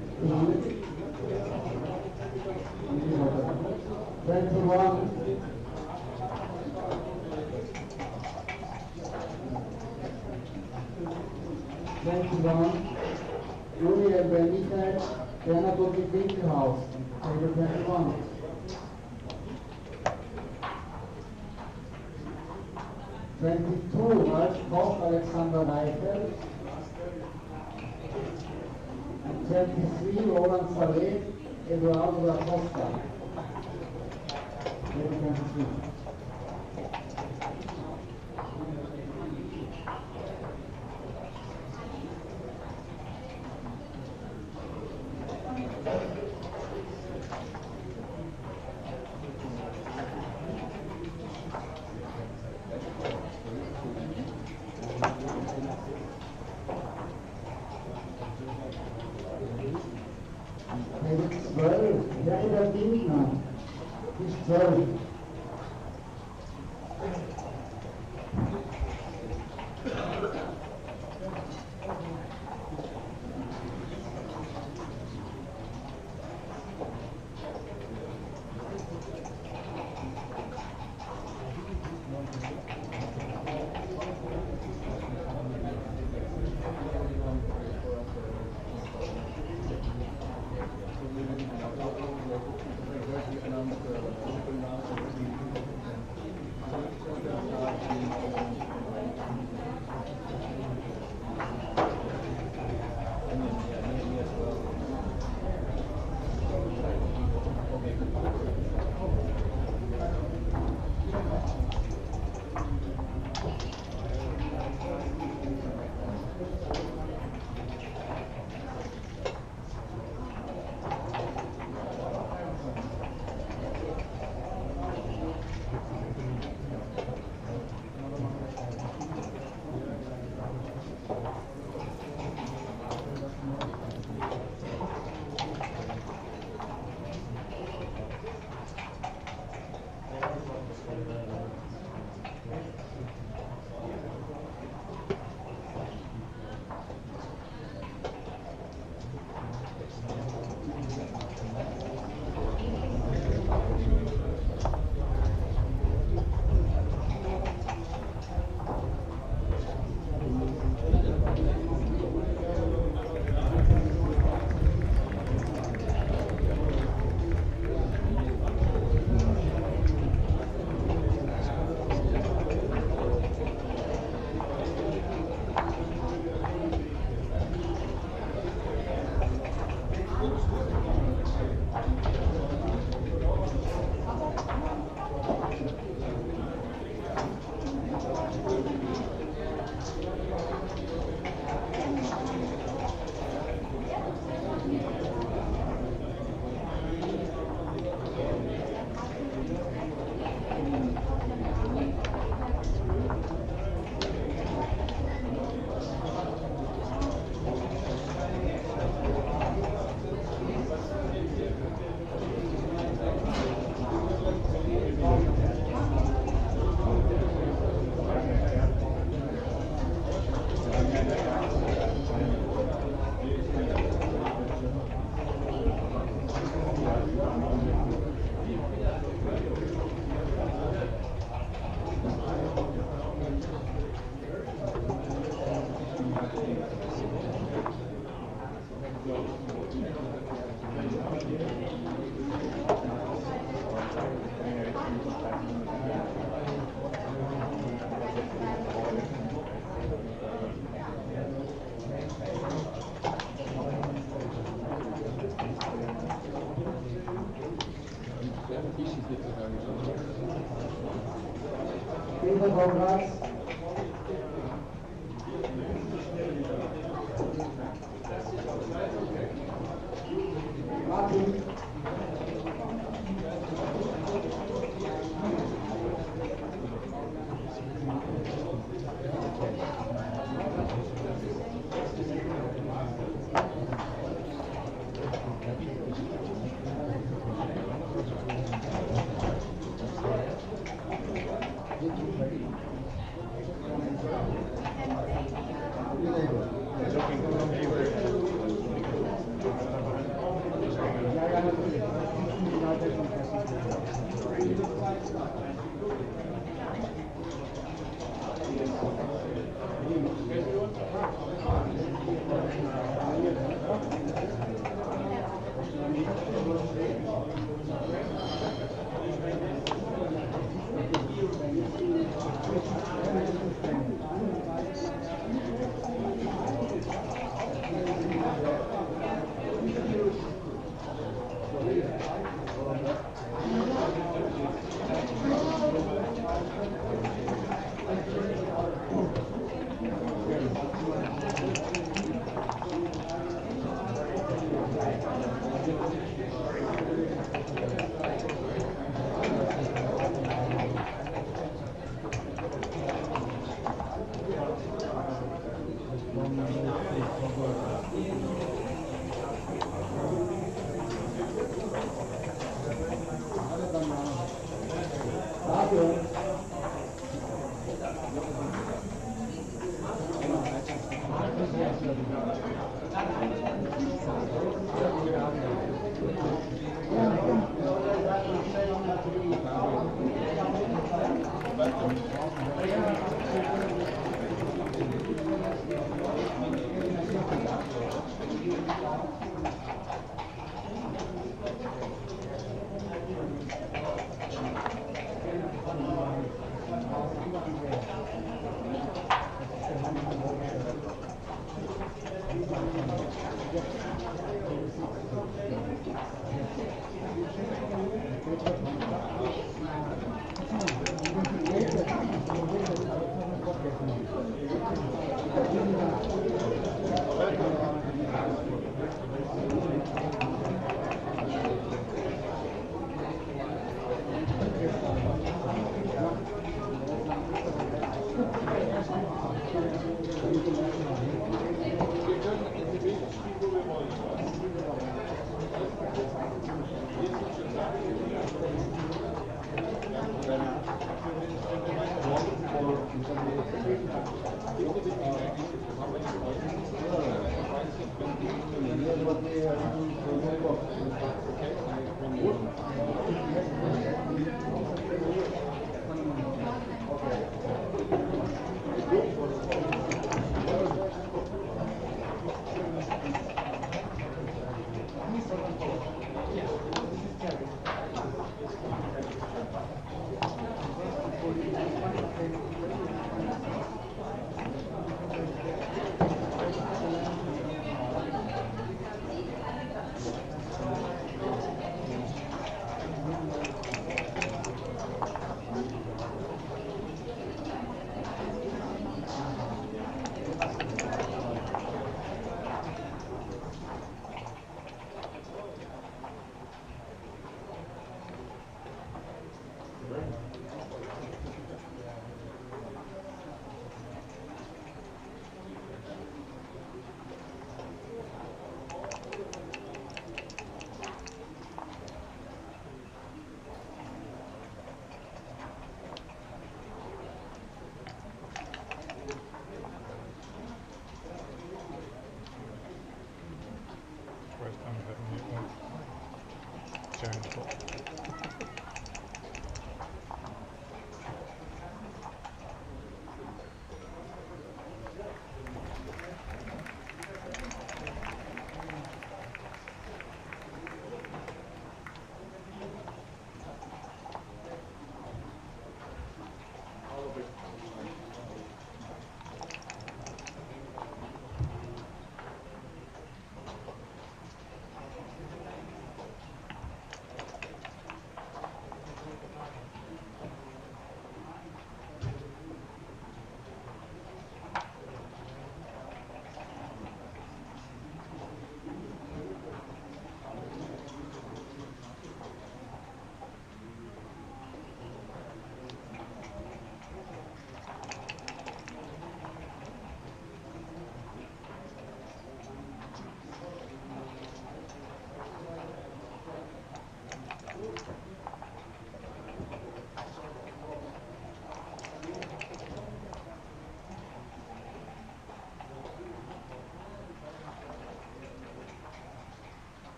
Speaker 13: 21. Uriel Benitez, Bernadette Winkelhaus, table 21. 22, Ralf Koch, Alexander Reichel. And 23, Roland Saleh, Eduardo da Costa. Table 23. Table 12, Gerda Dingner, ist 12. Peter vom Platz. Martin.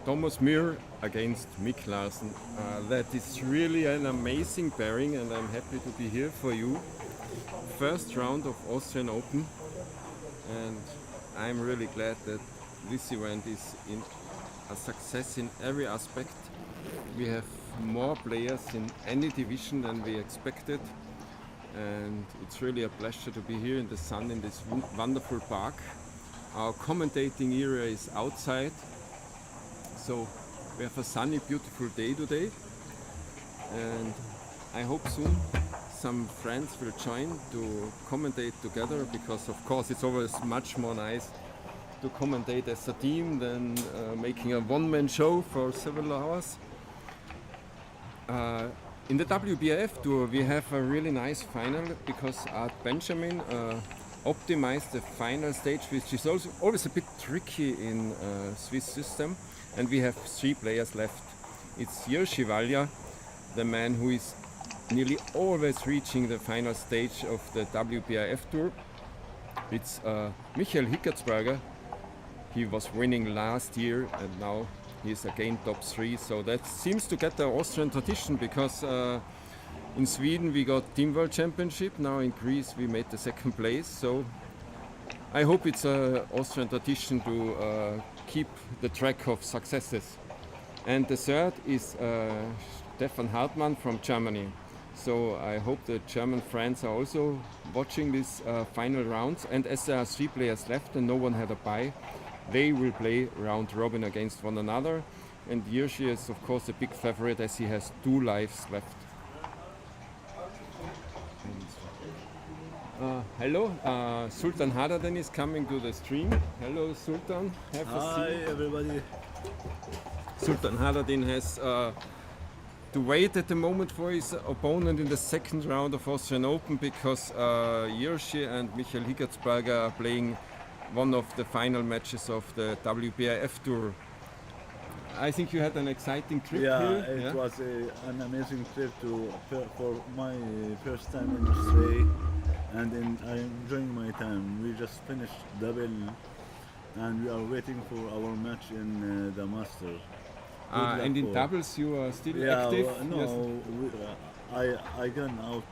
Speaker 2: Thomas Mühr against Mick Larsen. That is really an amazing pairing, and I'm happy to be here for you. First round of Austrian Open, and I'm really glad that this event is a success in every aspect. We have more players in any division than we expected, and it's really a pleasure to be here in the sun in this wonderful park. Our commentating area is outside, so we have a sunny, beautiful day today, and I hope soon some friends will join to commentate together, because of course it's always much more nice to commentate as a team than making a one-man show for several hours. In the WBIF tour we have a really nice final, because Art Benjamin optimized the final stage, which is also always a bit tricky in Swiss system, and we have 3 players left. It's Jiří Valja, the man who is nearly always reaching the final stage of the WBIF tour. It's Michael Hickertsberger. He was winning last year, and now he's again top 3, so that seems to get the Austrian tradition, because in Sweden we got Team World Championship, now in Greece we made the 2nd place, so I hope it's an Austrian tradition to keep the track of successes. And the 3rd is Stefan Hartmann from Germany, so I hope the German friends are also watching these final rounds, and as there are 3 players left and no one had a bye, they will play round robin against one another, and Jiří is of course a big favorite as he has 2 lives left. Hello, Sultan Hadaden is coming to the stream. Hello Sultan, have a seat.
Speaker 14: Hi everybody.
Speaker 2: Sultan Hadaden has to wait at the moment for his opponent in the 2nd round of Austrian Open, because Jiří and Michael Hickertsberger are playing one of the final matches of the WBIF tour. I think you had an exciting trip here.
Speaker 14: It was an amazing trip for my first time in Australia, and I'm enjoying my time. We just finished double, and we are waiting for our match in the Masters.
Speaker 2: And in doubles you are still active?
Speaker 14: No, I gone out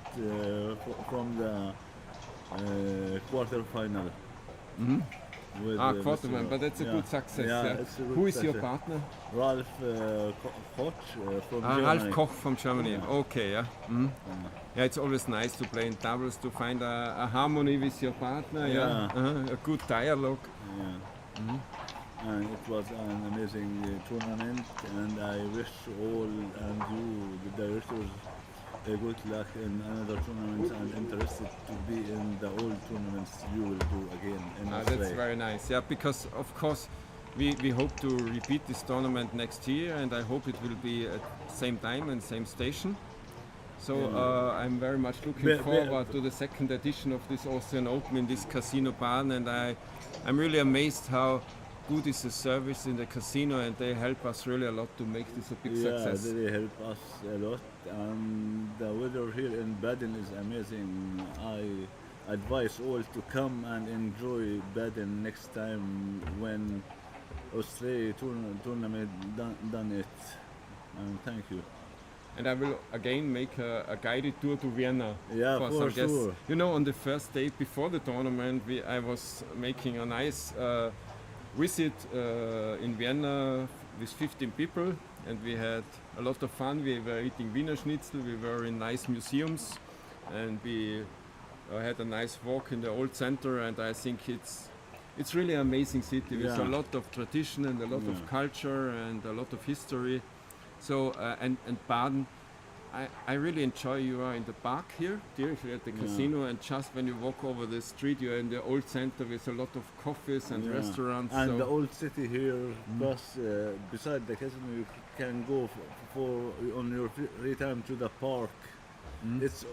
Speaker 14: from the quarter final.
Speaker 2: Quarterfinal, but that's a good success.
Speaker 14: It's a good
Speaker 2: Who is
Speaker 14: success.
Speaker 2: your partner?
Speaker 14: Ralf Koch from Germany.
Speaker 2: Ralf Koch from Germany. Okay, yeah. Yeah, it's always nice to play in doubles, to find a harmony with your partner. A good dialogue.
Speaker 14: And it was an amazing tournament, and I wish all and you, the directors, good luck in another tournament, and interested to be in the all tournaments you will do again in Australia.
Speaker 2: That's very nice, yeah, because of course we hope to repeat this tournament next year, and I hope it will be at the same time and same station. So I'm very much looking forward to the 2nd edition of this Austrian Open in this casino barn, and I'm really amazed how good is the service in the casino, and they help us really a lot to make this a big success.
Speaker 14: Yeah, they help us a lot, and the weather here in Baden is amazing. I advise all to come and enjoy Baden next time when Australia tournament done it. And thank you.
Speaker 2: And I will again make a guided tour to Vienna.
Speaker 14: Yeah, for sure.
Speaker 2: You know, on the first day before the tournament, I was making a nice visit in Vienna with 15 people, and we had a lot of fun. We were eating Wiener Schnitzel, we were in nice museums, and we had a nice walk in the old center, and I think it's really an amazing city with a lot of tradition and a lot of culture and a lot of history. So and Baden, I really enjoy you are in the park here at the casino, and just when you walk over the street you're in the old center with a lot of coffees and restaurants.
Speaker 14: And the old city here, plus beside the casino you can go for on your free time to the park. It's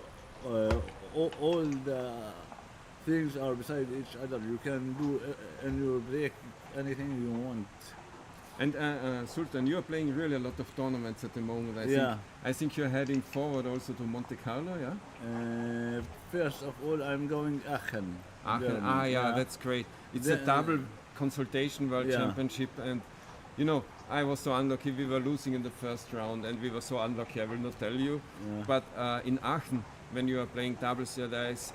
Speaker 14: all the things are beside each other. You can do in your break anything you want.
Speaker 2: And Sultan, you are playing really a lot of tournaments at the moment. I think you're heading forward also to Monte Carlo, yeah?
Speaker 14: First of all, I'm going Aachen.
Speaker 2: Aachen, that's great. It's a double consultation world championship, and you know, I was so unlucky. We were losing in the first round, and we were so unlucky. I will not tell you.
Speaker 14: Yeah.
Speaker 2: But in Aachen, when you are playing doubles, there is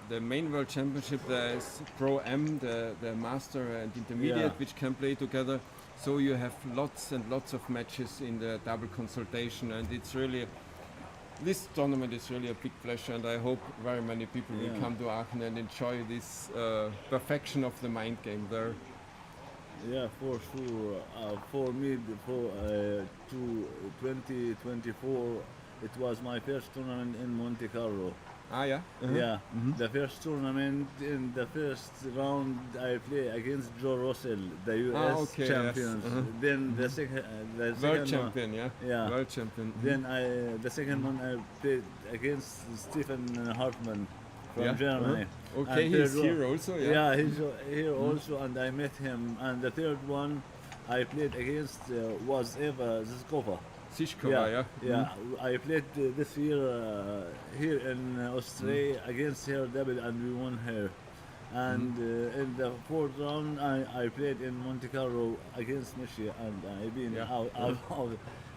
Speaker 2: the main world championship. There is Pro M, the master and intermediate,
Speaker 14: Yeah.
Speaker 2: which can play together. So you have lots and lots of matches in the double consultation, and it's really. This tournament is really a big pleasure, and I hope very many people will
Speaker 14: Yeah.
Speaker 2: come to Aachen and enjoy this perfection of the mind game there.
Speaker 14: Yeah, for sure. For me, before 2024, it was my first tournament in Monte Carlo.
Speaker 2: Ah, yeah?
Speaker 14: Yeah, the first tournament in the first round I play against Joe Russell, the US
Speaker 2: okay,
Speaker 14: champions.
Speaker 2: yes.
Speaker 14: Then the second
Speaker 2: World
Speaker 14: one,
Speaker 2: champion, yeah?
Speaker 14: yeah.
Speaker 2: World champion.
Speaker 14: Then the second one I played against Stephen Hartmann from
Speaker 2: Yeah,
Speaker 14: Germany.
Speaker 2: Okay,
Speaker 14: And
Speaker 2: he's
Speaker 14: third
Speaker 2: here
Speaker 14: one-
Speaker 2: also, yeah?
Speaker 14: Yeah, he's here also, and I met him. And the third one I played against was Eva Zizkova.
Speaker 2: Zizkova, yeah?
Speaker 14: Yeah, I played this year here in Australia against her double, and we won her. And in the fourth round, I played in Monte Carlo against Michi, and I've been
Speaker 2: Yeah.
Speaker 14: out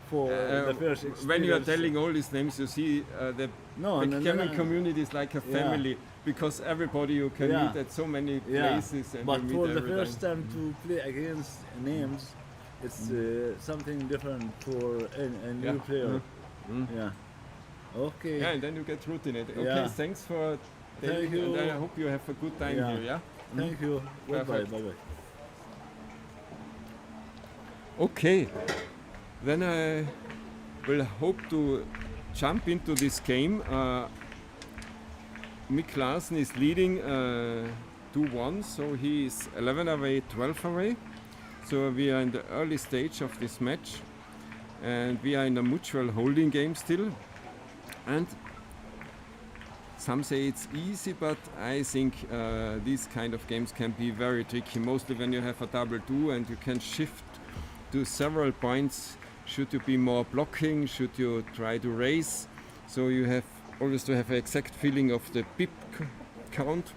Speaker 14: for the first experience.
Speaker 2: When you are telling all these names, you see the backgammon
Speaker 14: no.
Speaker 2: community is like a
Speaker 14: Yeah.
Speaker 2: family, because everybody you can
Speaker 14: Yeah.
Speaker 2: meet at so many
Speaker 14: Yeah,
Speaker 2: places. And
Speaker 14: but
Speaker 2: you
Speaker 14: for
Speaker 2: meet
Speaker 14: the
Speaker 2: every
Speaker 14: first
Speaker 2: time.
Speaker 14: time to play against names, it's something different for a new
Speaker 2: Yeah.
Speaker 14: player. Yeah. Okay.
Speaker 2: Yeah, and then you get root in it. Okay,
Speaker 14: Yeah.
Speaker 2: thanks for
Speaker 14: Thank
Speaker 2: telling,
Speaker 14: you.
Speaker 2: and I hope you have a good time
Speaker 14: Yeah.
Speaker 2: here, yeah?
Speaker 14: Thank you. Goodbye.
Speaker 2: Perfect.
Speaker 14: Bye bye.
Speaker 2: Okay, then I will hope to jump into this game. Mick Larsen is leading 2-1, so he is 11 away, 12 away. So we are in the early stage of this match, and we are in a mutual holding game still. And some say it's easy, but I think these kind of games can be very tricky, mostly when you have a double two and you can shift to several points. Should you be more blocking? Should you try to raise? So you have always to have an exact feeling of the pip count.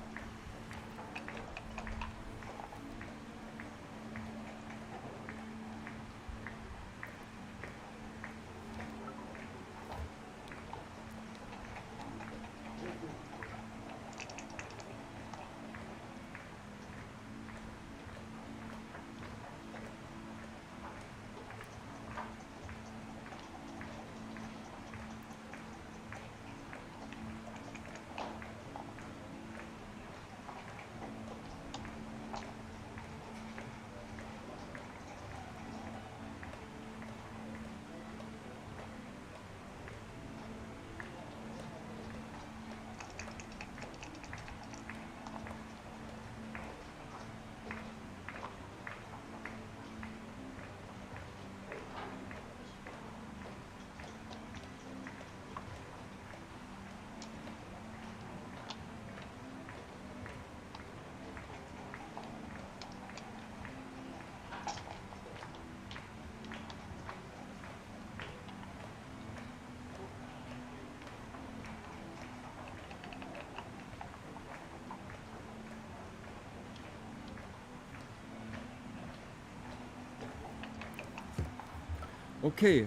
Speaker 2: Okay,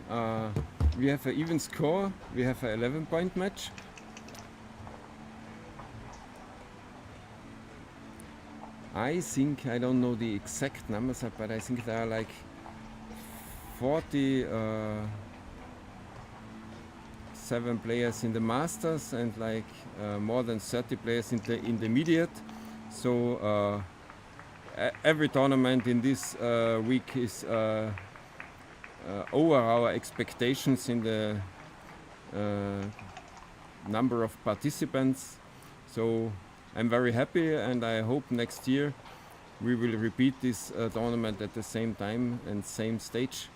Speaker 2: we have an even score. We have an 11-point match. I think, I don't know the exact numbers, but I think there are like 47 players in the Masters and like more than 30 players in the intermediate. So every tournament in this week is over our expectations in the number of participants. So I'm very happy, and I hope next year we will repeat this tournament at the same time and same stage.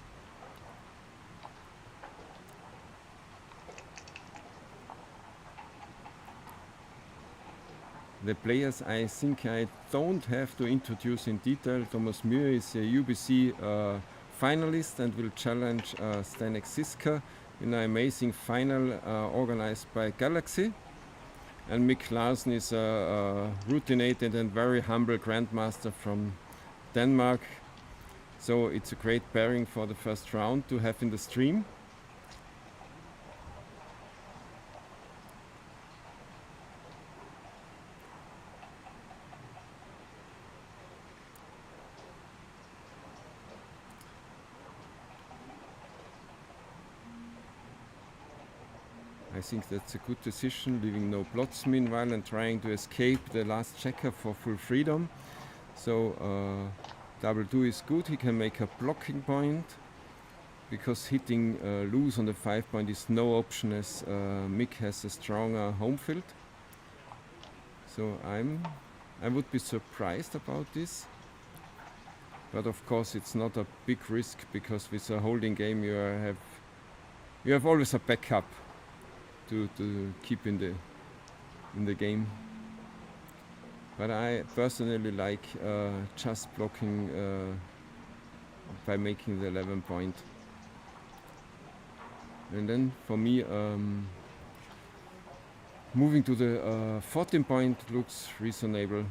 Speaker 2: The players, I think I don't have to introduce in detail. Thomas Mühe is a UBC finalist and will challenge Stanek Siska in an amazing final organized by Galaxy. And Mick Larsen is a routinated and very humble grandmaster from Denmark. So it's a great pairing for the first round to have in the stream. I think that's a good decision, leaving no plots meanwhile and trying to escape the last checker for full freedom. So double 2 is good, he can make a blocking point, because hitting loose on the 5 point is no option, as Mick has a stronger home field. So I would be surprised about this. But of course it's not a big risk, because with a holding game you have always a backup to keep in the game. But I personally like just blocking by making the 11 point. And then for me, moving to the 14 point looks reasonable,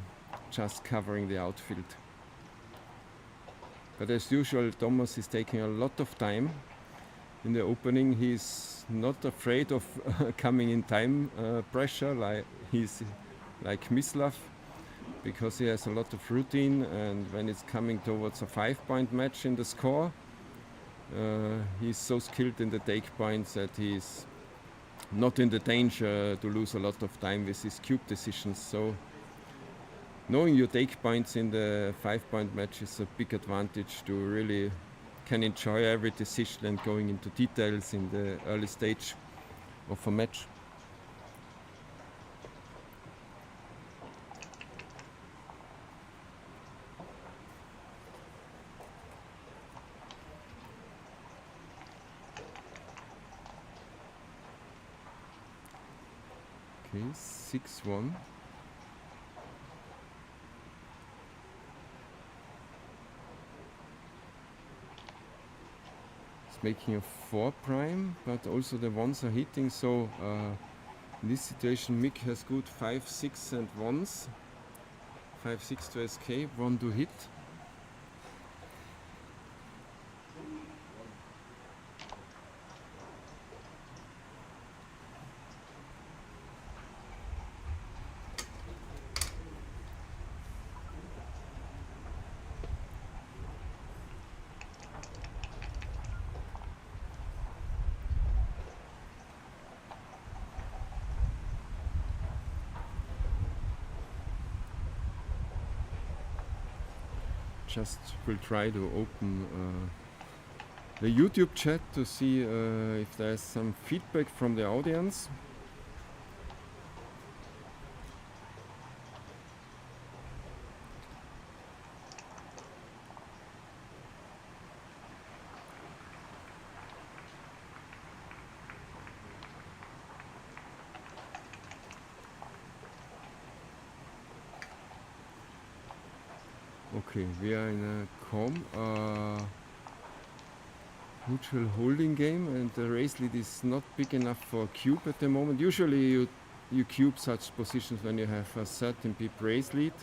Speaker 2: just covering the outfield. But as usual, Thomas is taking a lot of time. In the opening, he's not afraid of coming in time pressure, like he's like Mislav, because he has a lot of routine, and when it's coming towards a 5 point match in the score, he's so skilled in the take points that he's not in the danger to lose a lot of time with his cube decisions. So knowing your take points in the 5 point match is a big advantage to really can enjoy every decision and going into details in the early stage of a match. Okay, 6-1. Making a 4 prime, but also the ones are hitting, so in this situation Mick has good 5, 6 and 1s. 5, 6 to escape, 1 to hit. Just will try to open the YouTube chat to see if there's some feedback from the audience. Okay, we are in a calm neutral holding game, and the race lead is not big enough for a cube at the moment. Usually you cube such positions when you have a certain pip race lead.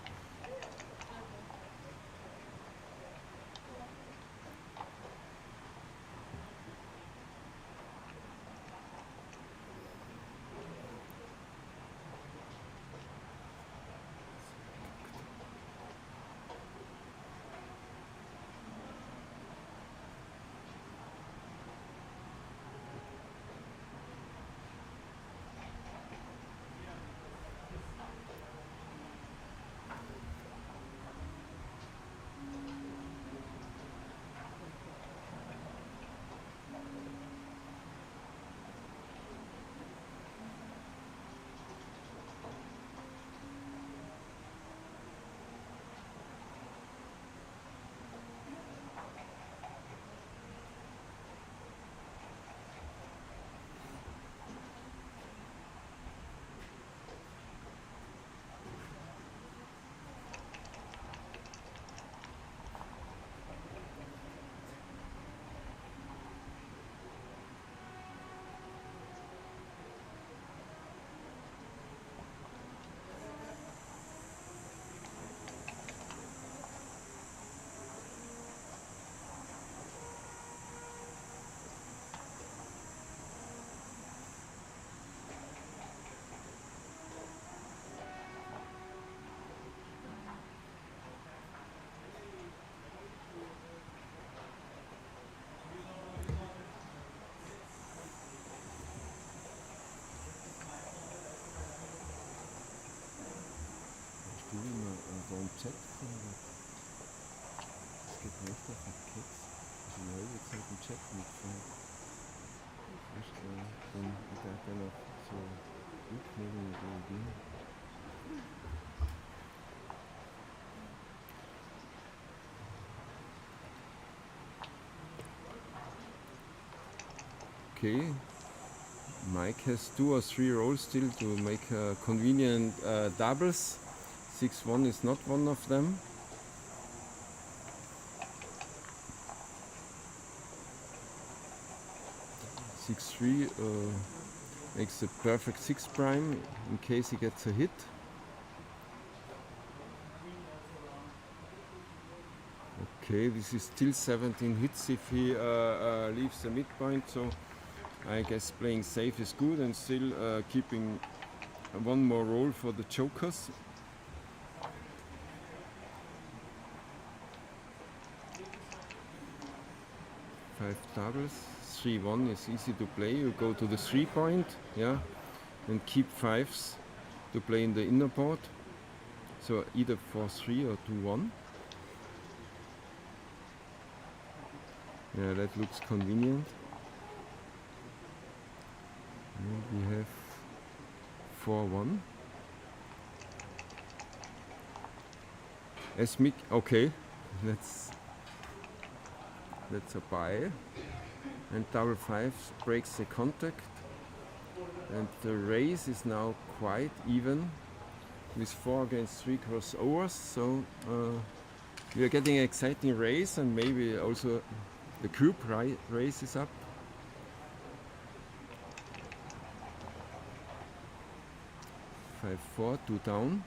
Speaker 2: Chat von der. Es geht nicht auf den Keks. Also die halbe Zeit im Chat mitfahren. Erst dann wird er noch so Rückmeldungen reagieren. Okay. Mike has 2 or 3 rolls still to make convenient doubles. 6-1 is not one of them. Six three makes a perfect 6 prime in case he gets a hit. Okay, this is still 17 hits if he leaves the midpoint, so I guess playing safe is good and still keeping one more roll for the jokers. Five doubles, 3-1 is easy to play. You go to the 3 point, yeah, and keep 5s to play in the inner board. So either 4-3 or 2-1. Yeah, that looks convenient. And we have 4-1. As Mick, okay, that's a buy. And double 5 breaks the contact. And the race is now quite even with 4 against 3 crossovers. So we are getting an exciting race, and maybe also the group race is up. 5-4, 2 down.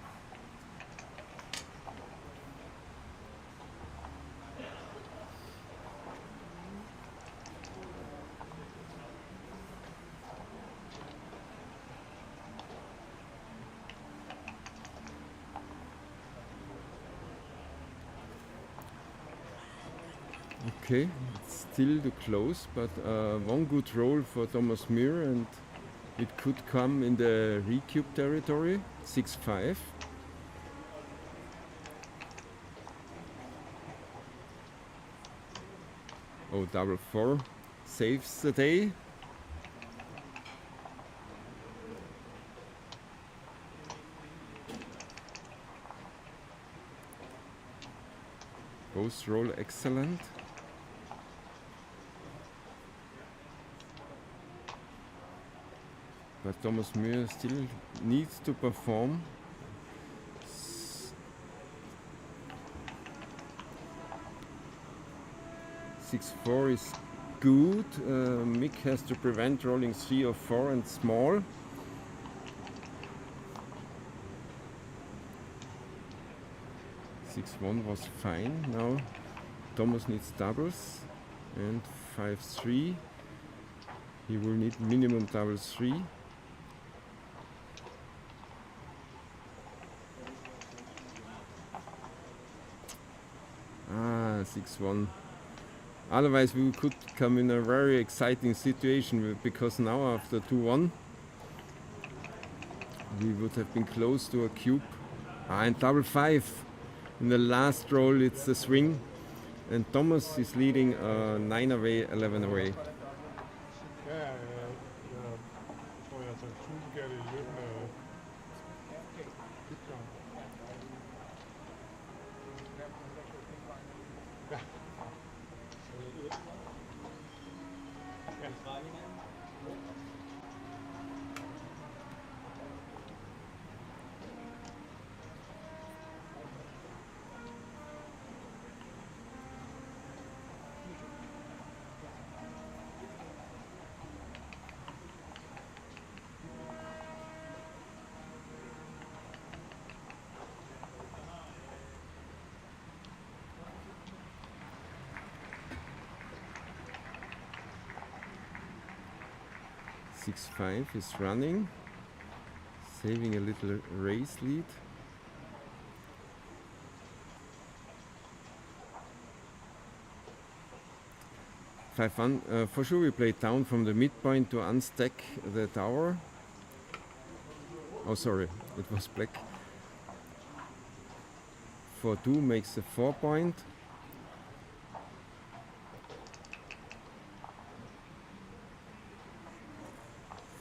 Speaker 2: Okay, it's still too close, but one good roll for Thomas Muir, and it could come in the recube territory. 6-5. Oh, double 4 saves the day. Both roll excellent. But Thomas Muir still needs to perform. 6-4 is good. Mick has to prevent rolling 3 or 4 and small. 6-1 was fine. Now Thomas needs doubles, and 5-3. He will need minimum double 3. Ah, 6-1. Otherwise we could come in a very exciting situation, because now after 2-1 we would have been close to a cube. And double 5. In the last roll it's the swing, and Thomas is leading 9 away, 11 away. Six-5 is running, saving a little race lead. For sure we play down from the midpoint to unstack the tower. Oh sorry, it was black. 4-2 makes a 4-point.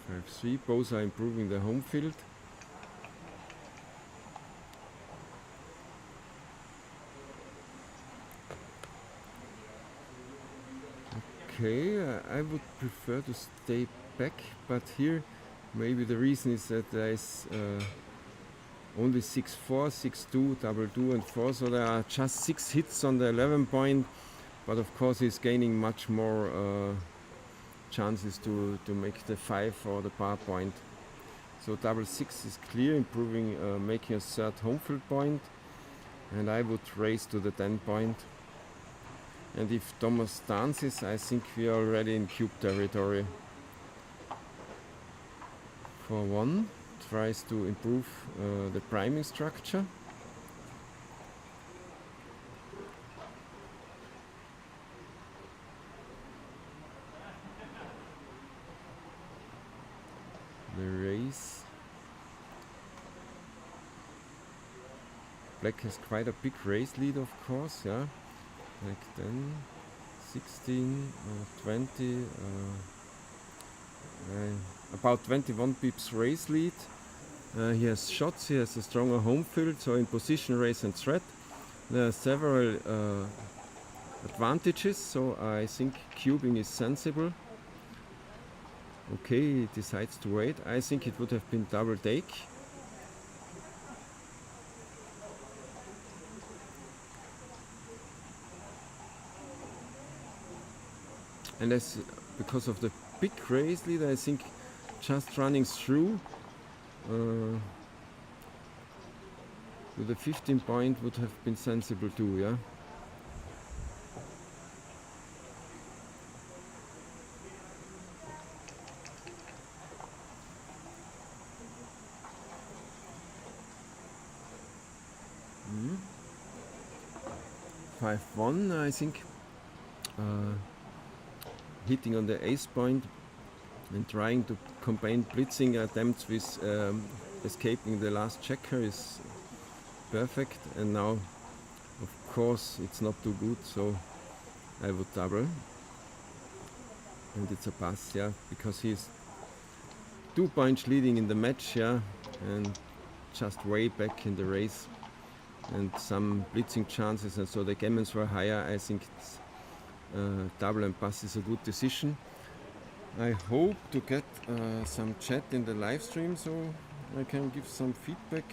Speaker 2: Five-3. Both are improving the home field. Okay, I would prefer to stay back, but here maybe the reason is that there is only 6-4, 6-2, double 2 and 4, so there are just 6 hits on the 11 point, but of course he's gaining much more chances to make the 5 or the par point. So double 6 is clear, improving, making a third home field point, and I would raise to the 10 point. And if Thomas dances, I think we are already in cube territory. 4-1 tries to improve the priming structure. The raise. Black has quite a big raise lead, of course, yeah. Like 10, 16, 20, about 21 pips raise lead. He has shots, he has a stronger home field, so in position, race and threat. There are several advantages, so I think cubing is sensible. Okay, he decides to wait. I think it would have been double take. And as because of the big raise lead, I think just running through with a 15 point would have been sensible too, yeah. Mm. 5-1, I think. Hitting on the ace point and trying to combine blitzing attempts with escaping the last checker is perfect. And now, of course, it's not too good, so I would double. And it's a pass, yeah, because he's 2 points leading in the match, yeah, and just way back in the race. And some blitzing chances, and so the gammons were higher. I think it's double and pass is a good decision. I hope to get some chat in the live stream so I can give some feedback.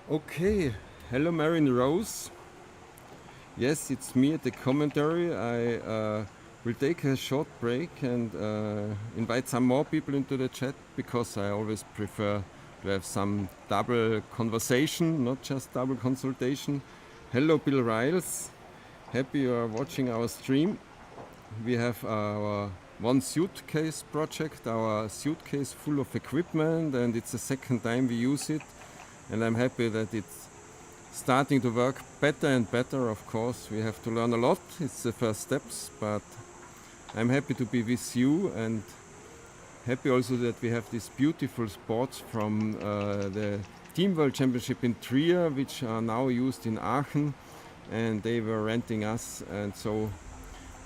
Speaker 2: Okay, hello Marin Rose. Yes, it's me at the commentary. I will take a short break and invite some more people into the chat because I always prefer to have some double conversation, not just double consultation. Hello Bill Riles, happy you are watching our stream. We have our one suitcase project, our suitcase full of equipment, and it's the second time we use it. And I'm happy that it's starting to work better and better. Of course, we have to learn a lot. It's the first steps, but I'm happy to be with you and happy also that we have these beautiful sports from the Team World Championship in Trier, which are now used in Aachen, and they were renting us, and so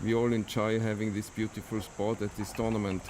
Speaker 2: we all enjoy having this beautiful sport at this tournament.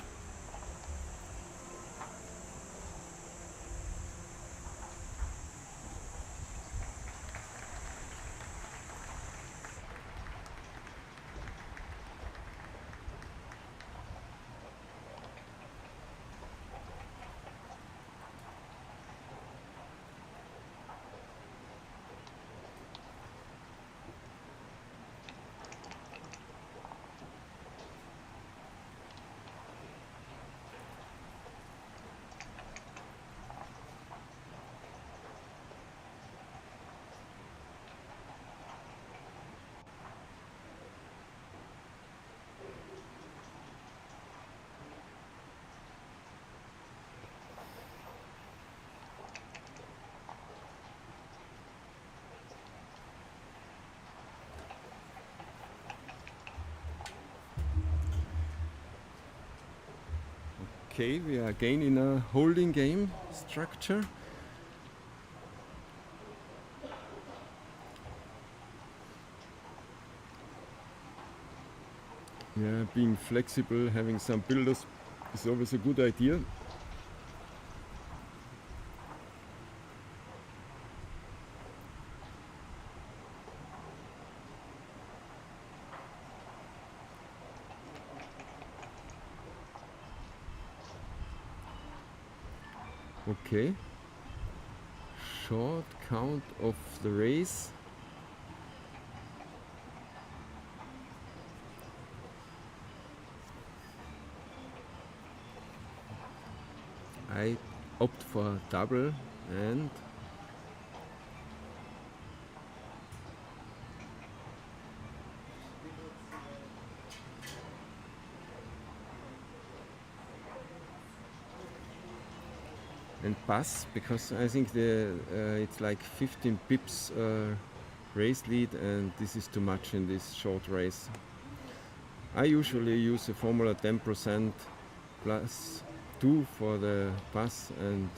Speaker 2: Okay, we are again in a holding game structure. Yeah, being flexible, having some builders is always a good idea. Okay, short count of the race. I opt for double and pass, because I think it's like 15 pips race lead, and this is too much in this short race. I usually use a formula 10% plus 2 for the pass, and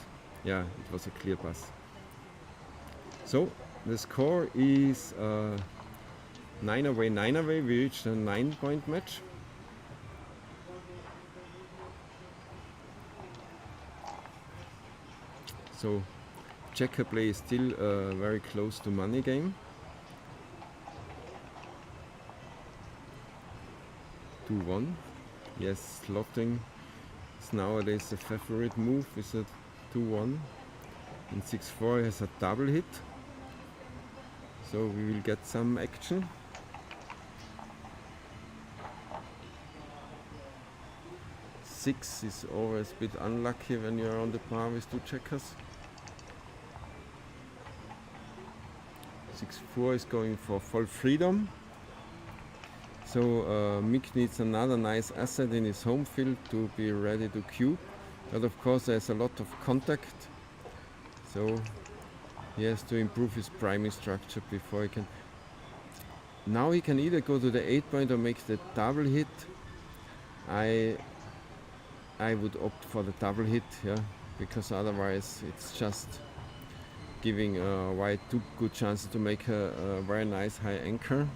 Speaker 2: yeah, it was a clear pass. So the score is 9 away, 9 away. We reached a 9-point match. So checker play is still very close to money game. 2-1. Yes, slotting is nowadays a favorite move with a 2-1. In 6-4 has a double hit. So we will get some action. Six is always a bit unlucky when you're on the par with two checkers. 6-4 is going for full freedom. So Mick needs another nice asset in his home field to be ready to cube. But of course there's a lot of contact. So he has to improve his priming structure before he can. Now he can either go to the 8-point or make the double hit. I would opt for the double hit, yeah, because otherwise it's just giving White two good chances to make a very nice high anchor.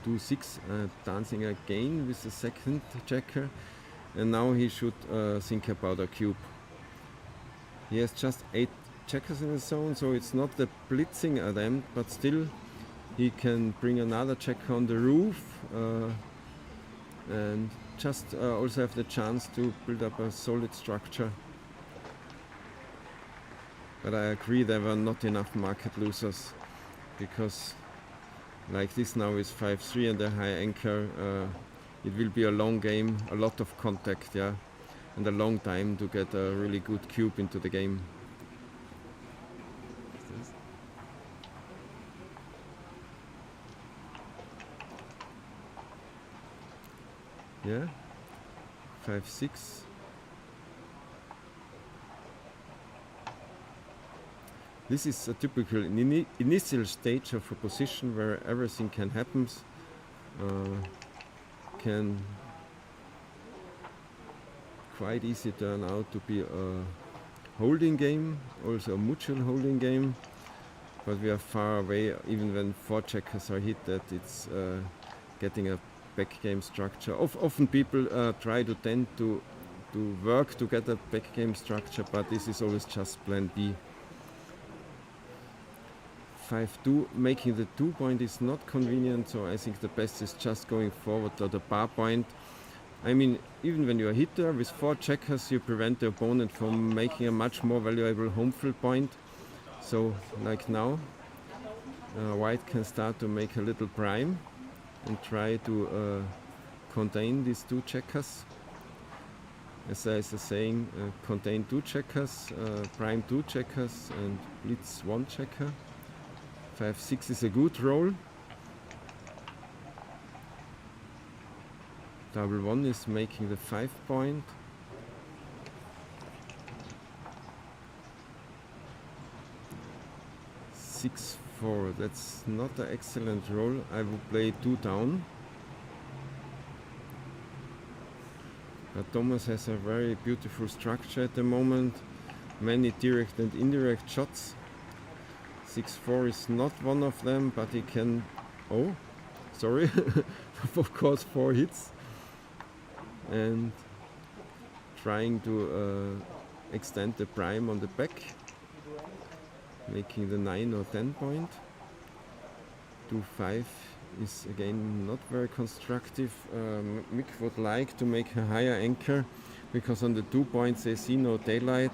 Speaker 2: 2-6, dancing again with the second checker, and now he should think about a cube. He has just 8 checkers in the zone, so it's not the blitzing attempt, but still he can bring another checker on the roof and just also have the chance to build up a solid structure. But I agree there were not enough market losers, because like this now is 5-3 and a high anchor. It will be a long game, a lot of contact, yeah, and a long time to get a really good cube into the game. Yeah, 5-6. This is a typical initial stage of a position where everything can happen. Can quite easy turn out to be a holding game, also a mutual holding game. But we are far away, even when 4 checkers are hit, that it's getting a back game structure. Often people try to tend to work to get a back game structure, but this is always just plan B. 5-2, making the 2 point is not convenient, so I think the best is just going forward to the bar point. I mean, even when you are hitter with 4 checkers, you prevent the opponent from making a much more valuable home field point. So, like now, white can start to make a little prime and try to contain these 2 checkers. As there is a saying, contain 2 checkers, prime 2 checkers, and blitz 1 checker. 5-6 is a good roll. Double 1 is making the 5 point. Six 4, that's not an excellent roll. I would play 2 down. But Thomas has a very beautiful structure at the moment. Many direct and indirect shots. 6-4 is not one of them, but he can... Oh, sorry. Of course, 4 hits. And trying to extend the prime on the back, making the 9 or 10 point. 2-5 is again not very constructive. Mick would like to make a higher anchor, because on the 2 points they see no daylight.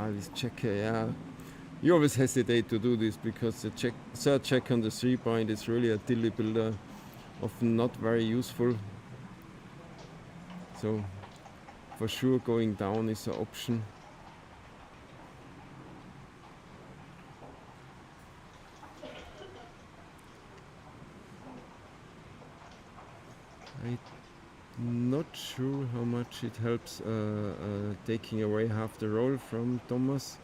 Speaker 2: This checker, yeah. You always hesitate to do this, because the third check on the 3 point is really a dilly builder, often not very useful. So for sure going down is an option. I'm not sure how much it helps taking away half the roll from Thomas.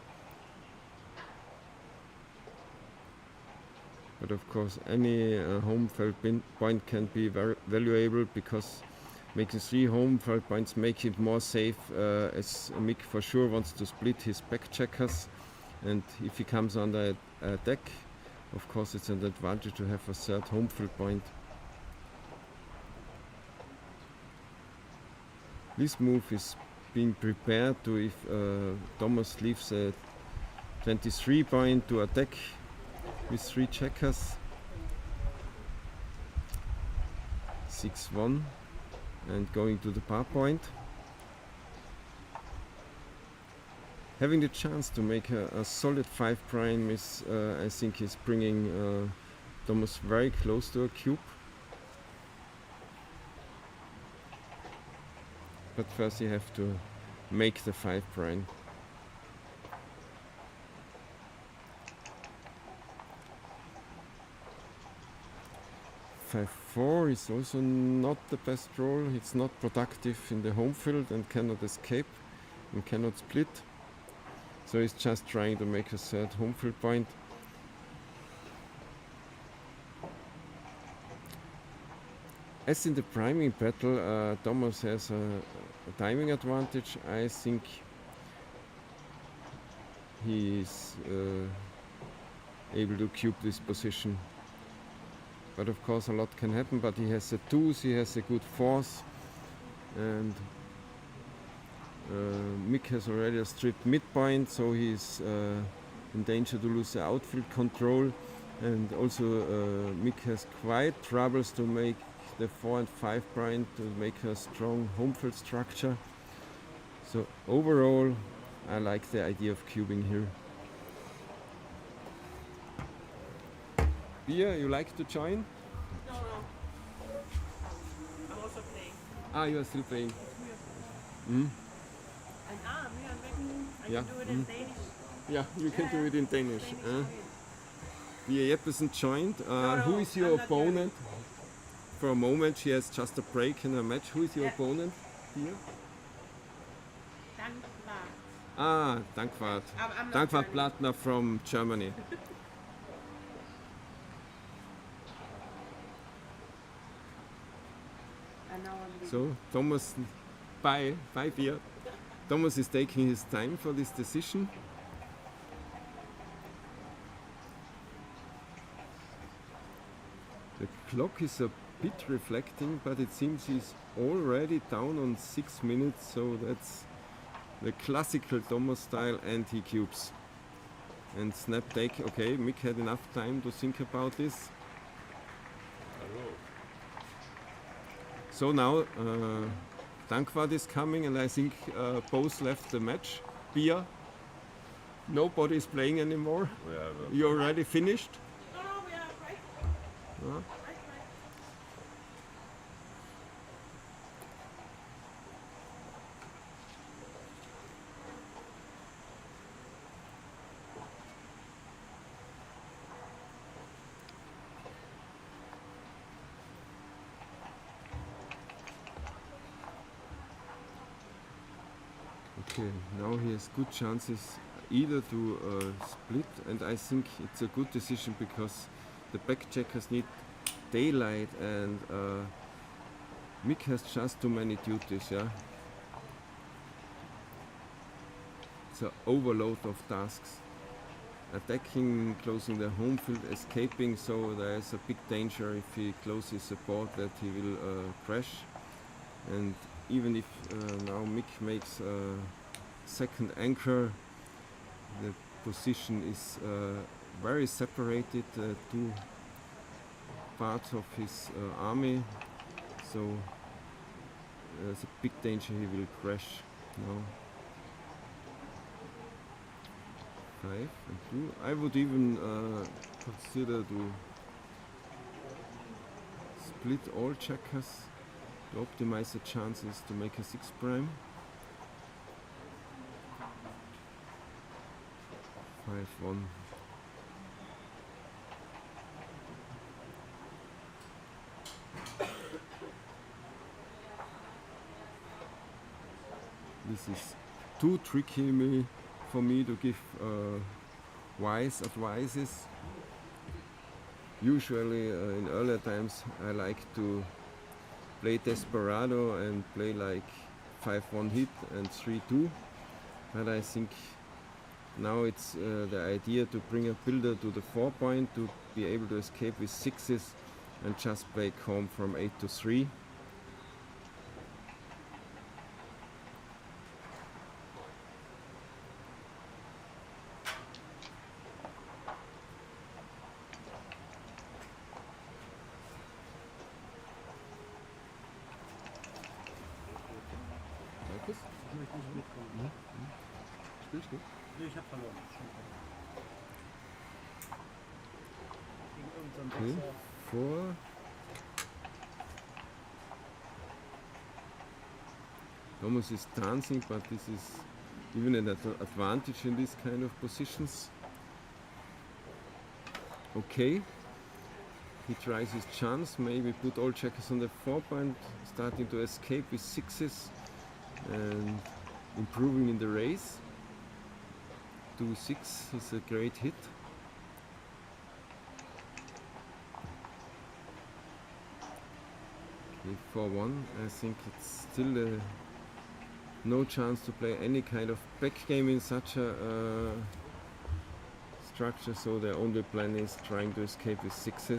Speaker 2: But of course any home field point can be very valuable, because making 3 home field points makes it more safe, as Mick for sure wants to split his back checkers, and if he comes under a deck, of course it's an advantage to have a third home field point. This move is being prepared to, if Thomas leaves a 23 point, to attack with 3 checkers. 6-1 and going to the par point. Having the chance to make a solid 5 prime is, I think, is bringing Thomas very close to a cube. But first you have to make the 5 prime. (5-4) is also not the best roll. It's not productive in the home field and cannot escape and cannot split. So he's just trying to make a third home field point. As in the priming battle, Thomas has a timing advantage. I think he is able to cube this position. But of course a lot can happen, but he has a 2s, he has a good 4s, and Mick has already a stripped midpoint, so he's in danger to lose the outfield control, and also Mick has quite troubles to make the 4 and 5 point to make a strong home field structure. So overall, I like the idea of cubing here. Bia, you like to join?
Speaker 11: No. I'm also playing.
Speaker 2: Ah, you are still playing.
Speaker 11: And I
Speaker 2: Yeah.
Speaker 11: can do it in Danish.
Speaker 2: Yeah, you can do it in Danish. Bia Jeppesen joined.
Speaker 11: No,
Speaker 2: Who is your
Speaker 11: I'm not
Speaker 2: opponent? For a moment, she has just a break in her match. Who is your opponent, Bia?
Speaker 11: Dankbar.
Speaker 2: Ah, Dankwart.
Speaker 11: I'm not
Speaker 2: Dankwart
Speaker 11: German.
Speaker 2: Plattner from Germany.
Speaker 11: And now I'm
Speaker 2: So, Thomas, bye Bia. Thomas is taking his time for this decision. The clock is a bit reflecting, but it seems he's already down on 6 minutes, so that's the classical Thomas style, and he cubes. And snap take, okay, Mick had enough time to think about this. So now Dankwart is coming, and I think both left the match. Bia, nobody is playing anymore. You already finished?
Speaker 11: No, we are right.
Speaker 2: Huh? Okay, now he has good chances either to split, and I think it's a good decision because the back checkers need daylight, and Mick has just too many duties, yeah. It's an overload of tasks. Attacking, closing the home field, escaping, so there is a big danger if he closes the board that he will crash. And even if now Mick makes a second anchor, the position is very separated, two parts of his army, so there's a big danger he will crash now. 5 and 2. I would even consider to split all checkers to optimize the chances to make a 6 prime. 5-1. This is too tricky for me to give wise advices. Usually in earlier times I like to play Desperado and play like 5-1 hit and 3-2, but I think now it's the idea to bring a builder to the 4 point to be able to escape with 6s and just break home from 8 to 3. Markus?
Speaker 3: Ich möchte nicht mitkommen.
Speaker 2: Spielst du?
Speaker 3: Nee, ich hab verloren. Gegen irgendeinen
Speaker 2: Okay.
Speaker 3: Sechser.
Speaker 2: 4. Thomas is dancing, but this is even an advantage in this kind of positions. Okay. He tries his chance, maybe put all checkers on the 4 point, starting to escape with 6s and improving in the race. 2-6 is a great hit. Okay, 4-1, I think it's still no chance to play any kind of back game in such a structure, so the only plan is trying to escape with 6s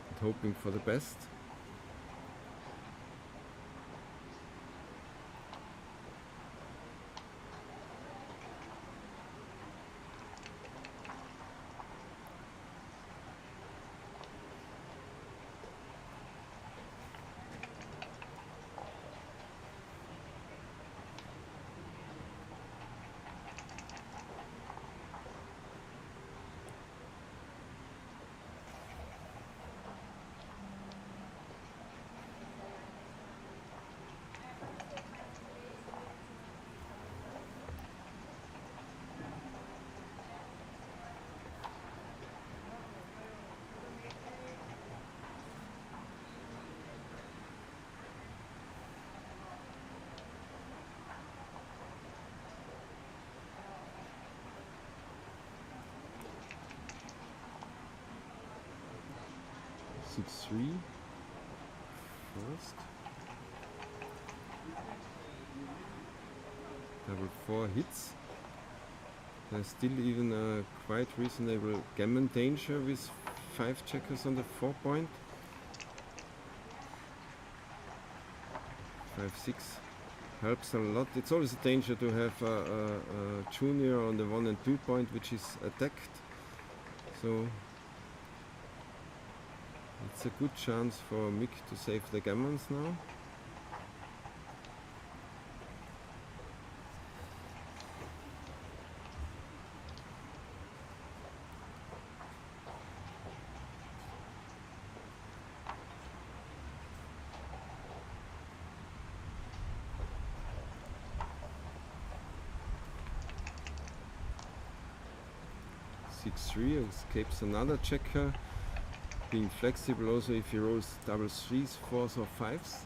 Speaker 2: and hoping for the best. 6-3 first. Double 4 hits. There's still even a quite reasonable gammon danger with 5 checkers on the 4 point. 5-6 helps a lot. It's always a danger to have a junior on the 1 and 2 point which is attacked. So it's a good chance for Mick to save the gammons now. Escapes another checker, being flexible also if he rolls double 3s, 4s or 5s.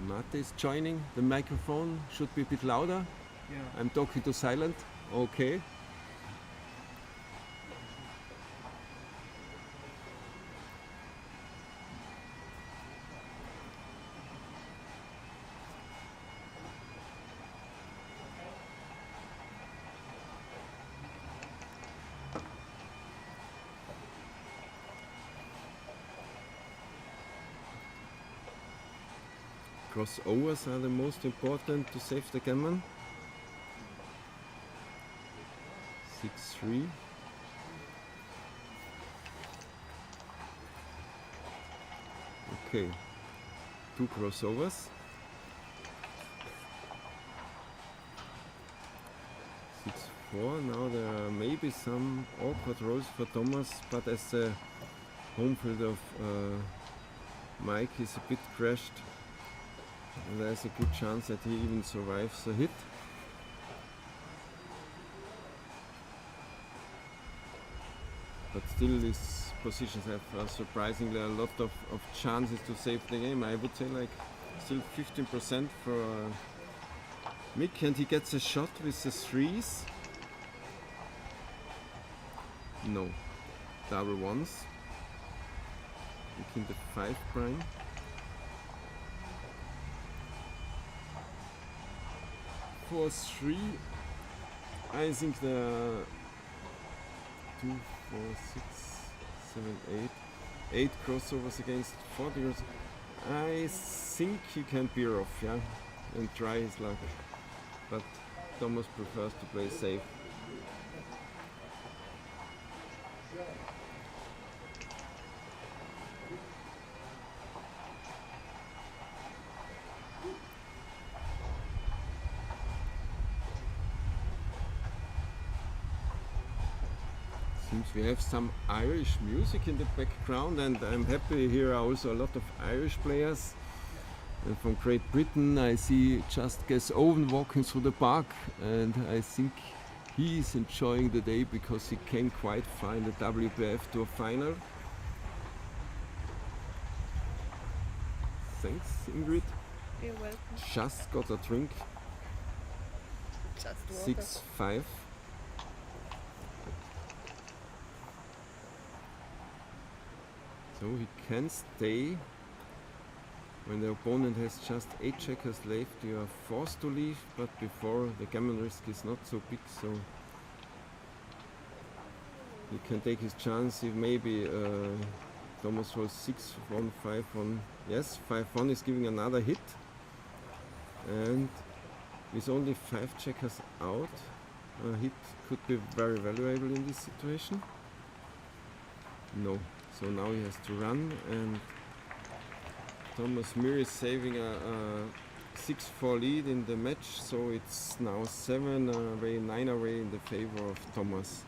Speaker 2: Mate is joining the microphone, should be a bit louder.
Speaker 9: Yeah.
Speaker 2: I'm talking to silent, okay. Crossovers are the most important to save the gammon. 6-3. Okay, 2 crossovers. 6-4. Now there are maybe some awkward rolls for Thomas, but as the home field of Mike is a bit crashed, there's a good chance that he even survives a hit. But still these positions have surprisingly a lot of chances to save the game. I would say like still 15% for Mick, and he gets a shot with the 3s. No, double 1s. Making the 5 prime. For 3, I think the 2, 4, 6, 7, 8 crossovers against 40 years. I think he can beer off, yeah, and try his luck. But Thomas prefers to play safe. We have some Irish music in the background, and I'm happy here are also a lot of Irish players. And from Great Britain I see just Gus Owen walking through the park, and I think he is enjoying the day because he came quite far in the wbif to a final. Thanks, Ingrid.
Speaker 11: You're welcome.
Speaker 2: Just got a drink.
Speaker 11: Just water.
Speaker 2: 6-5. So he can stay. When the opponent has just 8 checkers left, you are forced to leave, but before the gammon risk is not so big, so he can take his chance. If maybe Thomas rolls 6-1, 5-1. Yes, 5-1 is giving another hit, and with only 5 checkers out, a hit could be very valuable in this situation. No. So now he has to run, and Thomas Muir is saving a 6-4 lead in the match, so it's now 7 away, 9 away in the favor of Thomas.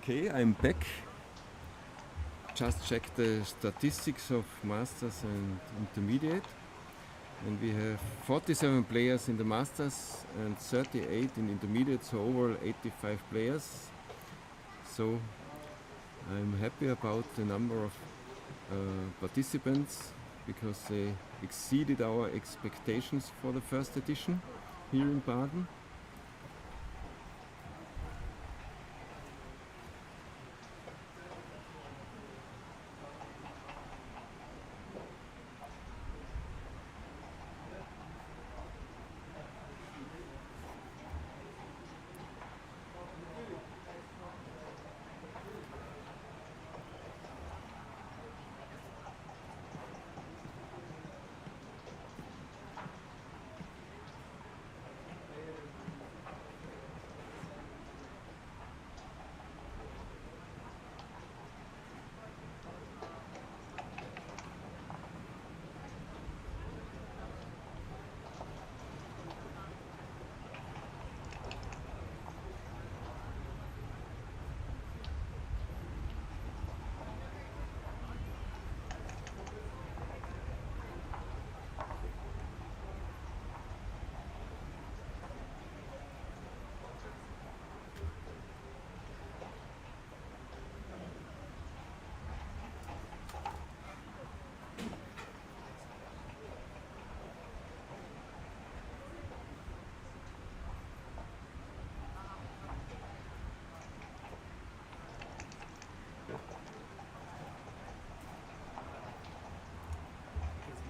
Speaker 2: Okay, I'm back. Just checked the statistics of Masters and Intermediate. And we have 47 players in the Masters and 38 in Intermediate, so overall 85 players. So I'm happy about the number of participants because they exceeded our expectations for the first edition here in Baden.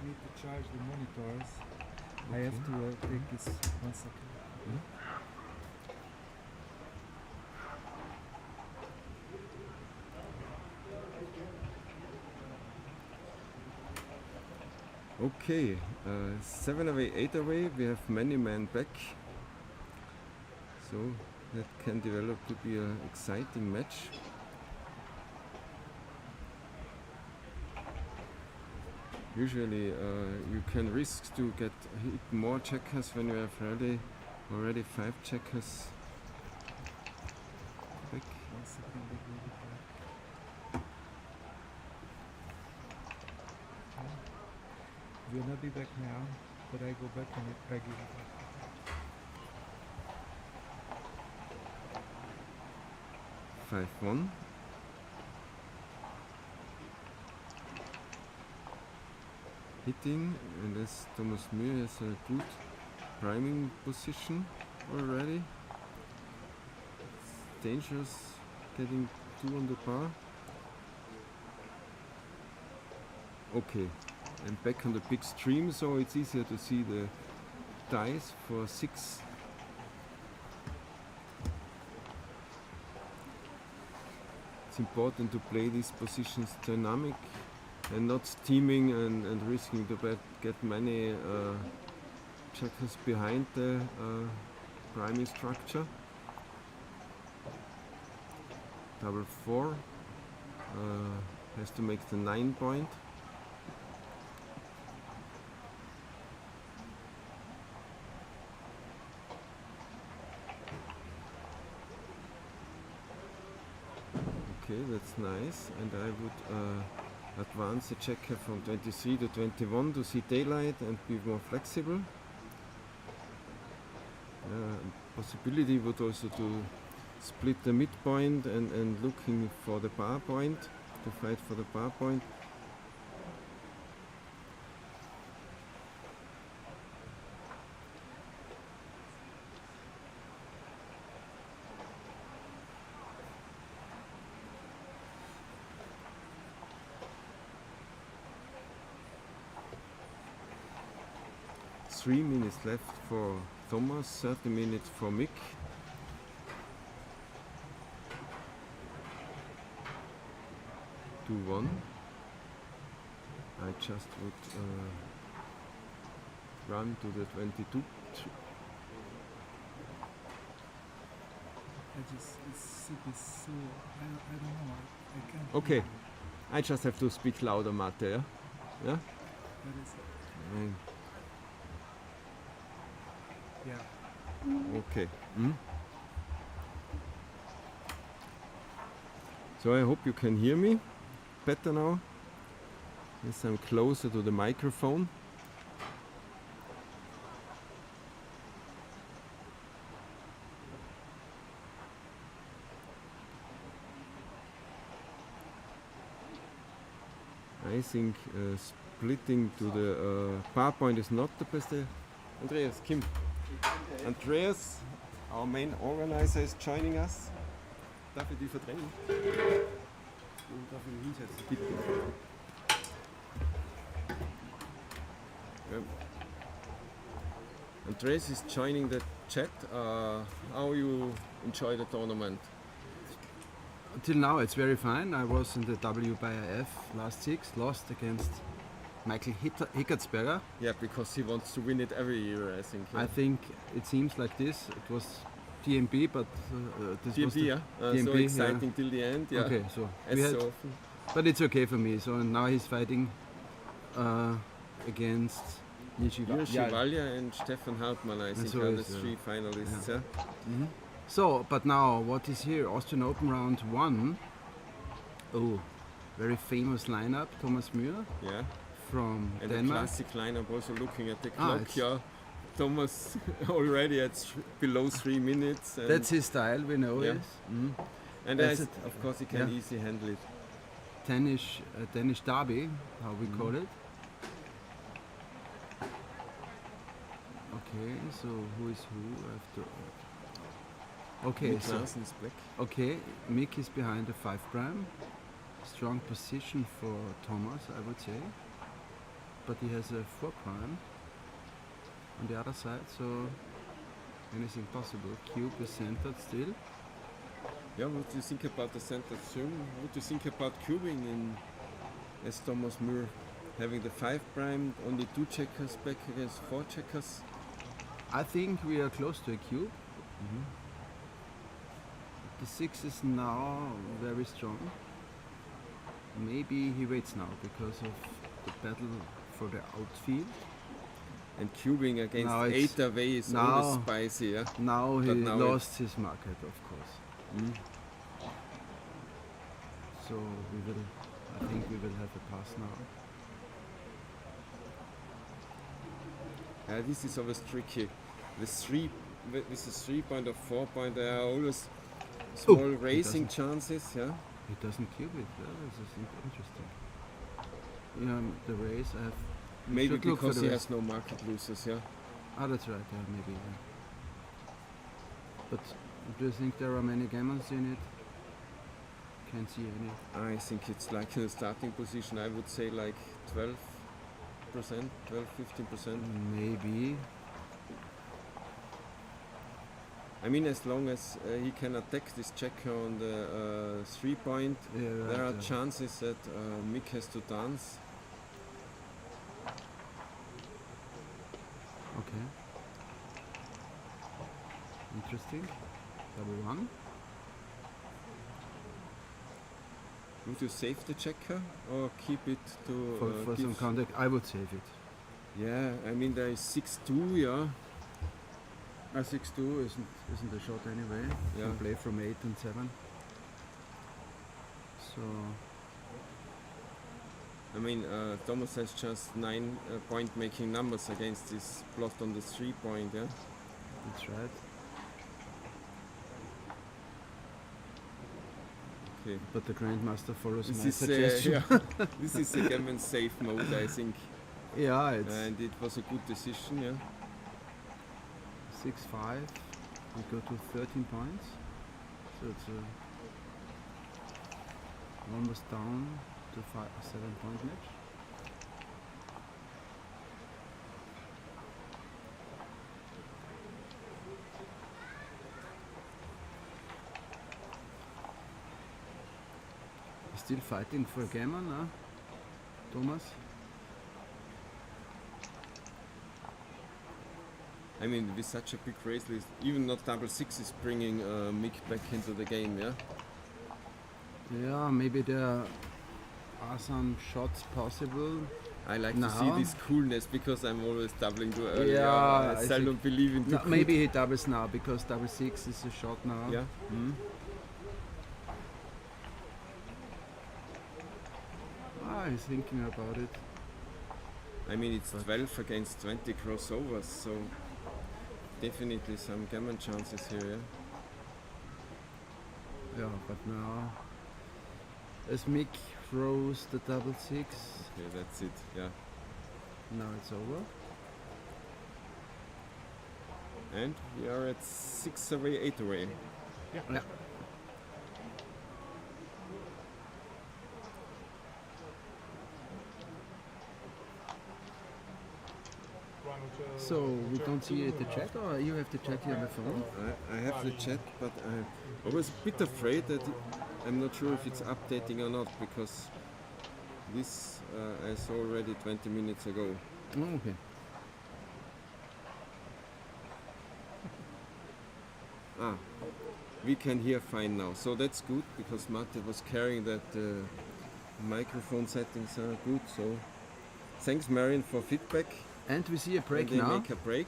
Speaker 9: Need to charge the monitors. I have to take this 1 second.
Speaker 2: Okay, 7 away, 8 away. We have many men back, so that can develop to be an exciting match. Usually, you can risk to get hit more checkers when you have already 5 checkers back.
Speaker 9: Will not be back now, but I go back and I give it back.
Speaker 2: 5-1. Hitting, and as Thomas Mühe has a good priming position already. It's dangerous getting 2 on the bar. Okay, and back on the big stream, so it's easier to see the dice for 6. It's important to play these positions dynamic and not steaming and risking to get many checkers behind the priming structure. Double 4 has to make the 9 point. Okay, that's nice, and I would advance the checker from 23 to 21 to see daylight and be more flexible. Possibility would also to split the midpoint and looking for the bar point, to fight for the bar point. Three minutes left for Thomas, 30 minutes for Mick. Two 1. I just would run to the 22.
Speaker 9: It's so, I don't know, I can't.
Speaker 2: Okay, I just have to speak louder, Mate, yeah? Yeah?
Speaker 9: What is it? Yeah.
Speaker 2: Okay. So I hope you can hear me better now. Yes, I'm closer to the microphone. I think splitting to the bar point is not the best. Andreas, Kim. Andreas, our main organizer, is joining us. Darf ich die verdrängen? Darf ich mich hinsetzen? Bitte. Andreas is joining the chat. How you enjoy the tournament?
Speaker 15: Till now it's very fine. I was in the wbif last 6, lost against Michael Hickertsberger.
Speaker 2: Yeah, because he wants to win it every year, I think. Yeah.
Speaker 15: I think it seems like this. It was TMP, but this
Speaker 2: TMP,
Speaker 15: was the
Speaker 2: yeah.
Speaker 15: TMP,
Speaker 2: so exciting till the end. Yeah.
Speaker 15: Okay, so
Speaker 2: as
Speaker 15: we had,
Speaker 2: so often.
Speaker 15: but it's okay for me. So now he's fighting against
Speaker 2: Jiří Valja and Stefan Hartmann, I think,
Speaker 15: so
Speaker 2: are the
Speaker 15: is,
Speaker 2: 3 finalists. Yeah.
Speaker 15: Mhm. So, but now what is here? Austrian Open round 1. Oh, very famous lineup. Thomas Mühe.
Speaker 2: Yeah.
Speaker 15: From
Speaker 2: and
Speaker 15: Denmark.
Speaker 2: The classic lineup, also looking at the clock,
Speaker 15: it's
Speaker 2: yeah. Thomas already at below 3 minutes. And
Speaker 15: that's his style, we know
Speaker 2: yeah.
Speaker 15: it. Mm.
Speaker 2: And of course he can easily handle it.
Speaker 15: Danish derby, how we call it. Okay, so who is who? I have to. Okay,
Speaker 2: Mick
Speaker 15: so
Speaker 2: Larsen is black.
Speaker 15: Okay, Mick is behind the 5 prime. Strong position for Thomas, I would say. But he has a 4 prime on the other side, so anything possible. Cube is centered still.
Speaker 2: Yeah, what do you think about the center zoom? What do you think about cubing in as Thomas Mühe having the 5 prime, only 2 checkers back against 4 checkers.
Speaker 15: I think we are close to a cube. The 6 is now very strong. Maybe he waits now because of the battle for the outfield.
Speaker 2: And cubing against
Speaker 15: Now
Speaker 2: 8 away is always spicy, yeah?
Speaker 15: Now he
Speaker 2: But now
Speaker 15: lost his market, of course. So I think we will have a pass now.
Speaker 2: This is always tricky. The 3 with the 3 point or 4 point, there are always small racing chances, yeah?
Speaker 15: He doesn't cube it, this is interesting. The race I have...
Speaker 2: Maybe because he has no market losers, yeah?
Speaker 15: Ah, that's right, yeah, maybe, yeah. But do you think there are many gamers in it? Can't see any.
Speaker 2: I think it's like in the starting position, I would say like 12%, 12-15%.
Speaker 15: Maybe.
Speaker 2: I mean, as long as he can attack this checker on the 3 point, there are chances that Mick has to dance.
Speaker 15: Okay. Interesting. Double 1.
Speaker 2: Would you save the checker or keep it to...
Speaker 15: For some contact, I would save it.
Speaker 2: Yeah, I mean there is 6-2, yeah.
Speaker 15: 6-2 isn't a shot anyway. You can play from 8 and 7. So...
Speaker 2: I mean, Thomas has just 9 point making numbers against this plot on the 3 point, yeah?
Speaker 15: That's right.
Speaker 2: Okay.
Speaker 15: But the Grandmaster follows
Speaker 2: this
Speaker 15: my suggestion.
Speaker 2: This is a gammon safe mode, I think.
Speaker 15: Yeah, it's...
Speaker 2: And it was a good decision, yeah?
Speaker 15: 6-5. We go to 13 points. So it's almost down to 7 point match. Still fighting for a gammon, huh? Thomas?
Speaker 2: I mean, with such a big race list, even not double 6 is bringing Mick back into the game, yeah?
Speaker 15: Yeah, maybe there are some shots possible.
Speaker 2: I like to see this coolness because I'm always doubling too early.
Speaker 15: Yeah,
Speaker 2: I seldom believe in
Speaker 15: no, maybe he doubles now because double 6 is a shot now.
Speaker 2: Yeah.
Speaker 15: He's thinking about it.
Speaker 2: I mean, it's 12 against 20 crossovers, so definitely some gammon chances here, yeah?
Speaker 15: Yeah, but now, as Mick throws the double 6.
Speaker 2: Okay, that's it, yeah.
Speaker 15: Now it's over.
Speaker 2: And we are at 6 away, 8 away.
Speaker 15: Yeah. So we don't see the chat, or you have the chat here on the phone?
Speaker 2: I have the chat, but I was a bit afraid that I'm not sure if it's updating or not, because this I saw already 20 minutes ago.
Speaker 15: Oh, okay.
Speaker 2: We can hear fine now, so that's good, because Mate was carrying that microphone settings are good, so thanks Marion for feedback.
Speaker 15: And we see a break
Speaker 2: and they
Speaker 15: now.
Speaker 2: Make a break.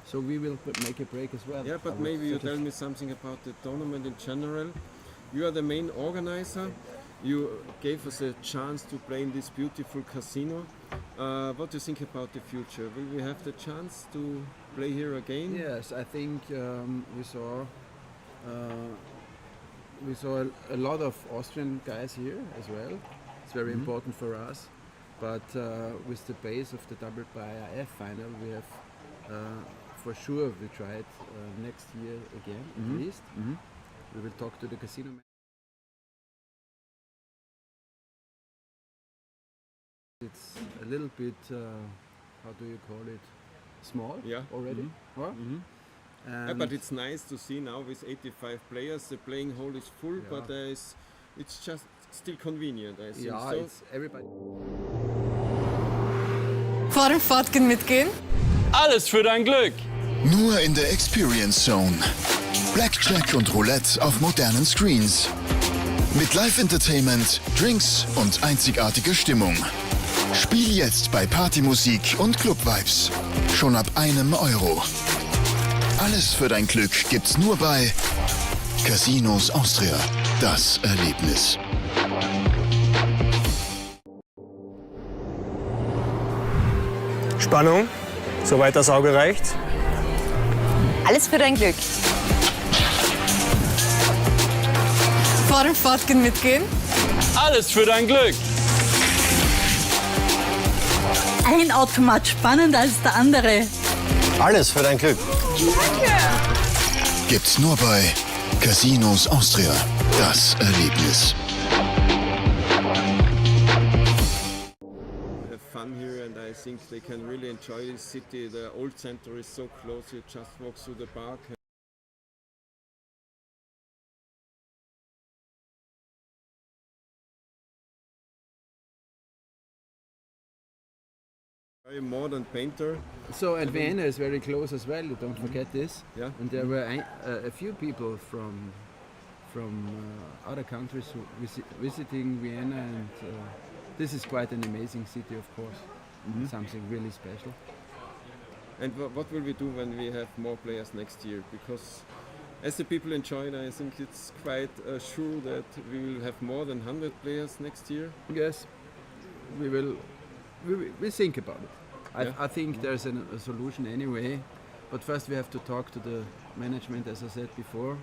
Speaker 15: So we will make a break as well.
Speaker 2: Yeah, but maybe you tell me something about the tournament in general. You are the main organizer. You gave us a chance to play in this beautiful casino. What do you think about the future? Will we have the chance to play here again?
Speaker 15: Yes, I think we saw a lot of Austrian guys here as well. It's very important for us. But with the base of the wbif final, we have for sure we try it next year again at least. We will talk to the casino. It's a little bit, how do you call it, small already.
Speaker 2: Yeah, but it's nice to see now with 85 players, the playing hall is full, but it's just still convenient, I think.
Speaker 15: Yeah,
Speaker 2: so.
Speaker 15: it's everybody.
Speaker 4: Vor dem Fortgehen mitgehen?
Speaker 5: Alles für dein Glück.
Speaker 6: Nur in der Experience Zone. Blackjack und Roulette auf modernen Screens. Mit Live-Entertainment, Drinks und einzigartiger Stimmung. Spiel jetzt bei Partymusik und Club-Vibes. Schon ab €1. Alles für dein Glück gibt's nur bei Casinos Austria. Das Erlebnis.
Speaker 8: Spannung, soweit das Auge reicht.
Speaker 16: Alles für dein Glück.
Speaker 4: Vor dem Fortgehen mitgehen?
Speaker 5: Alles für dein Glück.
Speaker 7: Ein Automat spannender als der andere.
Speaker 8: Alles für dein Glück.
Speaker 6: Gibt's nur bei Casinos Austria. Das Erlebnis.
Speaker 2: Have fun here, and I think they can really enjoy this city. The old center is so close, you just walk through the park. Very modern painter.
Speaker 15: So, and Vienna is very close as well, don't forget this.
Speaker 2: Yeah.
Speaker 15: And there were a few people from other countries who visiting Vienna, and this is quite an amazing city, of course. Something really special.
Speaker 2: And what will we do when we have more players next year? Because as the people enjoy it, I think it's quite sure that we will have more than 100 players next year.
Speaker 15: Yes, we will. We think about it.
Speaker 2: Yeah.
Speaker 15: I think there's a solution anyway, but first we have to talk to the management, as I said before.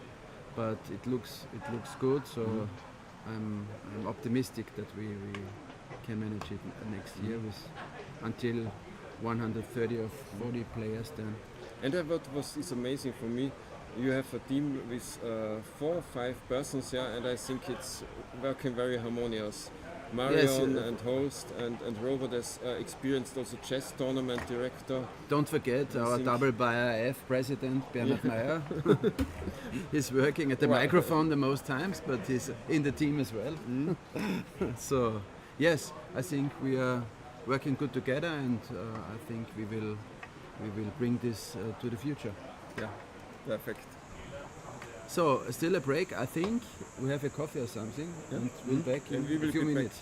Speaker 15: But it looks good, so I'm optimistic that we can manage it next year with until 130 or 40 players then.
Speaker 2: And what is amazing for me, you have a team with 4 or 5 persons, yeah, and I think it's working very harmonious. Marion and host and Robert has experienced also chess tournament director.
Speaker 15: Don't forget our wbif president Bernhard Meyer. He's working at the microphone the most times, but he's in the team as well. So yes, I think we are working good together, and I think we will bring this to the future.
Speaker 2: Yeah, perfect.
Speaker 15: So still a break. I think we have a coffee or something, and we'll be back in a few minutes.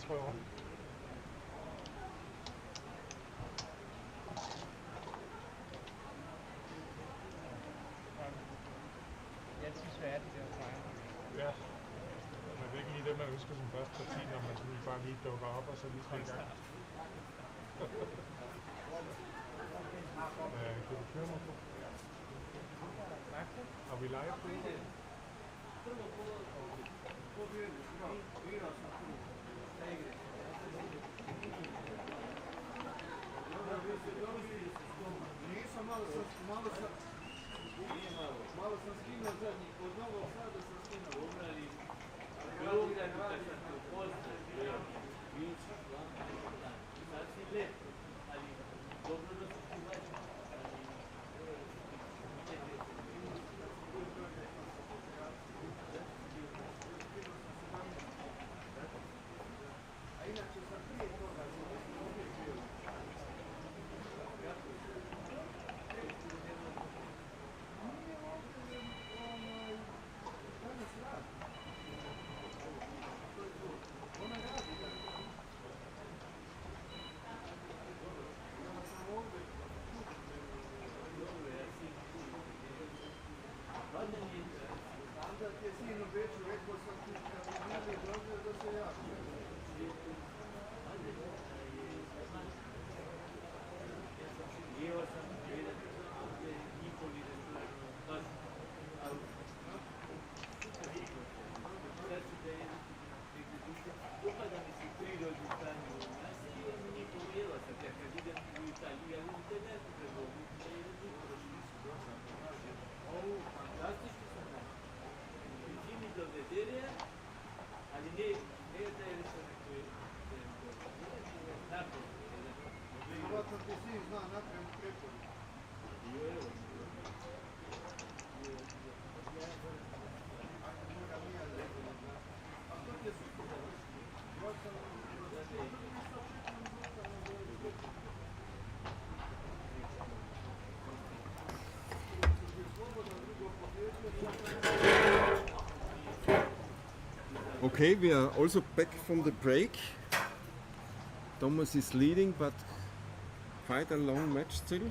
Speaker 9: Staatsrøver.
Speaker 3: Det er altid svært, det der tegner.
Speaker 9: Ja. Men det er ikke lige det, man ønsker som første parti, når man sådan bare lige dukker op og så lige skal i gang. Kan du køre mig på? Er vi live på?
Speaker 14: Malo sam skinuo zadnji, od Novog Sada sam skinuo, umrali. Sad si lep, ali dobro da su ti vađeni. A inače sam prije toga bio.
Speaker 2: Okay, we are also back from the break. Thomas is leading, but quite a long match still.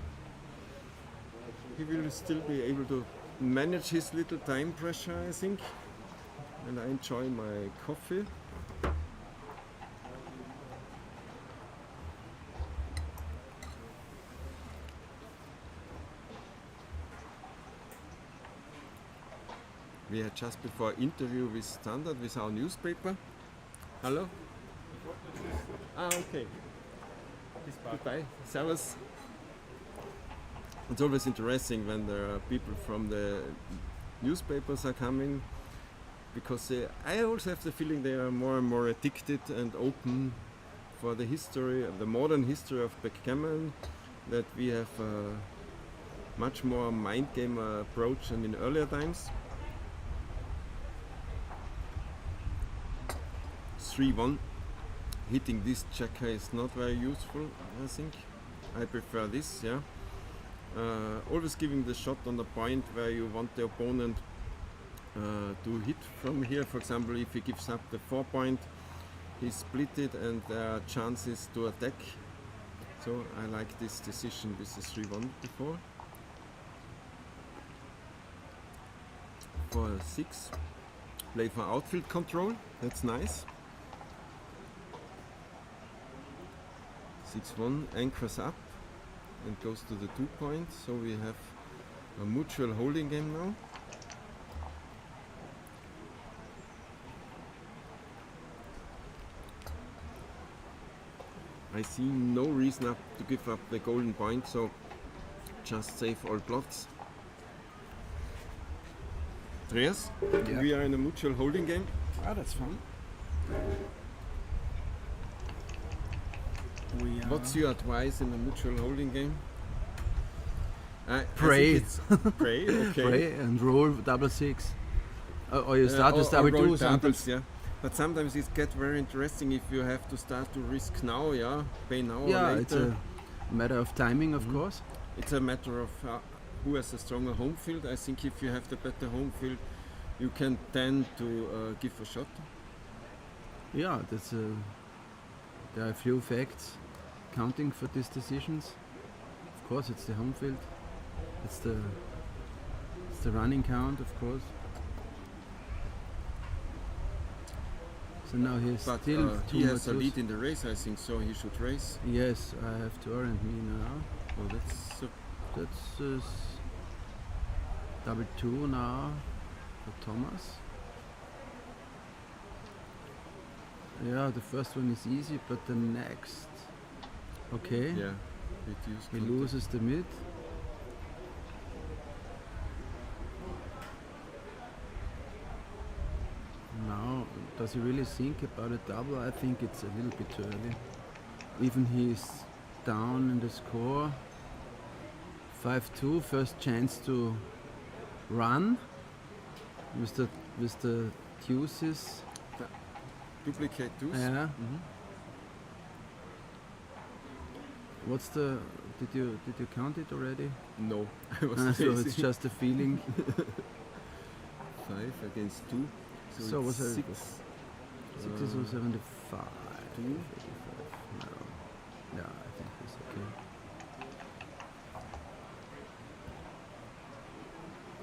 Speaker 2: He will still be able to manage his little time pressure, I think. And I enjoy my coffee. We had just before interview with Standard, with our newspaper. Hello? Okay. Goodbye. Servus. It's always interesting when there are people from the newspapers are coming, because I also have the feeling they are more and more addicted and open for the history, the modern history of backgammon, that we have a much more mind game approach than in earlier times. 3-1. Hitting this checker is not very useful, I think. I prefer this, yeah. Always giving the shot on the point where you want the opponent to hit from here. For example, if he gives up the 4 point, he split it and there are chances to attack. So I like this decision with the 3-1 before. For 6, play for outfield control, that's nice. 6-1 anchors up and goes to the 2 points, so we have a mutual holding game now. I see no reason to give up the golden point, so just save all plots. Andreas,
Speaker 15: Yeah.
Speaker 2: we are in a mutual holding game.
Speaker 15: Ah, that's fun.
Speaker 2: What's your advice in a mutual holding game?
Speaker 15: Pray.
Speaker 2: Pray, okay.
Speaker 15: Pray and roll double 6. Or you start with double
Speaker 2: roll
Speaker 15: 2 sometimes.
Speaker 2: doubles, yeah. But sometimes it gets very interesting if you have to start to risk now, yeah, pay now
Speaker 15: Yeah,
Speaker 2: or later.
Speaker 15: it's a matter of timing, of course.
Speaker 2: It's a matter of who has a stronger home field. I think if you have the better home field, you can tend to give a shot.
Speaker 15: Yeah, that's There are a few facts counting for these decisions. Of course, it's the home field. It's the running count, of course. So now he's
Speaker 2: But
Speaker 15: still
Speaker 2: he has a lead in the race, I think, so he should race.
Speaker 15: Yes, I have to orient me now.
Speaker 2: Oh, that's
Speaker 15: double 2 now for Thomas. Yeah, the first one is easy, but the next... Okay.
Speaker 2: Yeah.
Speaker 15: He loses the mid. Now, does he really think about a double? I think it's a little bit too early. Even he's down in the score. 5-2, first chance to run with the deuces.
Speaker 2: Duplicate deuce.
Speaker 15: Yeah. What's the? Did you count it already?
Speaker 2: No, I was
Speaker 15: so it's just a feeling.
Speaker 2: 5 against 2.
Speaker 15: So was it
Speaker 2: 6.
Speaker 15: 6 is 75.
Speaker 2: 2.
Speaker 15: 85. No. Yeah, I think it's okay.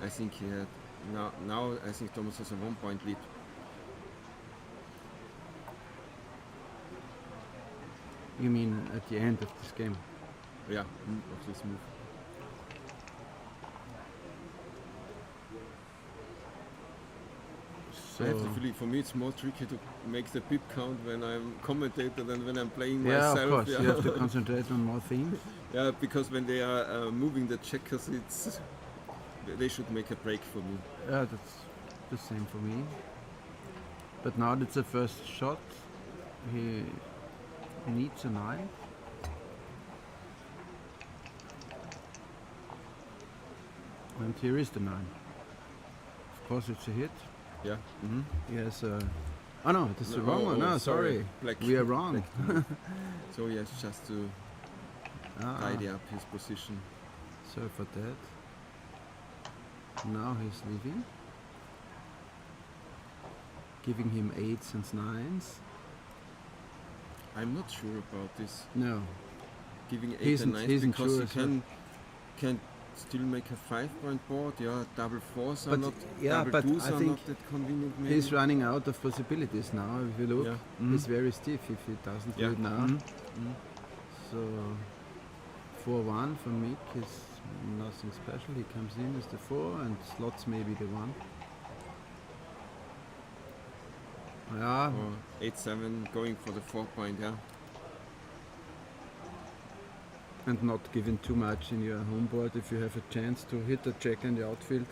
Speaker 2: I think he had now. I think Thomas has a 1 point lead.
Speaker 15: You mean at the end of this game?
Speaker 2: Yeah, of this move.
Speaker 15: So
Speaker 2: I have to feel it. For me, it's more tricky to make the pip count when I'm commentator than when I'm playing
Speaker 15: yeah,
Speaker 2: myself.
Speaker 15: of course, you have to concentrate on more things.
Speaker 2: Yeah, because when they are moving the checkers, they should make a break for me.
Speaker 15: Yeah, that's the same for me. But now that's the first shot. He needs a 9. And here is the 9. Of course, it's a hit.
Speaker 2: Yeah.
Speaker 15: Yes. Oh no, this is the wrong one. No, sorry.
Speaker 2: Black.
Speaker 15: We are wrong.
Speaker 2: So he has just to tidy up his position.
Speaker 15: Sorry for that. Now he's leaving. Giving him 8s and 9s.
Speaker 2: I'm not sure about this.
Speaker 15: No.
Speaker 2: Giving 8 and 9 because
Speaker 15: sure
Speaker 2: he can still make a 5-point board. Yeah, double 4s are
Speaker 15: But
Speaker 2: not.
Speaker 15: yeah,
Speaker 2: double
Speaker 15: but
Speaker 2: 2s
Speaker 15: I
Speaker 2: are
Speaker 15: think
Speaker 2: not that convenient. Maybe.
Speaker 15: he's running out of possibilities now. If you look,
Speaker 2: Yeah.
Speaker 15: he's very stiff if he doesn't do it now. So 4-1 for Mick is nothing special. He comes in as the 4 and slots maybe the 1. Yeah.
Speaker 2: Or 8-7 going for the 4-point. Yeah.
Speaker 15: And not giving too much in your home board if you have a chance to hit a check in the outfield.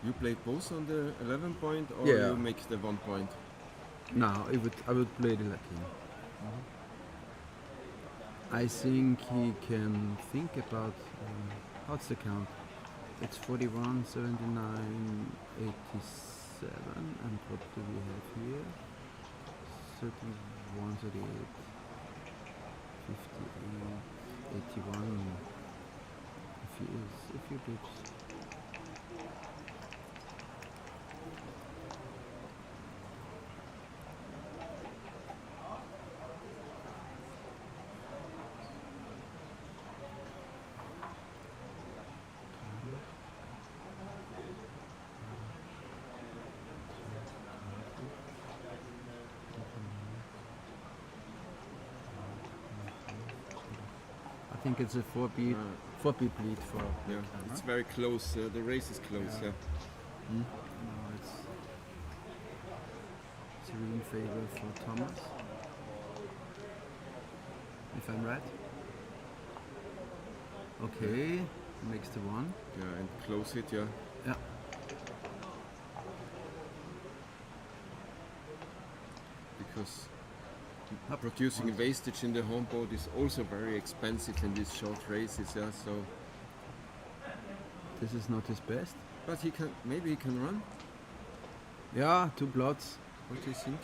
Speaker 2: You play both on the 11-point or
Speaker 15: Yeah.
Speaker 2: you make the 1-point?
Speaker 15: No, I would play it like him. I think he can think about what's the count? It's 41, 79, 87, and what do we have here? 31, 38, 58, 81. A few bits. I think it's a 4-beat lead for.
Speaker 2: Yeah, it's very close. The race is close. Yeah.
Speaker 15: No, it's really in favor for Thomas. If I'm right. Okay, makes the 1.
Speaker 2: Yeah, and close it. Yeah.
Speaker 15: Yeah.
Speaker 2: Because producing wastage in the home board is also very expensive in these short races. Yeah, so.
Speaker 15: This is not his best.
Speaker 2: But maybe he can run.
Speaker 15: Yeah, 2 plots.
Speaker 2: What do you think?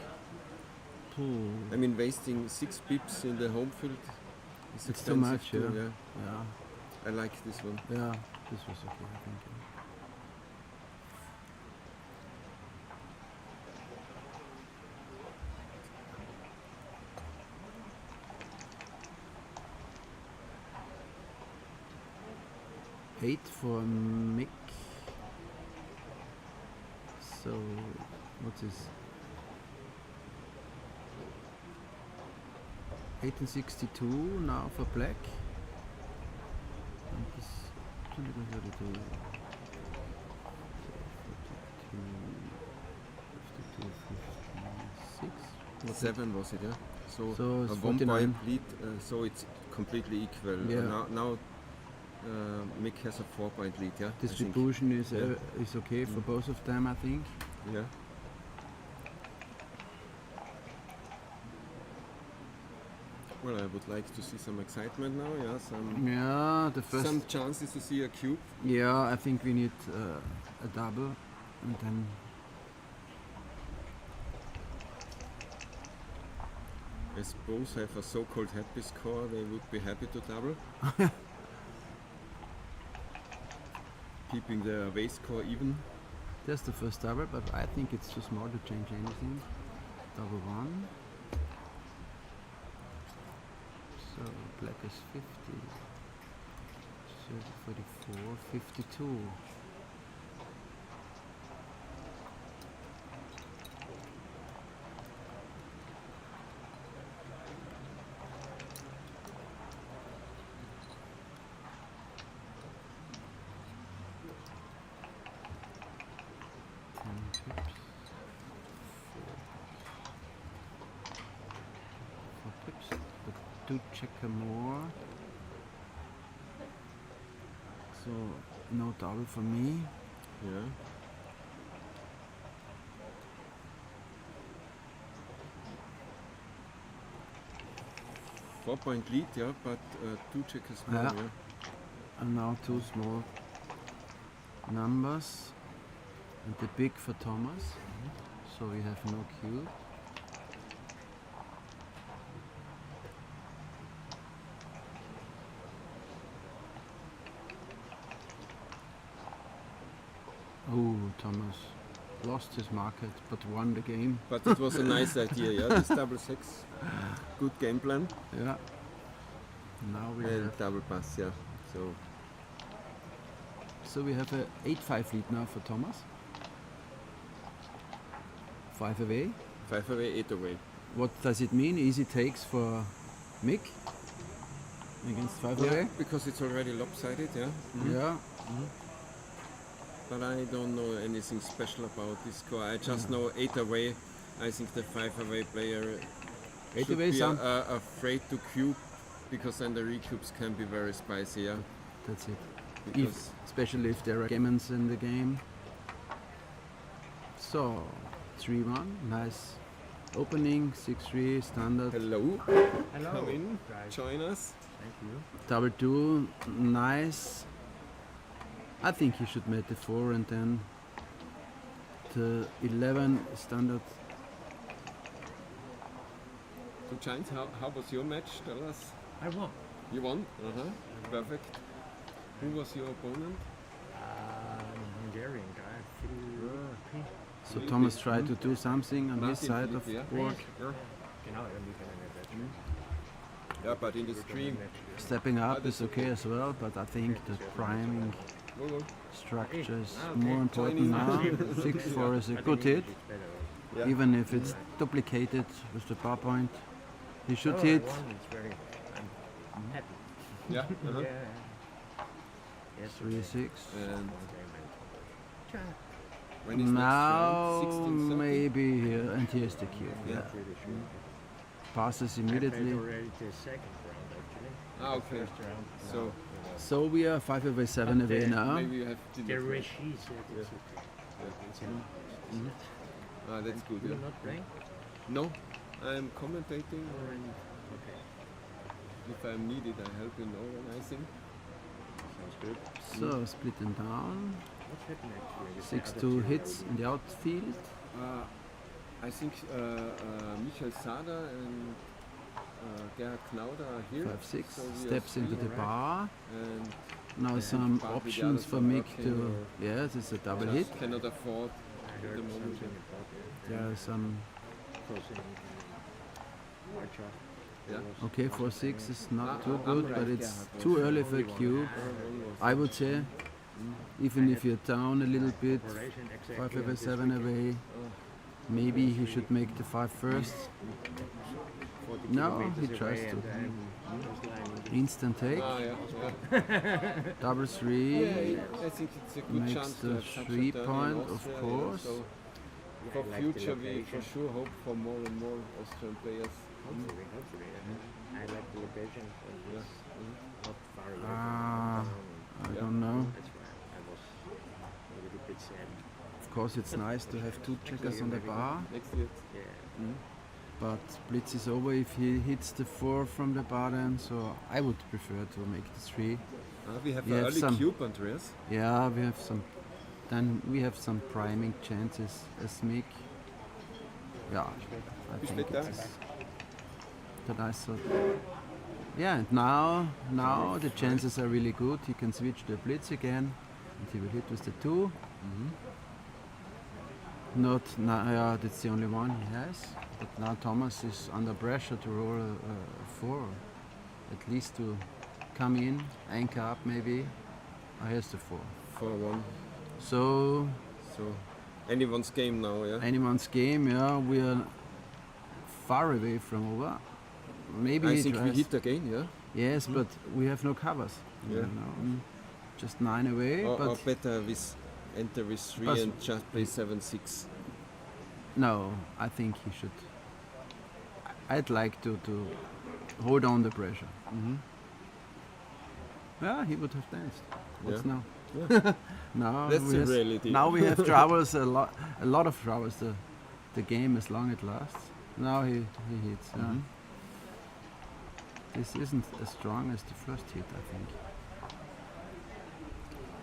Speaker 15: Ooh.
Speaker 2: I mean, wasting 6 pips in the home field is
Speaker 15: It's too
Speaker 2: expensive
Speaker 15: much,
Speaker 2: too,
Speaker 15: yeah.
Speaker 2: yeah.
Speaker 15: Yeah.
Speaker 2: I like this one.
Speaker 15: Yeah, this was okay, I think. 8 for Mick. So, what's this? 1862 now for black. And this 22, 56.
Speaker 2: 7 was it, yeah? So
Speaker 15: it's
Speaker 2: a 1
Speaker 15: 49.
Speaker 2: point lead, so it's completely equal.
Speaker 15: Yeah.
Speaker 2: Now Mick has a 4 point lead, yeah?
Speaker 15: Distribution is okay for both of them, I think.
Speaker 2: Yeah. Well, I would like to see some excitement now, yeah. Some chances to see a cube.
Speaker 15: Yeah, I think we need a double, and then.
Speaker 2: As both have a so-called happy score, they would be happy to double. Keeping the away score even.
Speaker 15: That's the first double, but I think it's too small to change anything. Double 1. So black is 50, 30, 44, 52. Checker more. So no double for me.
Speaker 2: Yeah. Four-point lead, yeah, but 2 checkers more.
Speaker 15: Yeah.
Speaker 2: Yeah.
Speaker 15: And now 2 small numbers and the big for Thomas. So we have no cube. Oh, Thomas lost his market but won the game.
Speaker 2: But it was a nice idea, yeah, this double 6. Good game plan.
Speaker 15: Yeah. Now we
Speaker 2: and
Speaker 15: have
Speaker 2: double pass, yeah.
Speaker 15: So we have a 8-5 lead now for Thomas. 5 away.
Speaker 2: 5 away, 8 away.
Speaker 15: What does it mean? Easy takes for Mick against 5 away?
Speaker 2: Because it's already lopsided, yeah.
Speaker 15: Yeah.
Speaker 2: But I don't know anything special about this score. I just know 8 away. I think the 5 away player
Speaker 15: 8
Speaker 2: should
Speaker 15: away
Speaker 2: be afraid to cube, because then the recubes can be very spicy, yeah.
Speaker 15: That's it. Especially if there are gammons in the game. So 3-1, nice opening, 6-3 standard.
Speaker 2: Hello.
Speaker 3: Hello.
Speaker 2: Come in,
Speaker 3: Guys.
Speaker 2: join us.
Speaker 3: Thank you.
Speaker 15: Double 2, nice. I think he should make the 4 and then the 11 standard.
Speaker 2: So Giants, how was your match? Tell us.
Speaker 3: I won.
Speaker 2: You won? Perfect. Who was your opponent?
Speaker 3: Hungarian guy, Philippe.
Speaker 15: So Thomas tried to do something on his side of
Speaker 2: yeah.
Speaker 15: board.
Speaker 2: Yeah, but in the stream.
Speaker 15: Stepping up is okay as well, but I think the priming structure is more important now. 6-4 is a good hit,
Speaker 2: Yeah.
Speaker 15: even if it's duplicated with the bar point. He should hit.
Speaker 3: I'm happy.
Speaker 2: Yeah.
Speaker 15: 3-6.
Speaker 2: And when is
Speaker 15: Now
Speaker 2: next round? 16, 17?
Speaker 15: maybe here, and here's the cue.
Speaker 2: Yeah.
Speaker 15: Passes immediately.
Speaker 3: already the second round actually.
Speaker 2: Ah, okay.
Speaker 3: First round.
Speaker 15: So we are 5 away, 7 away now.
Speaker 2: Maybe you have to
Speaker 3: The Rishi said it's okay.
Speaker 2: Ah, that's good.
Speaker 3: You're
Speaker 2: Yeah.
Speaker 3: not playing?
Speaker 2: No, I'm commentating.
Speaker 3: Okay.
Speaker 2: If I'm needed, I help in organizing.
Speaker 3: Sounds good.
Speaker 15: So splitting down.
Speaker 3: What's happening actually? with the
Speaker 15: 6-2
Speaker 3: other two?
Speaker 15: hits in the outfield.
Speaker 2: I think Michael Sada and Gerhard Knauder are here.
Speaker 15: 5-6
Speaker 2: So we are
Speaker 15: steps into the
Speaker 2: three.
Speaker 15: bar.
Speaker 2: And
Speaker 15: Now some
Speaker 2: partly the
Speaker 15: options
Speaker 2: others
Speaker 15: for
Speaker 2: are
Speaker 15: Mick
Speaker 2: working
Speaker 15: to.
Speaker 2: or
Speaker 15: Yes, it's a double
Speaker 2: just
Speaker 15: hit.
Speaker 2: cannot afford
Speaker 3: I
Speaker 2: at
Speaker 3: heard
Speaker 2: the moment.
Speaker 3: something about
Speaker 15: There are some
Speaker 3: crossing white shot.
Speaker 2: Yeah.
Speaker 15: Okay, 4-6 is not too
Speaker 3: I'm
Speaker 15: good,
Speaker 3: right
Speaker 15: but
Speaker 3: there.
Speaker 15: it's too early for a cube. I would say, even if you're down a little bit, 5 away, 7 away, maybe he should make the 5 first. No, he tries to. Instant take. Double 3.
Speaker 2: I think it's a good
Speaker 15: Makes
Speaker 2: chance to
Speaker 15: the
Speaker 2: have such a
Speaker 15: 3
Speaker 2: turn in
Speaker 15: point, of
Speaker 2: Austria,
Speaker 15: course.
Speaker 2: So for future, we for sure hope for more and more Austrian players.
Speaker 3: Hopefully, I like the location.
Speaker 2: Yeah.
Speaker 3: Not far away.
Speaker 15: I don't know.
Speaker 3: That's why I was a little bit sad.
Speaker 15: Of course, it's nice to have 2 checkers on the bar.
Speaker 2: Next year.
Speaker 3: Yeah.
Speaker 15: But blitz is over if he hits the 4 from the bar then, so I would prefer to make the 3.
Speaker 2: We have
Speaker 15: You
Speaker 2: an
Speaker 15: have
Speaker 2: early
Speaker 15: some-
Speaker 2: cube, Andreas.
Speaker 15: Yeah, we have some. Then we have some priming chances as Mick. Yeah, I
Speaker 2: Wie
Speaker 15: think
Speaker 2: spät da?
Speaker 15: it's the nice sort. Yeah, and now the chances are really good. He can switch the blitz again, and he will hit with the 2. Not now, yeah, that's the only one he has. But now Thomas is under pressure to roll a 4, at least to come in, anchor up maybe. Oh, here's the 4.
Speaker 2: 4-1.
Speaker 15: So
Speaker 2: So anyone's game now, yeah.
Speaker 15: anyone's game, yeah. We are far away from over. Maybe
Speaker 2: I
Speaker 15: he
Speaker 2: think we
Speaker 15: tries.
Speaker 2: hit again, yeah.
Speaker 15: Yes, but we have no covers.
Speaker 2: Yeah.
Speaker 15: You know, just 9 away.
Speaker 2: Or
Speaker 15: but
Speaker 2: better with enter with 3
Speaker 15: Us-
Speaker 2: and just play 7-6.
Speaker 15: no, I think he should. I'd like to hold on the pressure. Yeah, he would have danced. What's
Speaker 2: Yeah.
Speaker 15: now?
Speaker 2: Yeah.
Speaker 15: Now
Speaker 2: That's
Speaker 15: we
Speaker 2: the
Speaker 15: has-
Speaker 2: reality.
Speaker 15: Now we have troubles, a lot of troubles. The game as long it lasts. Now he hits. Yeah. This isn't as strong as the first hit, I think.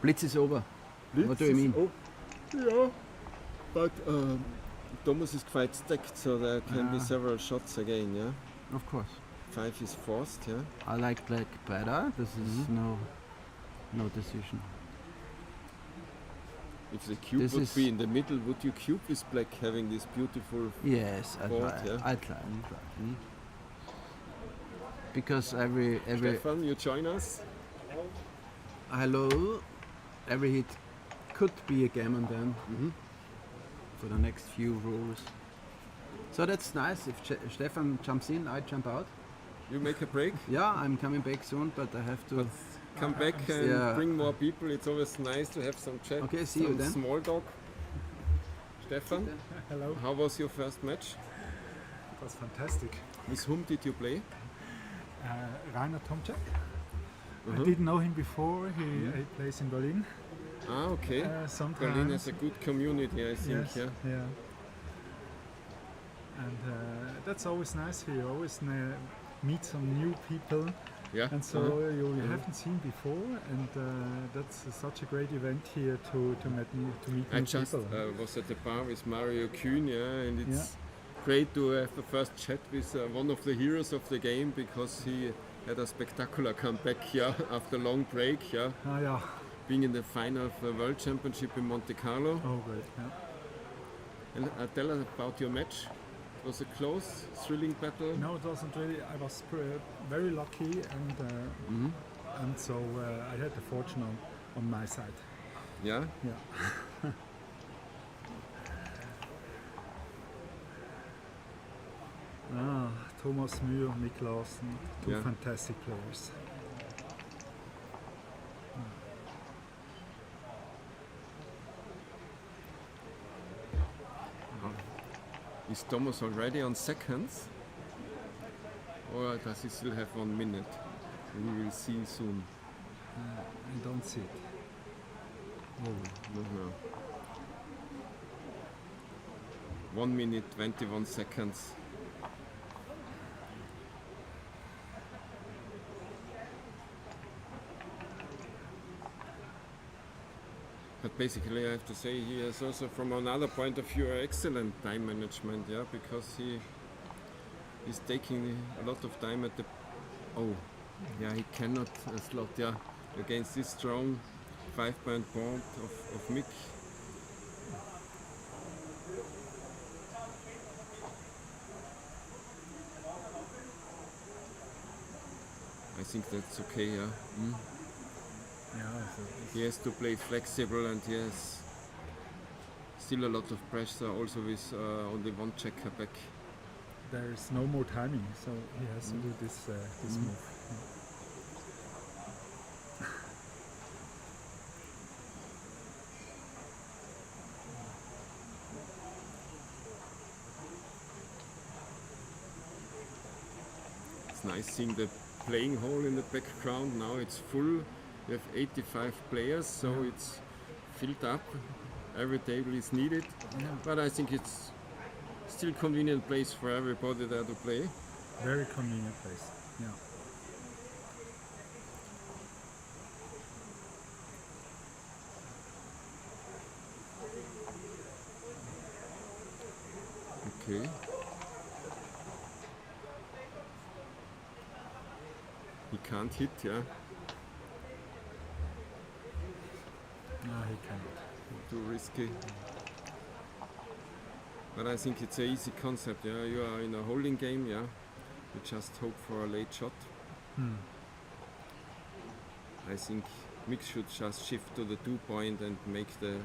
Speaker 15: Blitz is over. What do you mean?
Speaker 2: Yeah, but Thomas is quite stacked, so there can be
Speaker 15: Yeah.
Speaker 2: several shots again, yeah.
Speaker 15: Of course.
Speaker 2: 5 is forced, yeah.
Speaker 15: I like black better. This is no decision.
Speaker 2: If the cube
Speaker 15: This
Speaker 2: would
Speaker 15: is-
Speaker 2: be in the middle, would you cube with black having this beautiful
Speaker 15: Yes, I
Speaker 2: board,
Speaker 15: try.
Speaker 2: yeah?
Speaker 15: I try. Because every
Speaker 2: Stefan, you join us?
Speaker 15: hello, every hit could be a gammon then for the next few rolls. So that's nice. If Stefan jumps in, I jump out.
Speaker 2: You make a break?
Speaker 15: Yeah, I'm coming back soon, but I have to.
Speaker 2: Come back and
Speaker 15: Yeah.
Speaker 2: bring more people. It's always nice to have some chat.
Speaker 15: Okay, see you
Speaker 2: some
Speaker 15: then.
Speaker 2: small talk. Stefan,
Speaker 9: Hello.
Speaker 2: how was your first match?
Speaker 9: It was fantastic.
Speaker 2: With whom did you play?
Speaker 9: Rainer Tomczak. I
Speaker 2: Mhm.
Speaker 9: didn't know him before. He plays in Berlin.
Speaker 2: Ah, okay.
Speaker 9: Sometimes.
Speaker 2: Berlin has a good community, I think.
Speaker 9: Yes,
Speaker 2: Yeah.
Speaker 9: yeah. And that's always nice. You always meet some new people.
Speaker 2: Yeah.
Speaker 9: And so you haven't seen before, and that's such a great event here to meet
Speaker 2: I
Speaker 9: new
Speaker 2: just
Speaker 9: people.
Speaker 2: was at the bar with Mario Kühn, yeah, and it's great to have the first chat with one of the heroes of the game because he had a spectacular comeback, yeah, after a long break, yeah.
Speaker 9: Ah, yeah.
Speaker 2: Being in the final of the World Championship in Monte Carlo.
Speaker 9: Oh, great. Yeah.
Speaker 2: And tell us about your match. It was a close, thrilling battle.
Speaker 9: No, it wasn't really. I was very lucky, and so I had the fortune on my side.
Speaker 2: Yeah.
Speaker 9: Yeah. Thomas Mühr, Mick Larsen, two
Speaker 2: Yeah.
Speaker 9: fantastic players.
Speaker 2: Is Thomas already on seconds? Or does he still have 1 minute? We will see soon.
Speaker 9: I don't see it.
Speaker 2: No. 1 minute, 21 seconds. But basically I have to say he has also from another point of view excellent time management, yeah, because he's taking a lot of time at the he cannot slot, yeah, against this strong 5-point board of Mick. I think that's okay, yeah.
Speaker 9: Yeah, so
Speaker 2: He has to play flexible and he has still a lot of pressure also with only one checker back.
Speaker 9: there is no more timing, so he has to do this this move.
Speaker 2: It's nice seeing the playing hall in the background. Now it's full. We have 85 players, so it's filled up. Every table is needed, but I think it's still convenient place for everybody there to play.
Speaker 9: Very convenient place. Yeah.
Speaker 2: Okay. He can't hit, yeah.
Speaker 9: No, he cannot.
Speaker 2: Too risky. But I think it's an easy concept, yeah. You are in a holding game, yeah. You just hope for a late shot. I think Mick should just shift to the 2 point and make the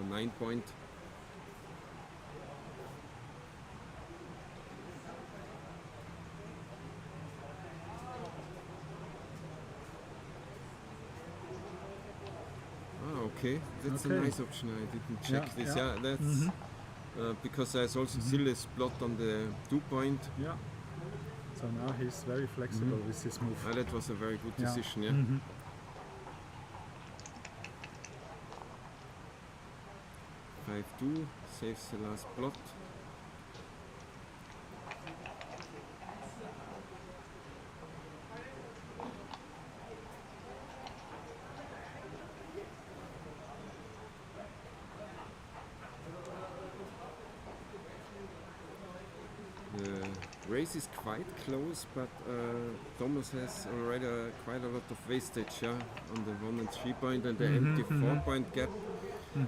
Speaker 2: 9 point. Okay, that's a nice option. I didn't check this. Yeah, that's because there's also still a spot on the 2 point.
Speaker 9: Yeah. So now he's very flexible with his move.
Speaker 2: That was a very good decision. Yeah. 5-2 saves the last plot. The race is quite close, but Thomas has already quite a lot of wastage, yeah, on the 1 and 3 point and the empty 4 point gap. 5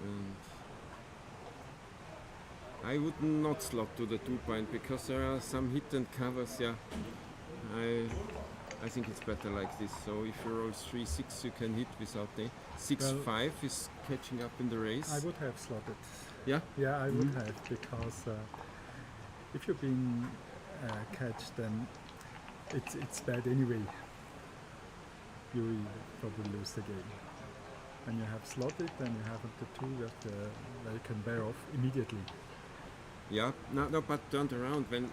Speaker 2: and I would not slot to the 2 point because there are some hit and covers, yeah. I think it's better like this. So if you roll 3-6, you can hit without the 6-5 is catching up in the race.
Speaker 9: I would have slotted.
Speaker 2: Yeah?
Speaker 9: Yeah, I would have, because if you're being catched, then it's bad anyway. You will probably lose the game. When you have slotted, then you have the 2 that you can bear off immediately.
Speaker 2: Yeah, no, but turned around when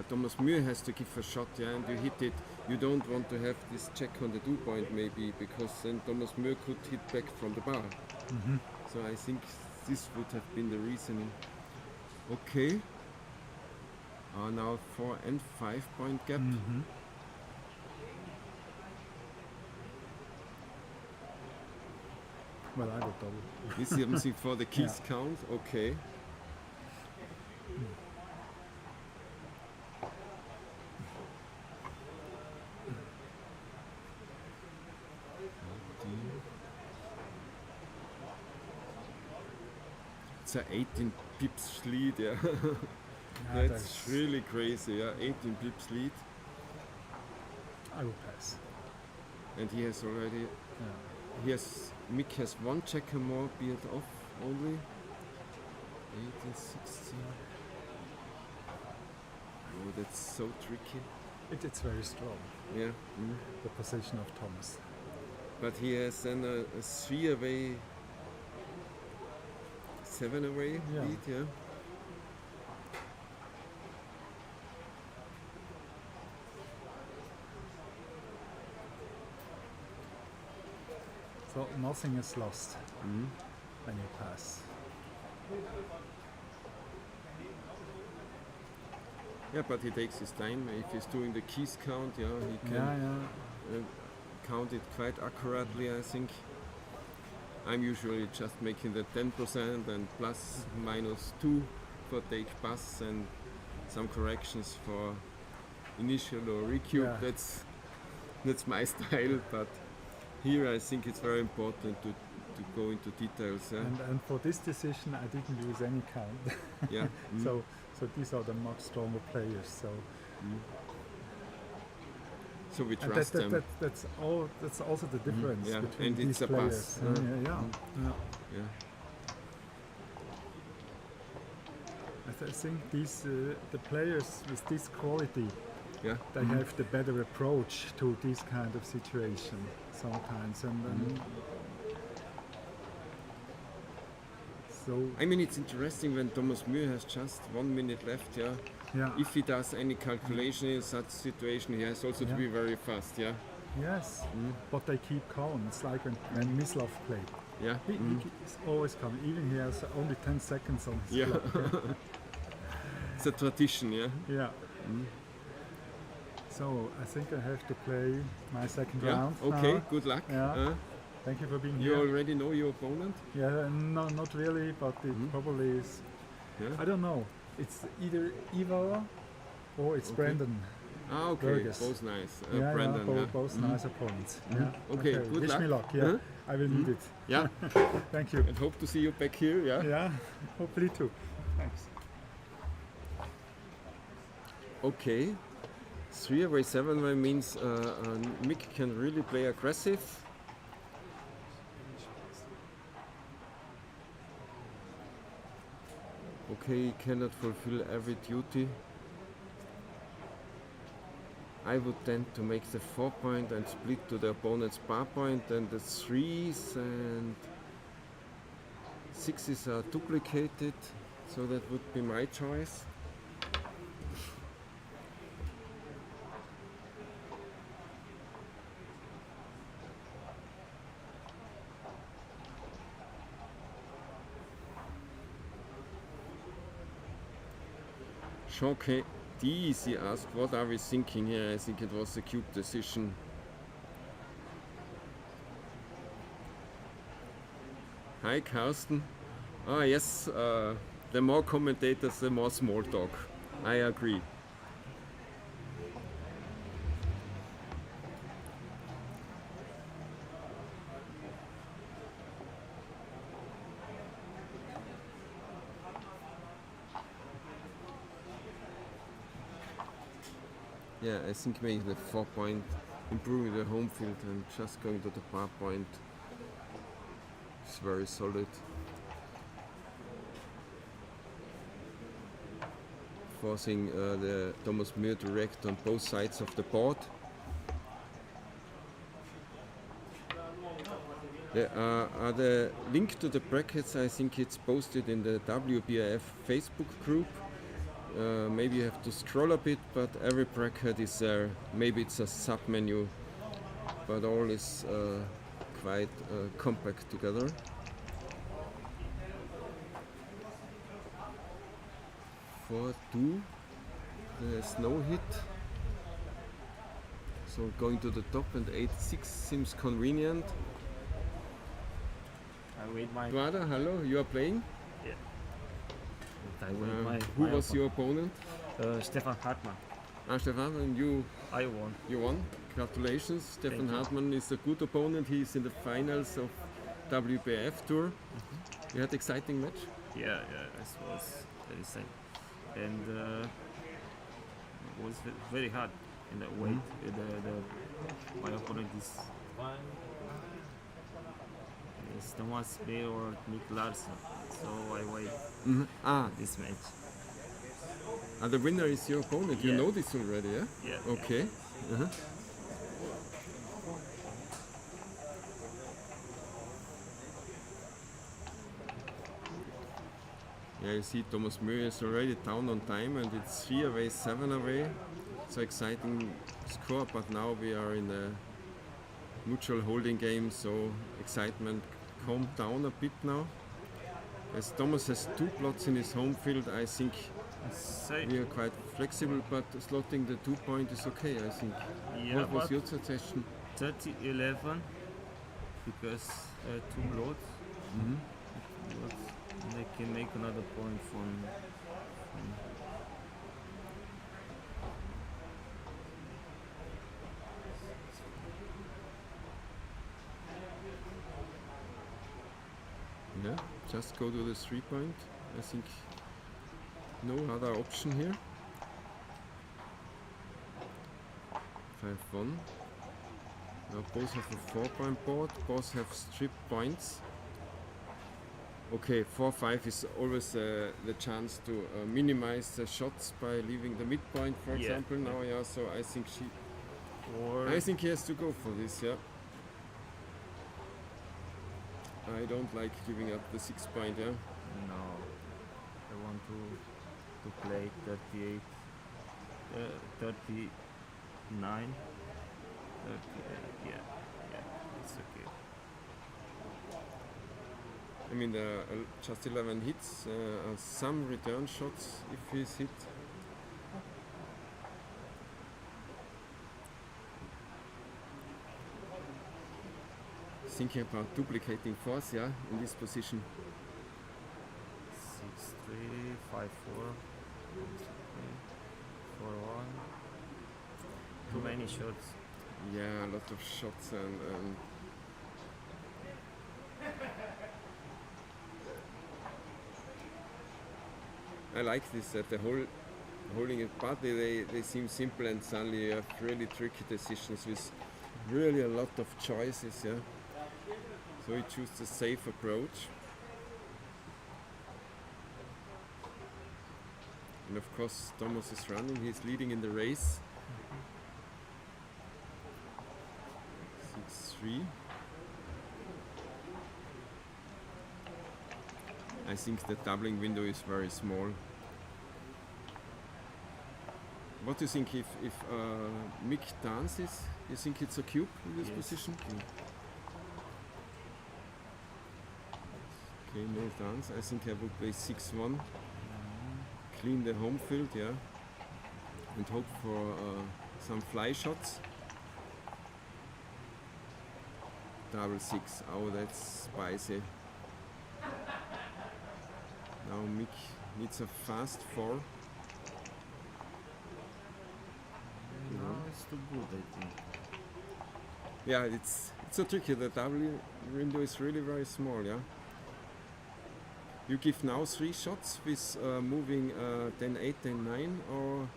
Speaker 2: Thomas Mühe has to give a shot, yeah, and you hit it, you don't want to have this check on the 2 point maybe, because then Thomas Mühe could hit back from the bar. So I think this would have been the reasoning. Okay. Now 4 and 5 point gap.
Speaker 9: Well, I would double.
Speaker 2: This is something for the keys count, okay. It's an 18 pips lead, yeah. That's really crazy, yeah. 18 pips lead.
Speaker 9: I will pass.
Speaker 2: And he has already, Mick has 1 checker more, beard off only. 18, 16. Oh, that's so tricky.
Speaker 9: It's very strong.
Speaker 2: Yeah.
Speaker 9: The position of Thomas.
Speaker 2: But he has then a 3 away, 7 away lead, yeah.
Speaker 9: So nothing is lost when you pass.
Speaker 2: Yeah, but he takes his time. If he's doing the keys count, yeah, he can count it quite accurately, I think. I'm usually just making the 10% and plus minus 2 for take pass and some corrections for initial or recube. That's my style, but here I think it's very important to to go into details.
Speaker 9: And for this decision, I didn't use any count.
Speaker 2: Yeah.
Speaker 9: So these are the much stronger players.
Speaker 2: So we
Speaker 9: and
Speaker 2: trust them.
Speaker 9: That's also the difference
Speaker 2: Yeah,
Speaker 9: between
Speaker 2: and
Speaker 9: these
Speaker 2: it's a
Speaker 9: players.
Speaker 2: pass.
Speaker 9: Yeah. I think these the players with this quality, they have the better approach to this kind of situation sometimes, and so.
Speaker 2: I mean, it's interesting when Thomas Mühe has just 1 minute left.
Speaker 9: Yeah.
Speaker 2: If he does any calculation in such situation, he has also to be very fast. Yeah.
Speaker 9: Yes, but they keep calm. It's like when Mislov played.
Speaker 2: Yeah.
Speaker 9: He's always calm. Even he has only 10 seconds on his clock. Yeah.
Speaker 2: It's a tradition, yeah?
Speaker 9: Yeah. So I think I have to play my second round.
Speaker 2: Okay,
Speaker 9: now.
Speaker 2: good luck.
Speaker 9: Yeah. Thank you for being
Speaker 2: you
Speaker 9: here.
Speaker 2: You already know your opponent?
Speaker 9: Yeah, no, not really, but it probably is.
Speaker 2: Yeah.
Speaker 9: I don't know. It's either Ivo or it's Brandon.
Speaker 2: Ah, okay.
Speaker 9: Burgess.
Speaker 2: Both nice.
Speaker 9: Yeah,
Speaker 2: Brandon,
Speaker 9: both nice opponents. Yeah.
Speaker 2: Okay, good
Speaker 9: Wish
Speaker 2: luck.
Speaker 9: me luck. Yeah, I will need it.
Speaker 2: Yeah.
Speaker 9: Thank you.
Speaker 2: And hope to see you back here. Yeah.
Speaker 9: Yeah, hopefully too. Thanks.
Speaker 2: Okay. 3-away, 7-away means Mick can really play aggressive. Okay, he cannot fulfill every duty. I would tend to make the 4-point and split to the opponent's bar point, and the 3s and 6s are duplicated, so that would be my choice. Sean Easy asked, what are we thinking here? I think it was a cube decision. Hi, Carsten. Ah, yes, the more commentators, the more small talk. I agree. Yeah, I think maybe the 4-point, improving the home field and just going to the bar point is very solid. Forcing the Thomas Mühe to react on both sides of the board. The link to the brackets, I think it's posted in the wbif Facebook group. Maybe you have to scroll a bit, but every bracket is there. Maybe it's a sub-menu, but all is quite compact together. For 2, there's no hit. So going to the top, and 8-6 seems convenient.
Speaker 17: I wait my...
Speaker 2: Eduardo, hello, you are playing?
Speaker 17: Yeah. I wait my...
Speaker 2: Who was your opponent?
Speaker 17: Stefan Hartmann.
Speaker 2: Ah, Stefan, and you?
Speaker 17: I won.
Speaker 2: You won? Congratulations. Stefan
Speaker 17: Thank you.
Speaker 2: Hartmann is a good opponent. He is in the finals of WBF Tour. You had exciting match?
Speaker 17: Yeah, this was very same. And it was very hard in the weight. My opponent is Thomas Mühe or Nick Larsen. So I wait this match.
Speaker 2: And the winner is your opponent. You
Speaker 17: Yeah.
Speaker 2: know this already, yeah?
Speaker 17: Yeah.
Speaker 2: Okay. Yeah, you see Thomas Mühe is already down on time, and it's 3-away, 7-away. It's an exciting score, but now we are in a mutual holding game, so excitement calmed down a bit now. As Thomas has 2 plots in his home field, I think we are quite flexible, but slotting the 2-point is okay, I think.
Speaker 17: Yeah,
Speaker 2: What was
Speaker 17: but
Speaker 2: your suggestion?
Speaker 17: 30-11 because 2 bloats. And I can make another point from
Speaker 2: Yeah, just go to the 3-point. I think no other option here. 5-1. Now both have a 4-point board, both have strip points. Okay, 4-5 is always the chance to minimize the shots by leaving the midpoint, for example. Now, yeah, so I think I think he has to go for this, yeah. I don't like giving up the 6-point, yeah.
Speaker 17: No, I want to play 38, 39, 38, yeah, it's okay.
Speaker 2: I mean, just 11 hits, some return shots if he's hit. Thinking about duplicating force, yeah, in this position.
Speaker 17: 6-3, 5-4, 4-1. Too many shots.
Speaker 2: Yeah, a lot of shots and I like this that the holding it, but they seem simple and suddenly you have really tricky decisions with really a lot of choices, yeah. So he chose the safe approach. And of course Thomas is running, he's leading in the race. 6-3. I think the doubling window is very small. What do you think if Mick dances? You think it's a cube in this position? Okay, no dance. I think I would play 6-1. Clean the home field, yeah. And hope for some fly shots. Double 6. Oh, that's spicy. Now Mick needs a fast 4.
Speaker 17: No, it's too good, I think.
Speaker 2: Yeah, it's so tricky. The double window is really very small, yeah. You give now 3 shots with moving 10-8, 10-9, or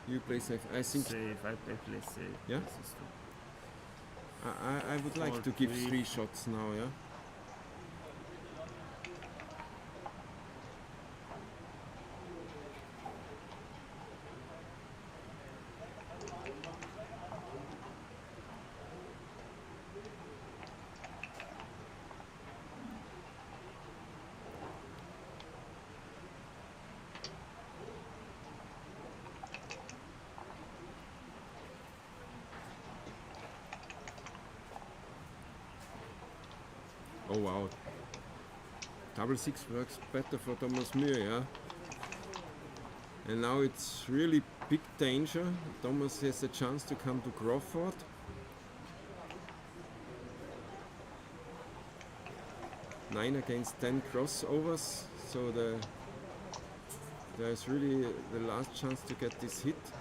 Speaker 2: you play safe? I think
Speaker 17: safe. I play safe.
Speaker 2: Yeah. I would like to give 3 shots now, yeah. Oh wow, double 6 works better for Thomas Mühe, yeah. And now it's really big danger. Thomas has a chance to come to Crawford. Nine against 10 crossovers, so there's really the last chance to get this hit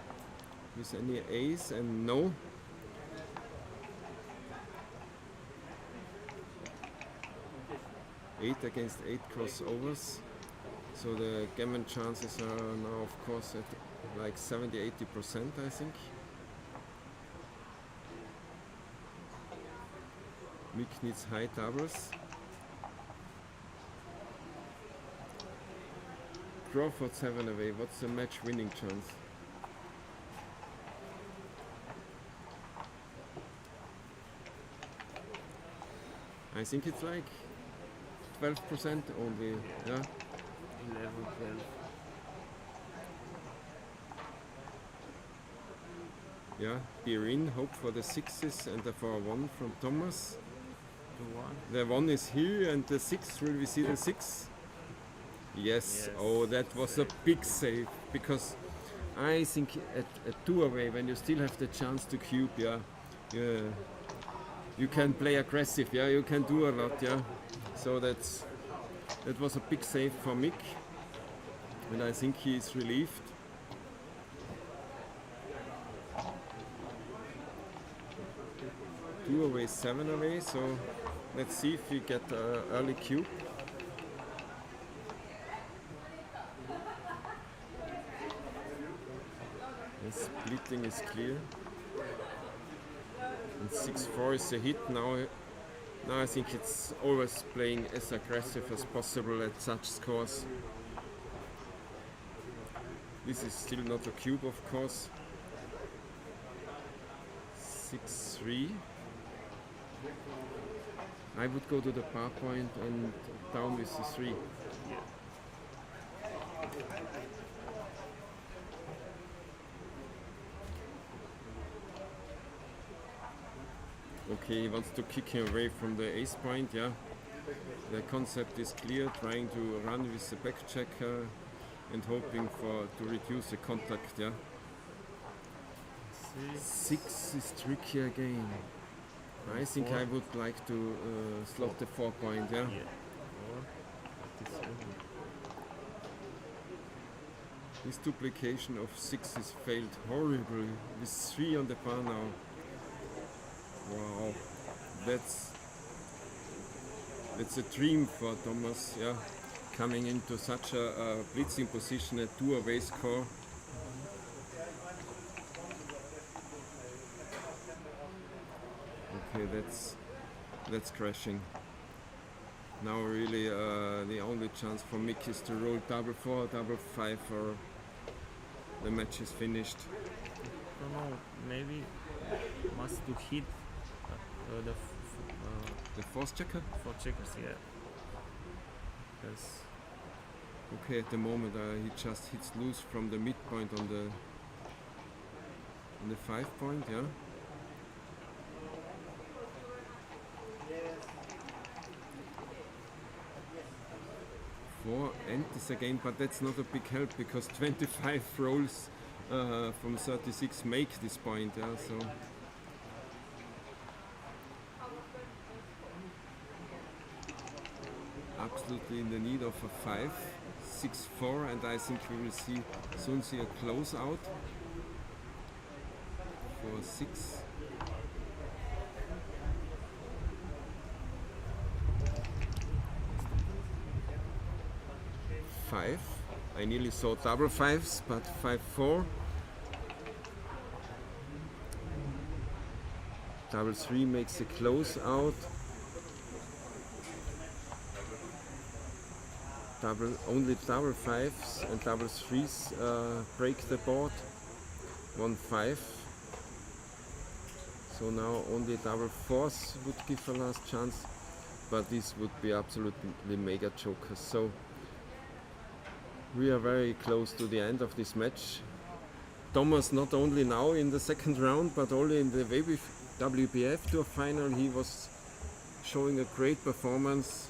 Speaker 2: with any ace, and no. 8 against 8 crossovers, so the gammon chances are now of course at like 70-80%, I think. Mick needs high doubles. Crawford 7 away, what's the match winning chance? I think it's like 12% only, yeah?
Speaker 17: 11, 12.
Speaker 2: Yeah, beer in, hope for the 6s and the 4-1 from Thomas. The 1 is here and the 6, will we see the 6? Yes, oh that was a big save, because I think at 2 away, when you still have the chance to cube, yeah, you can play aggressive, yeah, you can do a lot, yeah. So that was a big save for Mick, and I think he is relieved. Two away, 7 away, so let's see if we get early cube. splitting is clear. And 6-4 is a hit. Now I think it's always playing as aggressive as possible at such scores. This is still not a cube, of course. 6-3. I would go to the par point and down with the 3. Okay, he wants to kick him away from the ace point, yeah. The concept is clear, trying to run with the back checker and hoping to reduce the contact, yeah. 6 is tricky again. I think I would like to slot the 4 point, yeah. This duplication of 6 is failed horribly with 3 on the par now. Wow, that's a dream for Thomas, yeah. Coming into such a blitzing position, a 2-away score. Okay, that's crashing. Now really the only chance for Mick is to roll double 4, double 5, or the match is finished.
Speaker 17: I don't know, maybe must to hit
Speaker 2: the force checker?
Speaker 17: 4 checkers, yeah. Because
Speaker 2: okay, at the moment he just hits loose from the midpoint on the 5 point, yeah. Enters again, but that's not a big help because 25 rolls from 36 make this point, yeah, so absolutely in the need of a 5, 6-4, and I think we will soon see a closeout for 6. I nearly saw double 5s, but 5-4. Double 3 makes a close out. Only double 5s and double 3s break the board. 1-5. So now only double 4s would give a last chance, but this would be absolutely mega jokers. So we are very close to the end of this match. Thomas not only now in the second round, but also in the WBF Tour final, he was showing a great performance.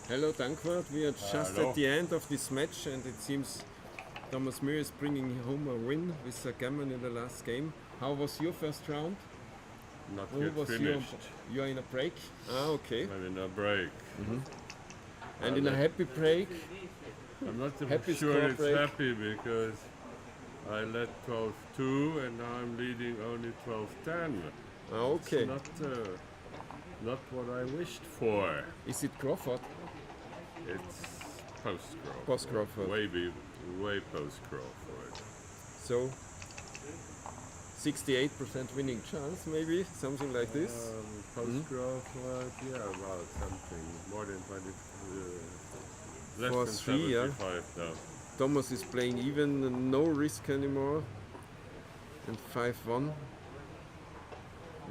Speaker 2: Hello Dankwart, we are just at the end of this match and it seems Thomas Müller is bringing home a win with a gammon in the last game. How was your first round?
Speaker 18: Not yet finished.
Speaker 2: You are in a break? Ah, okay.
Speaker 18: I'm in a break.
Speaker 2: And in a happy break?
Speaker 18: I'm not
Speaker 2: happy
Speaker 18: sure it's
Speaker 2: break.
Speaker 18: happy because I led 12-2 and now I'm leading only 12-10.
Speaker 2: Ah, okay.
Speaker 18: It's not what I wished for.
Speaker 2: Is it Crawford?
Speaker 18: It's post-Crawford.
Speaker 2: Post-Crawford.
Speaker 18: Way post-Crawford.
Speaker 2: So 68% winning chance, maybe something like this.
Speaker 18: Post-Crawford, yeah, well, something more than 20. Less
Speaker 2: For
Speaker 18: than
Speaker 2: 3, yeah.
Speaker 18: 75 now.
Speaker 2: Thomas is playing even, no risk anymore. And 5-1.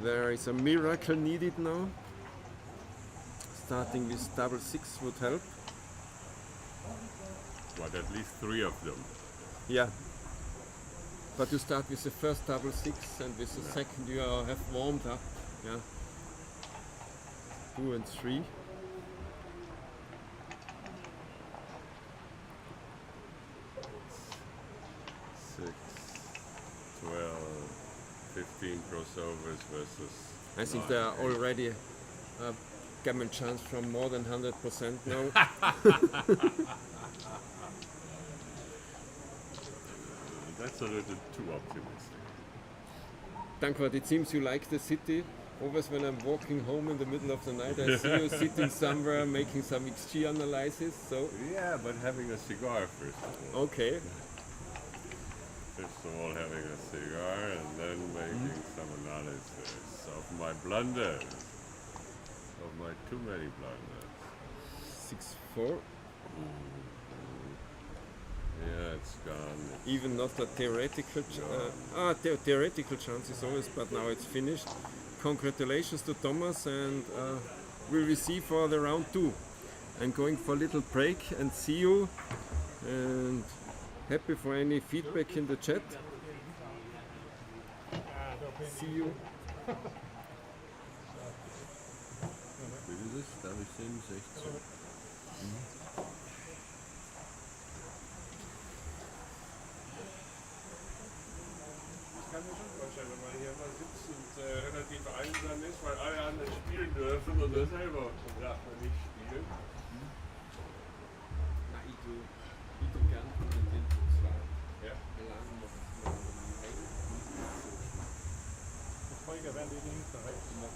Speaker 2: There is a miracle needed now. Starting with double 6 would help.
Speaker 18: But at least 3 of them.
Speaker 2: Yeah. But you start with the first double 6 and with the second you have warmed up. Yeah. 2 and 3.
Speaker 18: Six, 12, 15 crossovers versus
Speaker 2: I think
Speaker 18: 9.
Speaker 2: there are already a gammon chance from more than 100% now.
Speaker 18: That's a little too optimistic.
Speaker 2: Dankwart, it seems you like the city. Always when I'm walking home in the middle of the night, I see you sitting somewhere making some XG analysis. So
Speaker 18: Yeah, but having a cigar first of all.
Speaker 2: okay.
Speaker 18: First of all, having a cigar and then making some analysis of my blunders, of my too many blunders.
Speaker 2: 6-4.
Speaker 18: Yeah, it's gone.
Speaker 2: Even not a theoretical theoretical chances always, but now it's finished. Congratulations to Thomas, and we'll receive for the round 2. I'm going for a little break and see you, and happy for any feedback in the chat. See you.
Speaker 18: Wie ist es? Darf ich sehen? 16.
Speaker 19: Ich kann mir schon vorstellen, wenn man hier mal sitzt und relativ einsam ist, weil alle anderen spielen dürfen und er selber darf man nicht spielen.
Speaker 2: Na, ich tu gern von den zwei.
Speaker 19: Ja. Folge werden die links da rechts gemacht.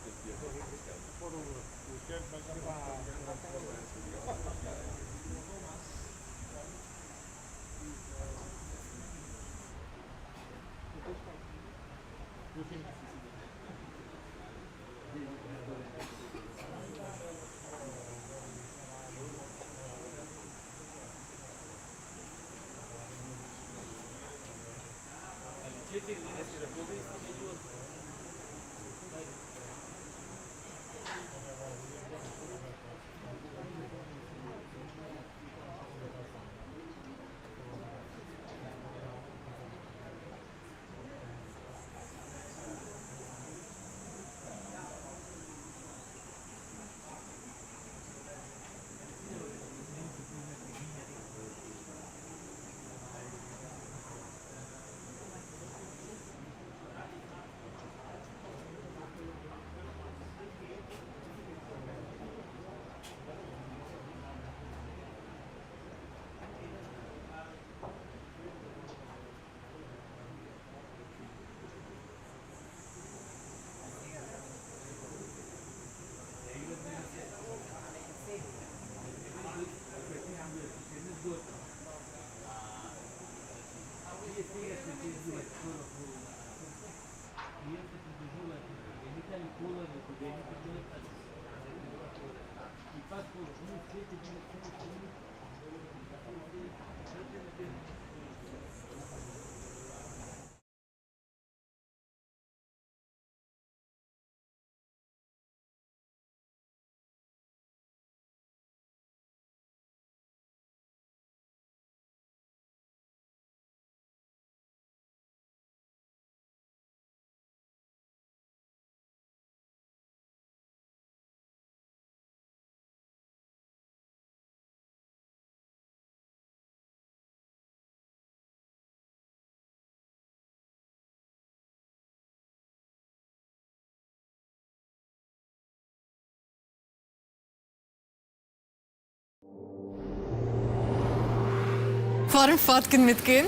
Speaker 4: Vor dem Fortgehen mitgehen?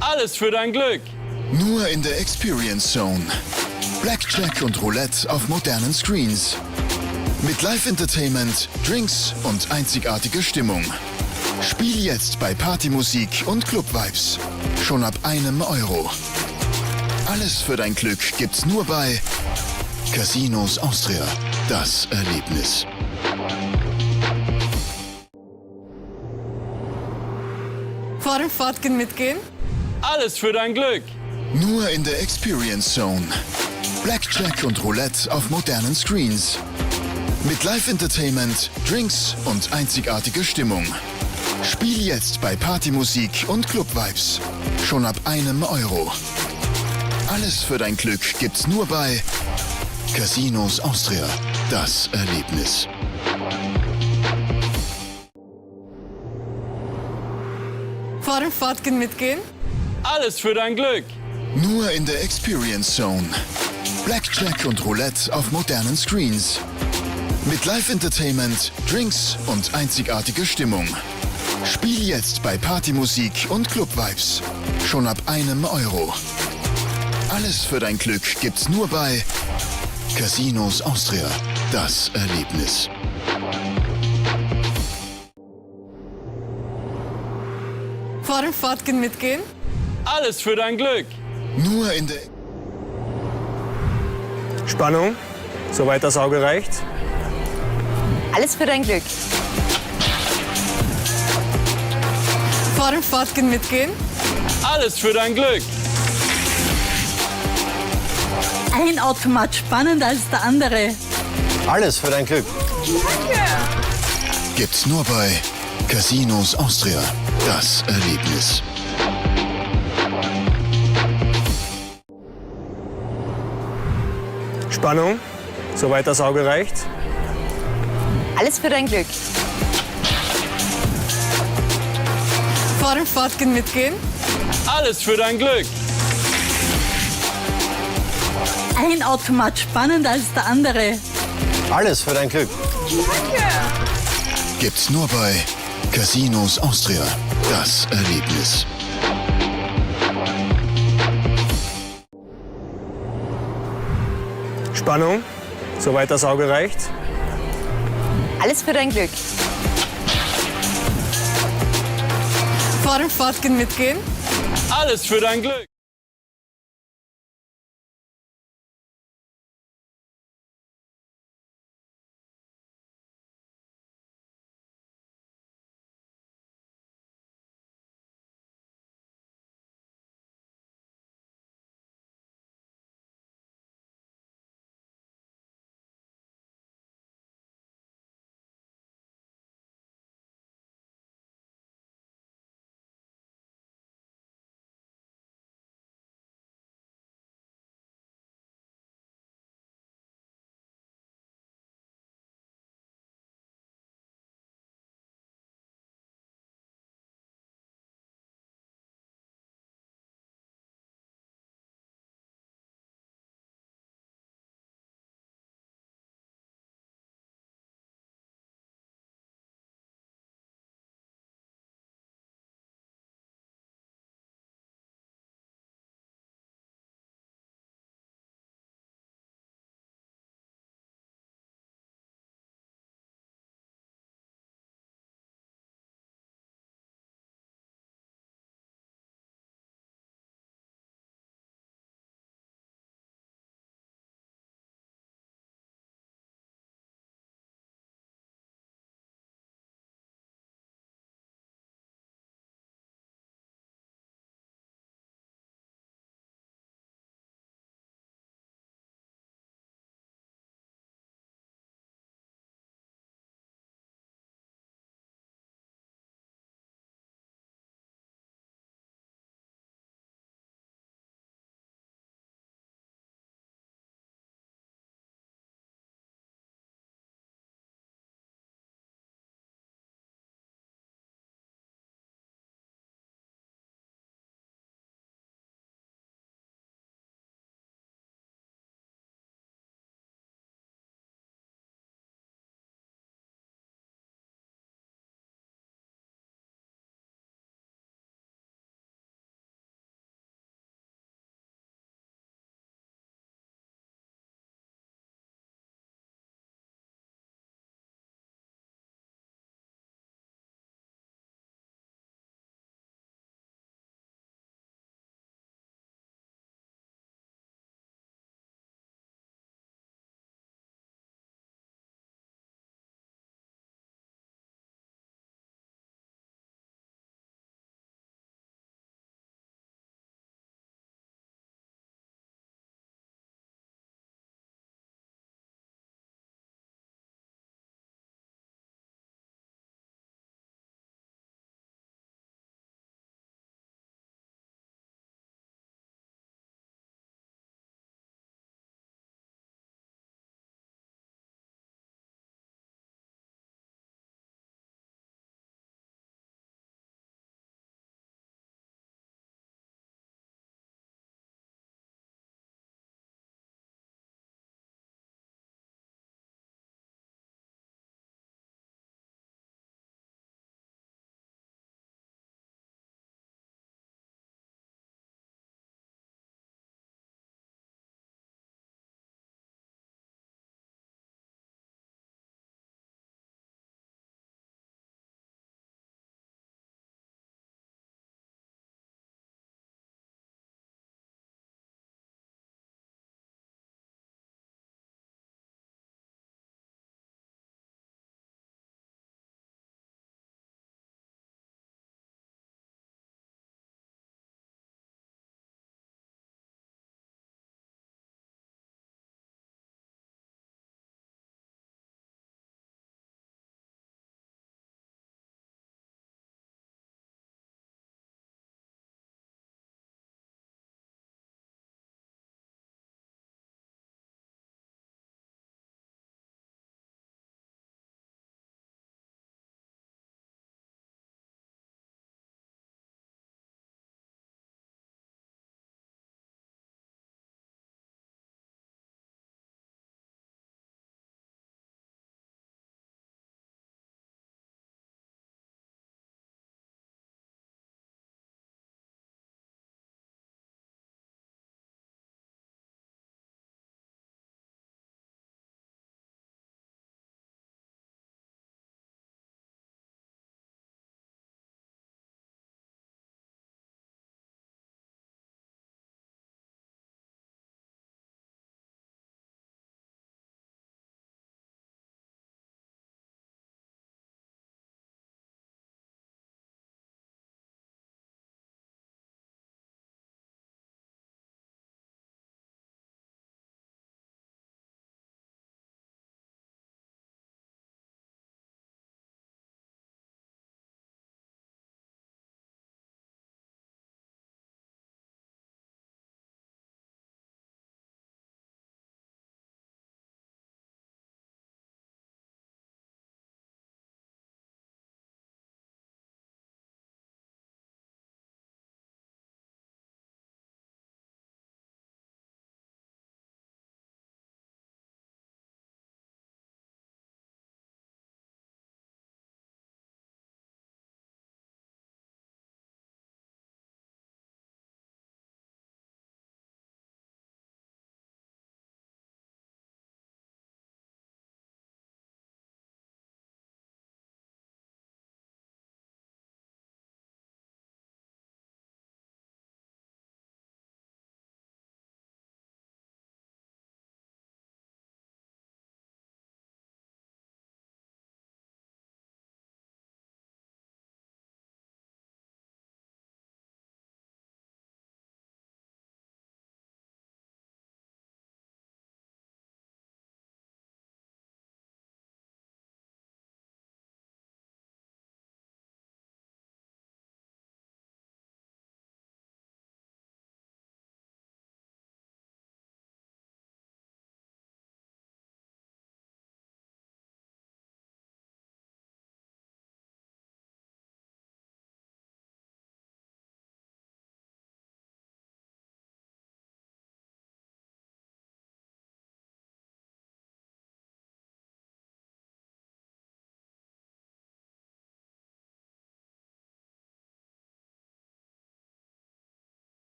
Speaker 5: Alles für dein Glück.
Speaker 6: Nur in der Experience Zone. Blackjack und Roulette auf modernen Screens. Mit Live-Entertainment, Drinks und einzigartiger Stimmung. Spiel jetzt bei Partymusik und Club-Vibes. Schon ab €1. Alles für dein Glück gibt's nur bei Casinos Austria. Das Erlebnis.
Speaker 4: Vor dem Fortgehen mitgehen?
Speaker 5: Alles für dein Glück.
Speaker 6: Nur in der Experience Zone. Blackjack und Roulette auf modernen Screens. Mit Live-Entertainment, Drinks und einzigartiger Stimmung. Spiel jetzt bei Partymusik und Club-Vibes. Schon ab €1. Alles für dein Glück gibt's nur bei Casinos Austria. Das Erlebnis.
Speaker 4: Vor dem Fortgehen mitgehen?
Speaker 5: Alles für dein Glück.
Speaker 6: Nur in der Experience Zone. Blackjack und Roulette auf modernen Screens. Mit Live-Entertainment, Drinks und einzigartiger Stimmung. Spiel jetzt bei Partymusik und Club-Vibes. Schon ab €1. Alles für dein Glück gibt's nur bei Casinos Austria. Das Erlebnis.
Speaker 4: Vor dem Fortgehen mitgehen?
Speaker 5: Alles für dein Glück.
Speaker 6: Nur in der
Speaker 8: Spannung, soweit das Auge reicht.
Speaker 16: Alles für dein Glück.
Speaker 4: Vor dem Fortgehen mitgehen?
Speaker 5: Alles für dein Glück.
Speaker 7: Ein Automat spannender als der andere.
Speaker 8: Alles für dein Glück.
Speaker 6: gibt's nur bei Casinos Austria. Das Erlebnis.
Speaker 8: Spannung, soweit das Auge reicht.
Speaker 16: Alles für dein Glück.
Speaker 4: Vor dem Fortgehen mitgehen?
Speaker 5: Alles für dein Glück.
Speaker 7: Ein Automat spannender als der andere.
Speaker 8: Alles für dein Glück.
Speaker 6: Gibt's nur bei Casinos Austria. Das Erlebnis.
Speaker 8: Spannung, soweit das Auge reicht.
Speaker 16: Alles für dein Glück.
Speaker 4: Vor dem Fortgehen mitgehen?
Speaker 5: Alles für dein Glück.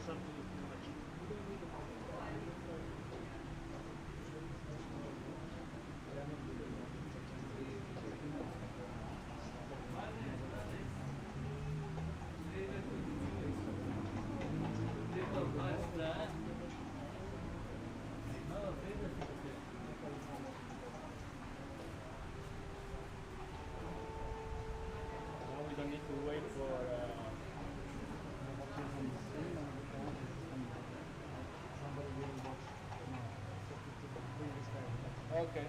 Speaker 3: We don't need to wait for okay.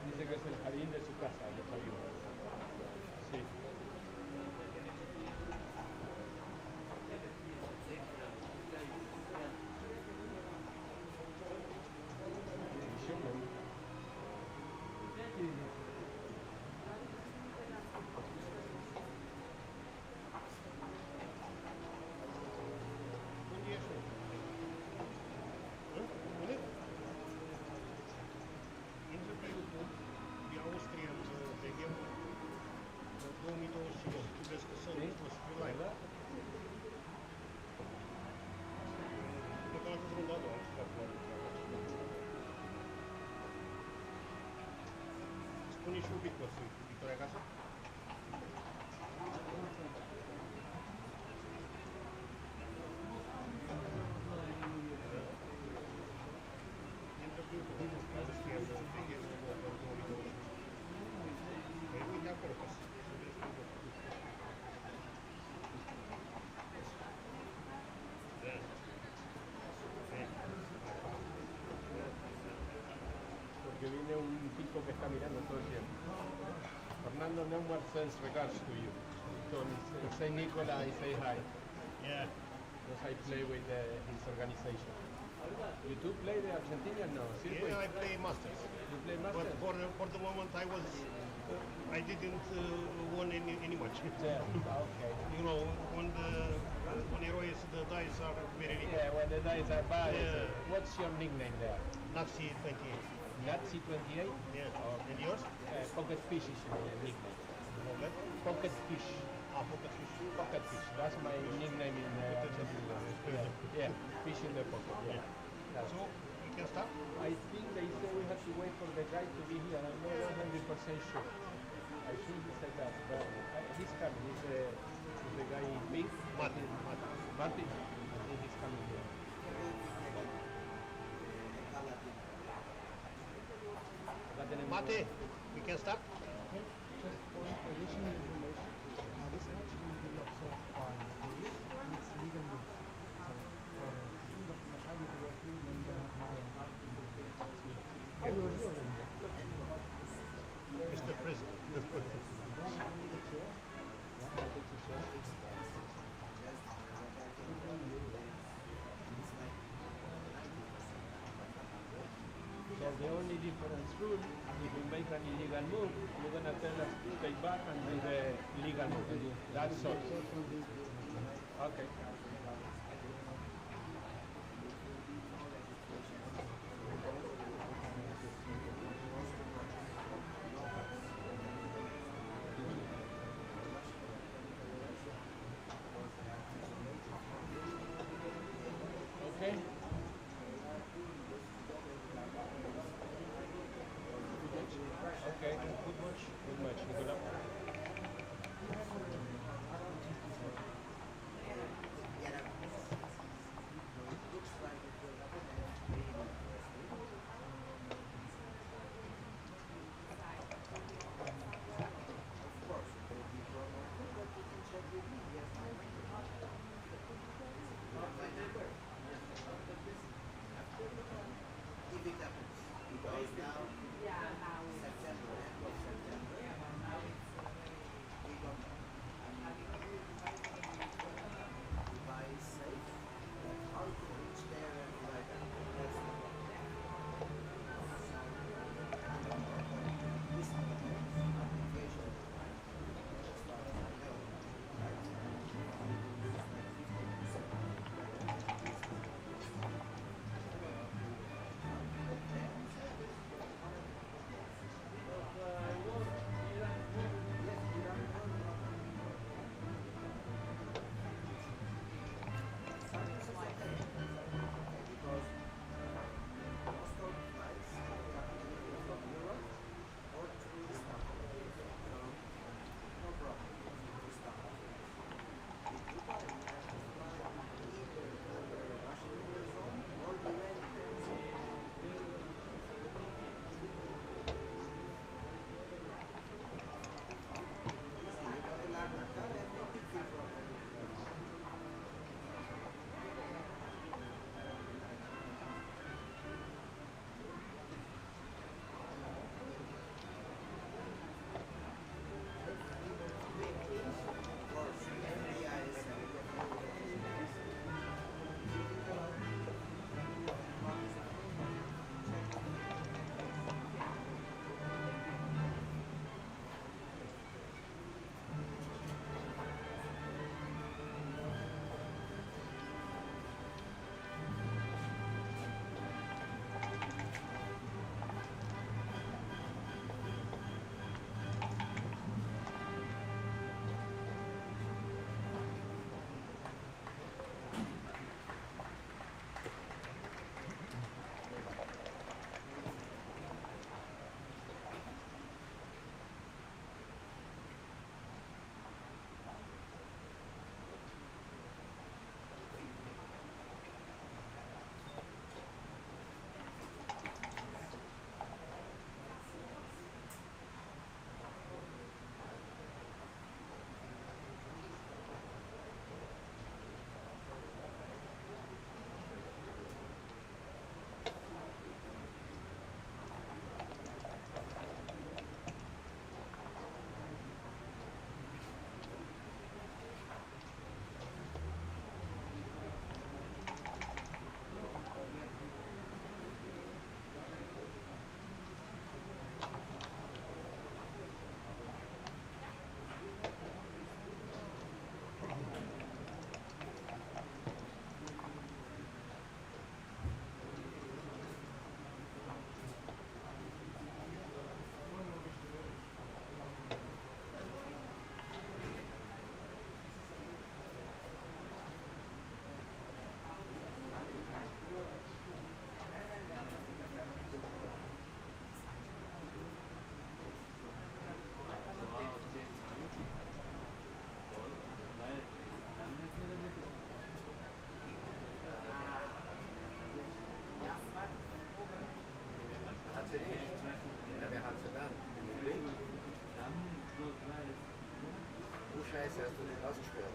Speaker 3: Dice que es el jardín de su casa, de jardín. Sí.
Speaker 19: Die Austrian Open, du bist gesund, was für Leute. Spune și un pic pe viitoarea casă. Uite acolo ca să vezi cum
Speaker 3: Porque viene un tipo que está mirando todo el tiempo. Fernando Neumann sends regards to you. So say Nicola and say hi.
Speaker 19: Yeah.
Speaker 3: Because I play with his organization. You do play the Argentinian now?
Speaker 19: Yeah, I play Masters.
Speaker 3: You play Masters?
Speaker 19: But for the moment I didn't won any match.
Speaker 3: Yeah, okay.
Speaker 19: You know, when heroes, the dice are very big.
Speaker 3: Yeah, when the dice are bad.
Speaker 19: Yeah.
Speaker 3: What's your nickname there?
Speaker 19: Nazi 28.
Speaker 3: Nazi 28?
Speaker 19: Yeah. And yours?
Speaker 3: Pocket Fish is your nickname.
Speaker 19: Okay.
Speaker 3: Pocket Fish.
Speaker 19: Pocket Fish.
Speaker 3: Pocket Fish. That's my nickname in Argentina. Yeah, fish in the pocket. Yeah.
Speaker 19: So, you can start?
Speaker 3: I think they say we have to wait for the guy to be here. I'm not 100% sure. I think he said that. But he's coming. He's the guy in pink. Martin. I think he's coming here.
Speaker 19: Mate, we can start?
Speaker 13: Just for additional information, this match will be observed by police and it's legal move. So, for the referee, then they have
Speaker 19: Mr. President.
Speaker 3: So the only difference rule, if you make an illegal move, you're going to tell us to take back and do the legal move. That's all. Okay. Okay. Okay, good match. Good match, Nicola.
Speaker 12: If it happens, because now, September, end of September, we don't know. hast du den ausgesperrt?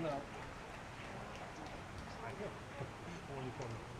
Speaker 3: no. Only for me.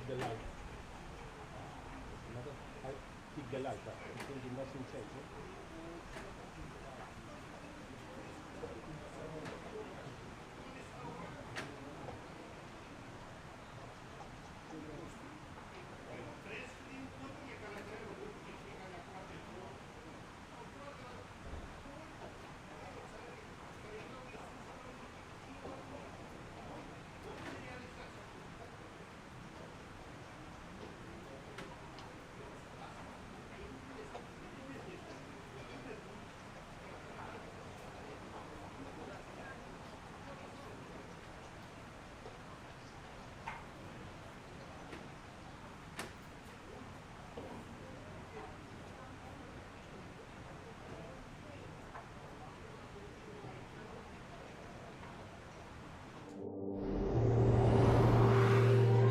Speaker 3: the light. I keep the light up. It will be nothing change.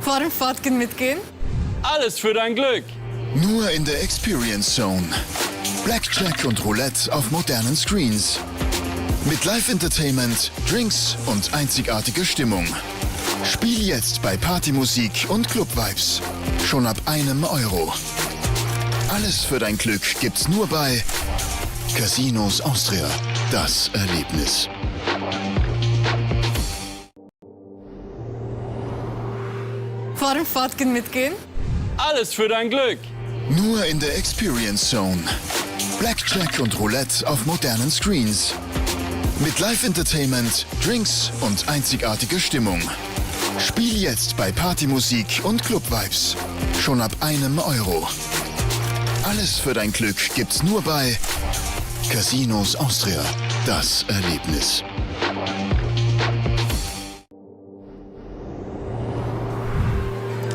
Speaker 4: Vor dem Fortgehen mitgehen?
Speaker 5: Alles für dein Glück.
Speaker 6: Nur in der Experience Zone. Blackjack und Roulette auf modernen Screens. Mit Live-Entertainment, Drinks und einzigartiger Stimmung. Spiel jetzt bei Partymusik und Club-Vibes. Schon ab €1. Alles für dein Glück gibt's nur bei Casinos Austria. Das Erlebnis.
Speaker 4: Vor dem Fortgehen mitgehen?
Speaker 5: Alles für dein Glück.
Speaker 6: Nur in der Experience Zone. Blackjack und Roulette auf modernen Screens. Mit Live-Entertainment, Drinks und einzigartiger Stimmung. Spiel jetzt bei Partymusik und Club-Vibes. Schon ab €1. Alles für dein Glück gibt's nur bei Casinos Austria. Das Erlebnis.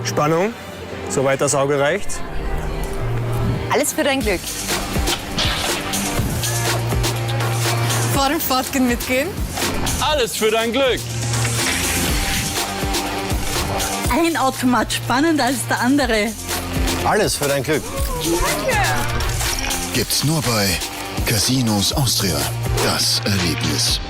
Speaker 8: Spannung, soweit das Auge reicht.
Speaker 16: Alles für dein Glück.
Speaker 4: Vor dem Fortgehen mitgehen?
Speaker 5: Alles für dein Glück.
Speaker 7: Ein Automat spannender als der andere.
Speaker 8: Alles für dein Glück.
Speaker 6: Gibt's nur bei Casinos Austria. Das Erlebnis.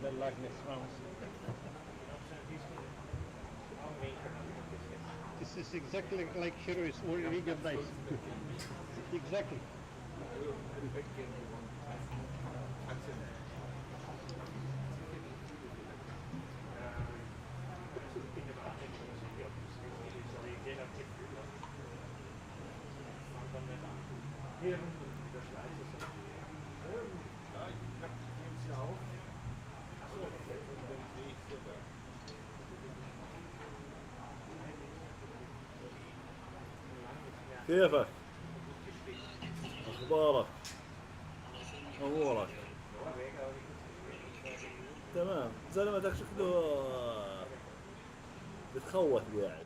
Speaker 3: the luck next round. This is exactly like heroes or Riga dice. Exactly.
Speaker 14: كيفك؟ أخبارك؟ أمورك؟ تمام، زلمتك شكله بتخوف قاعد.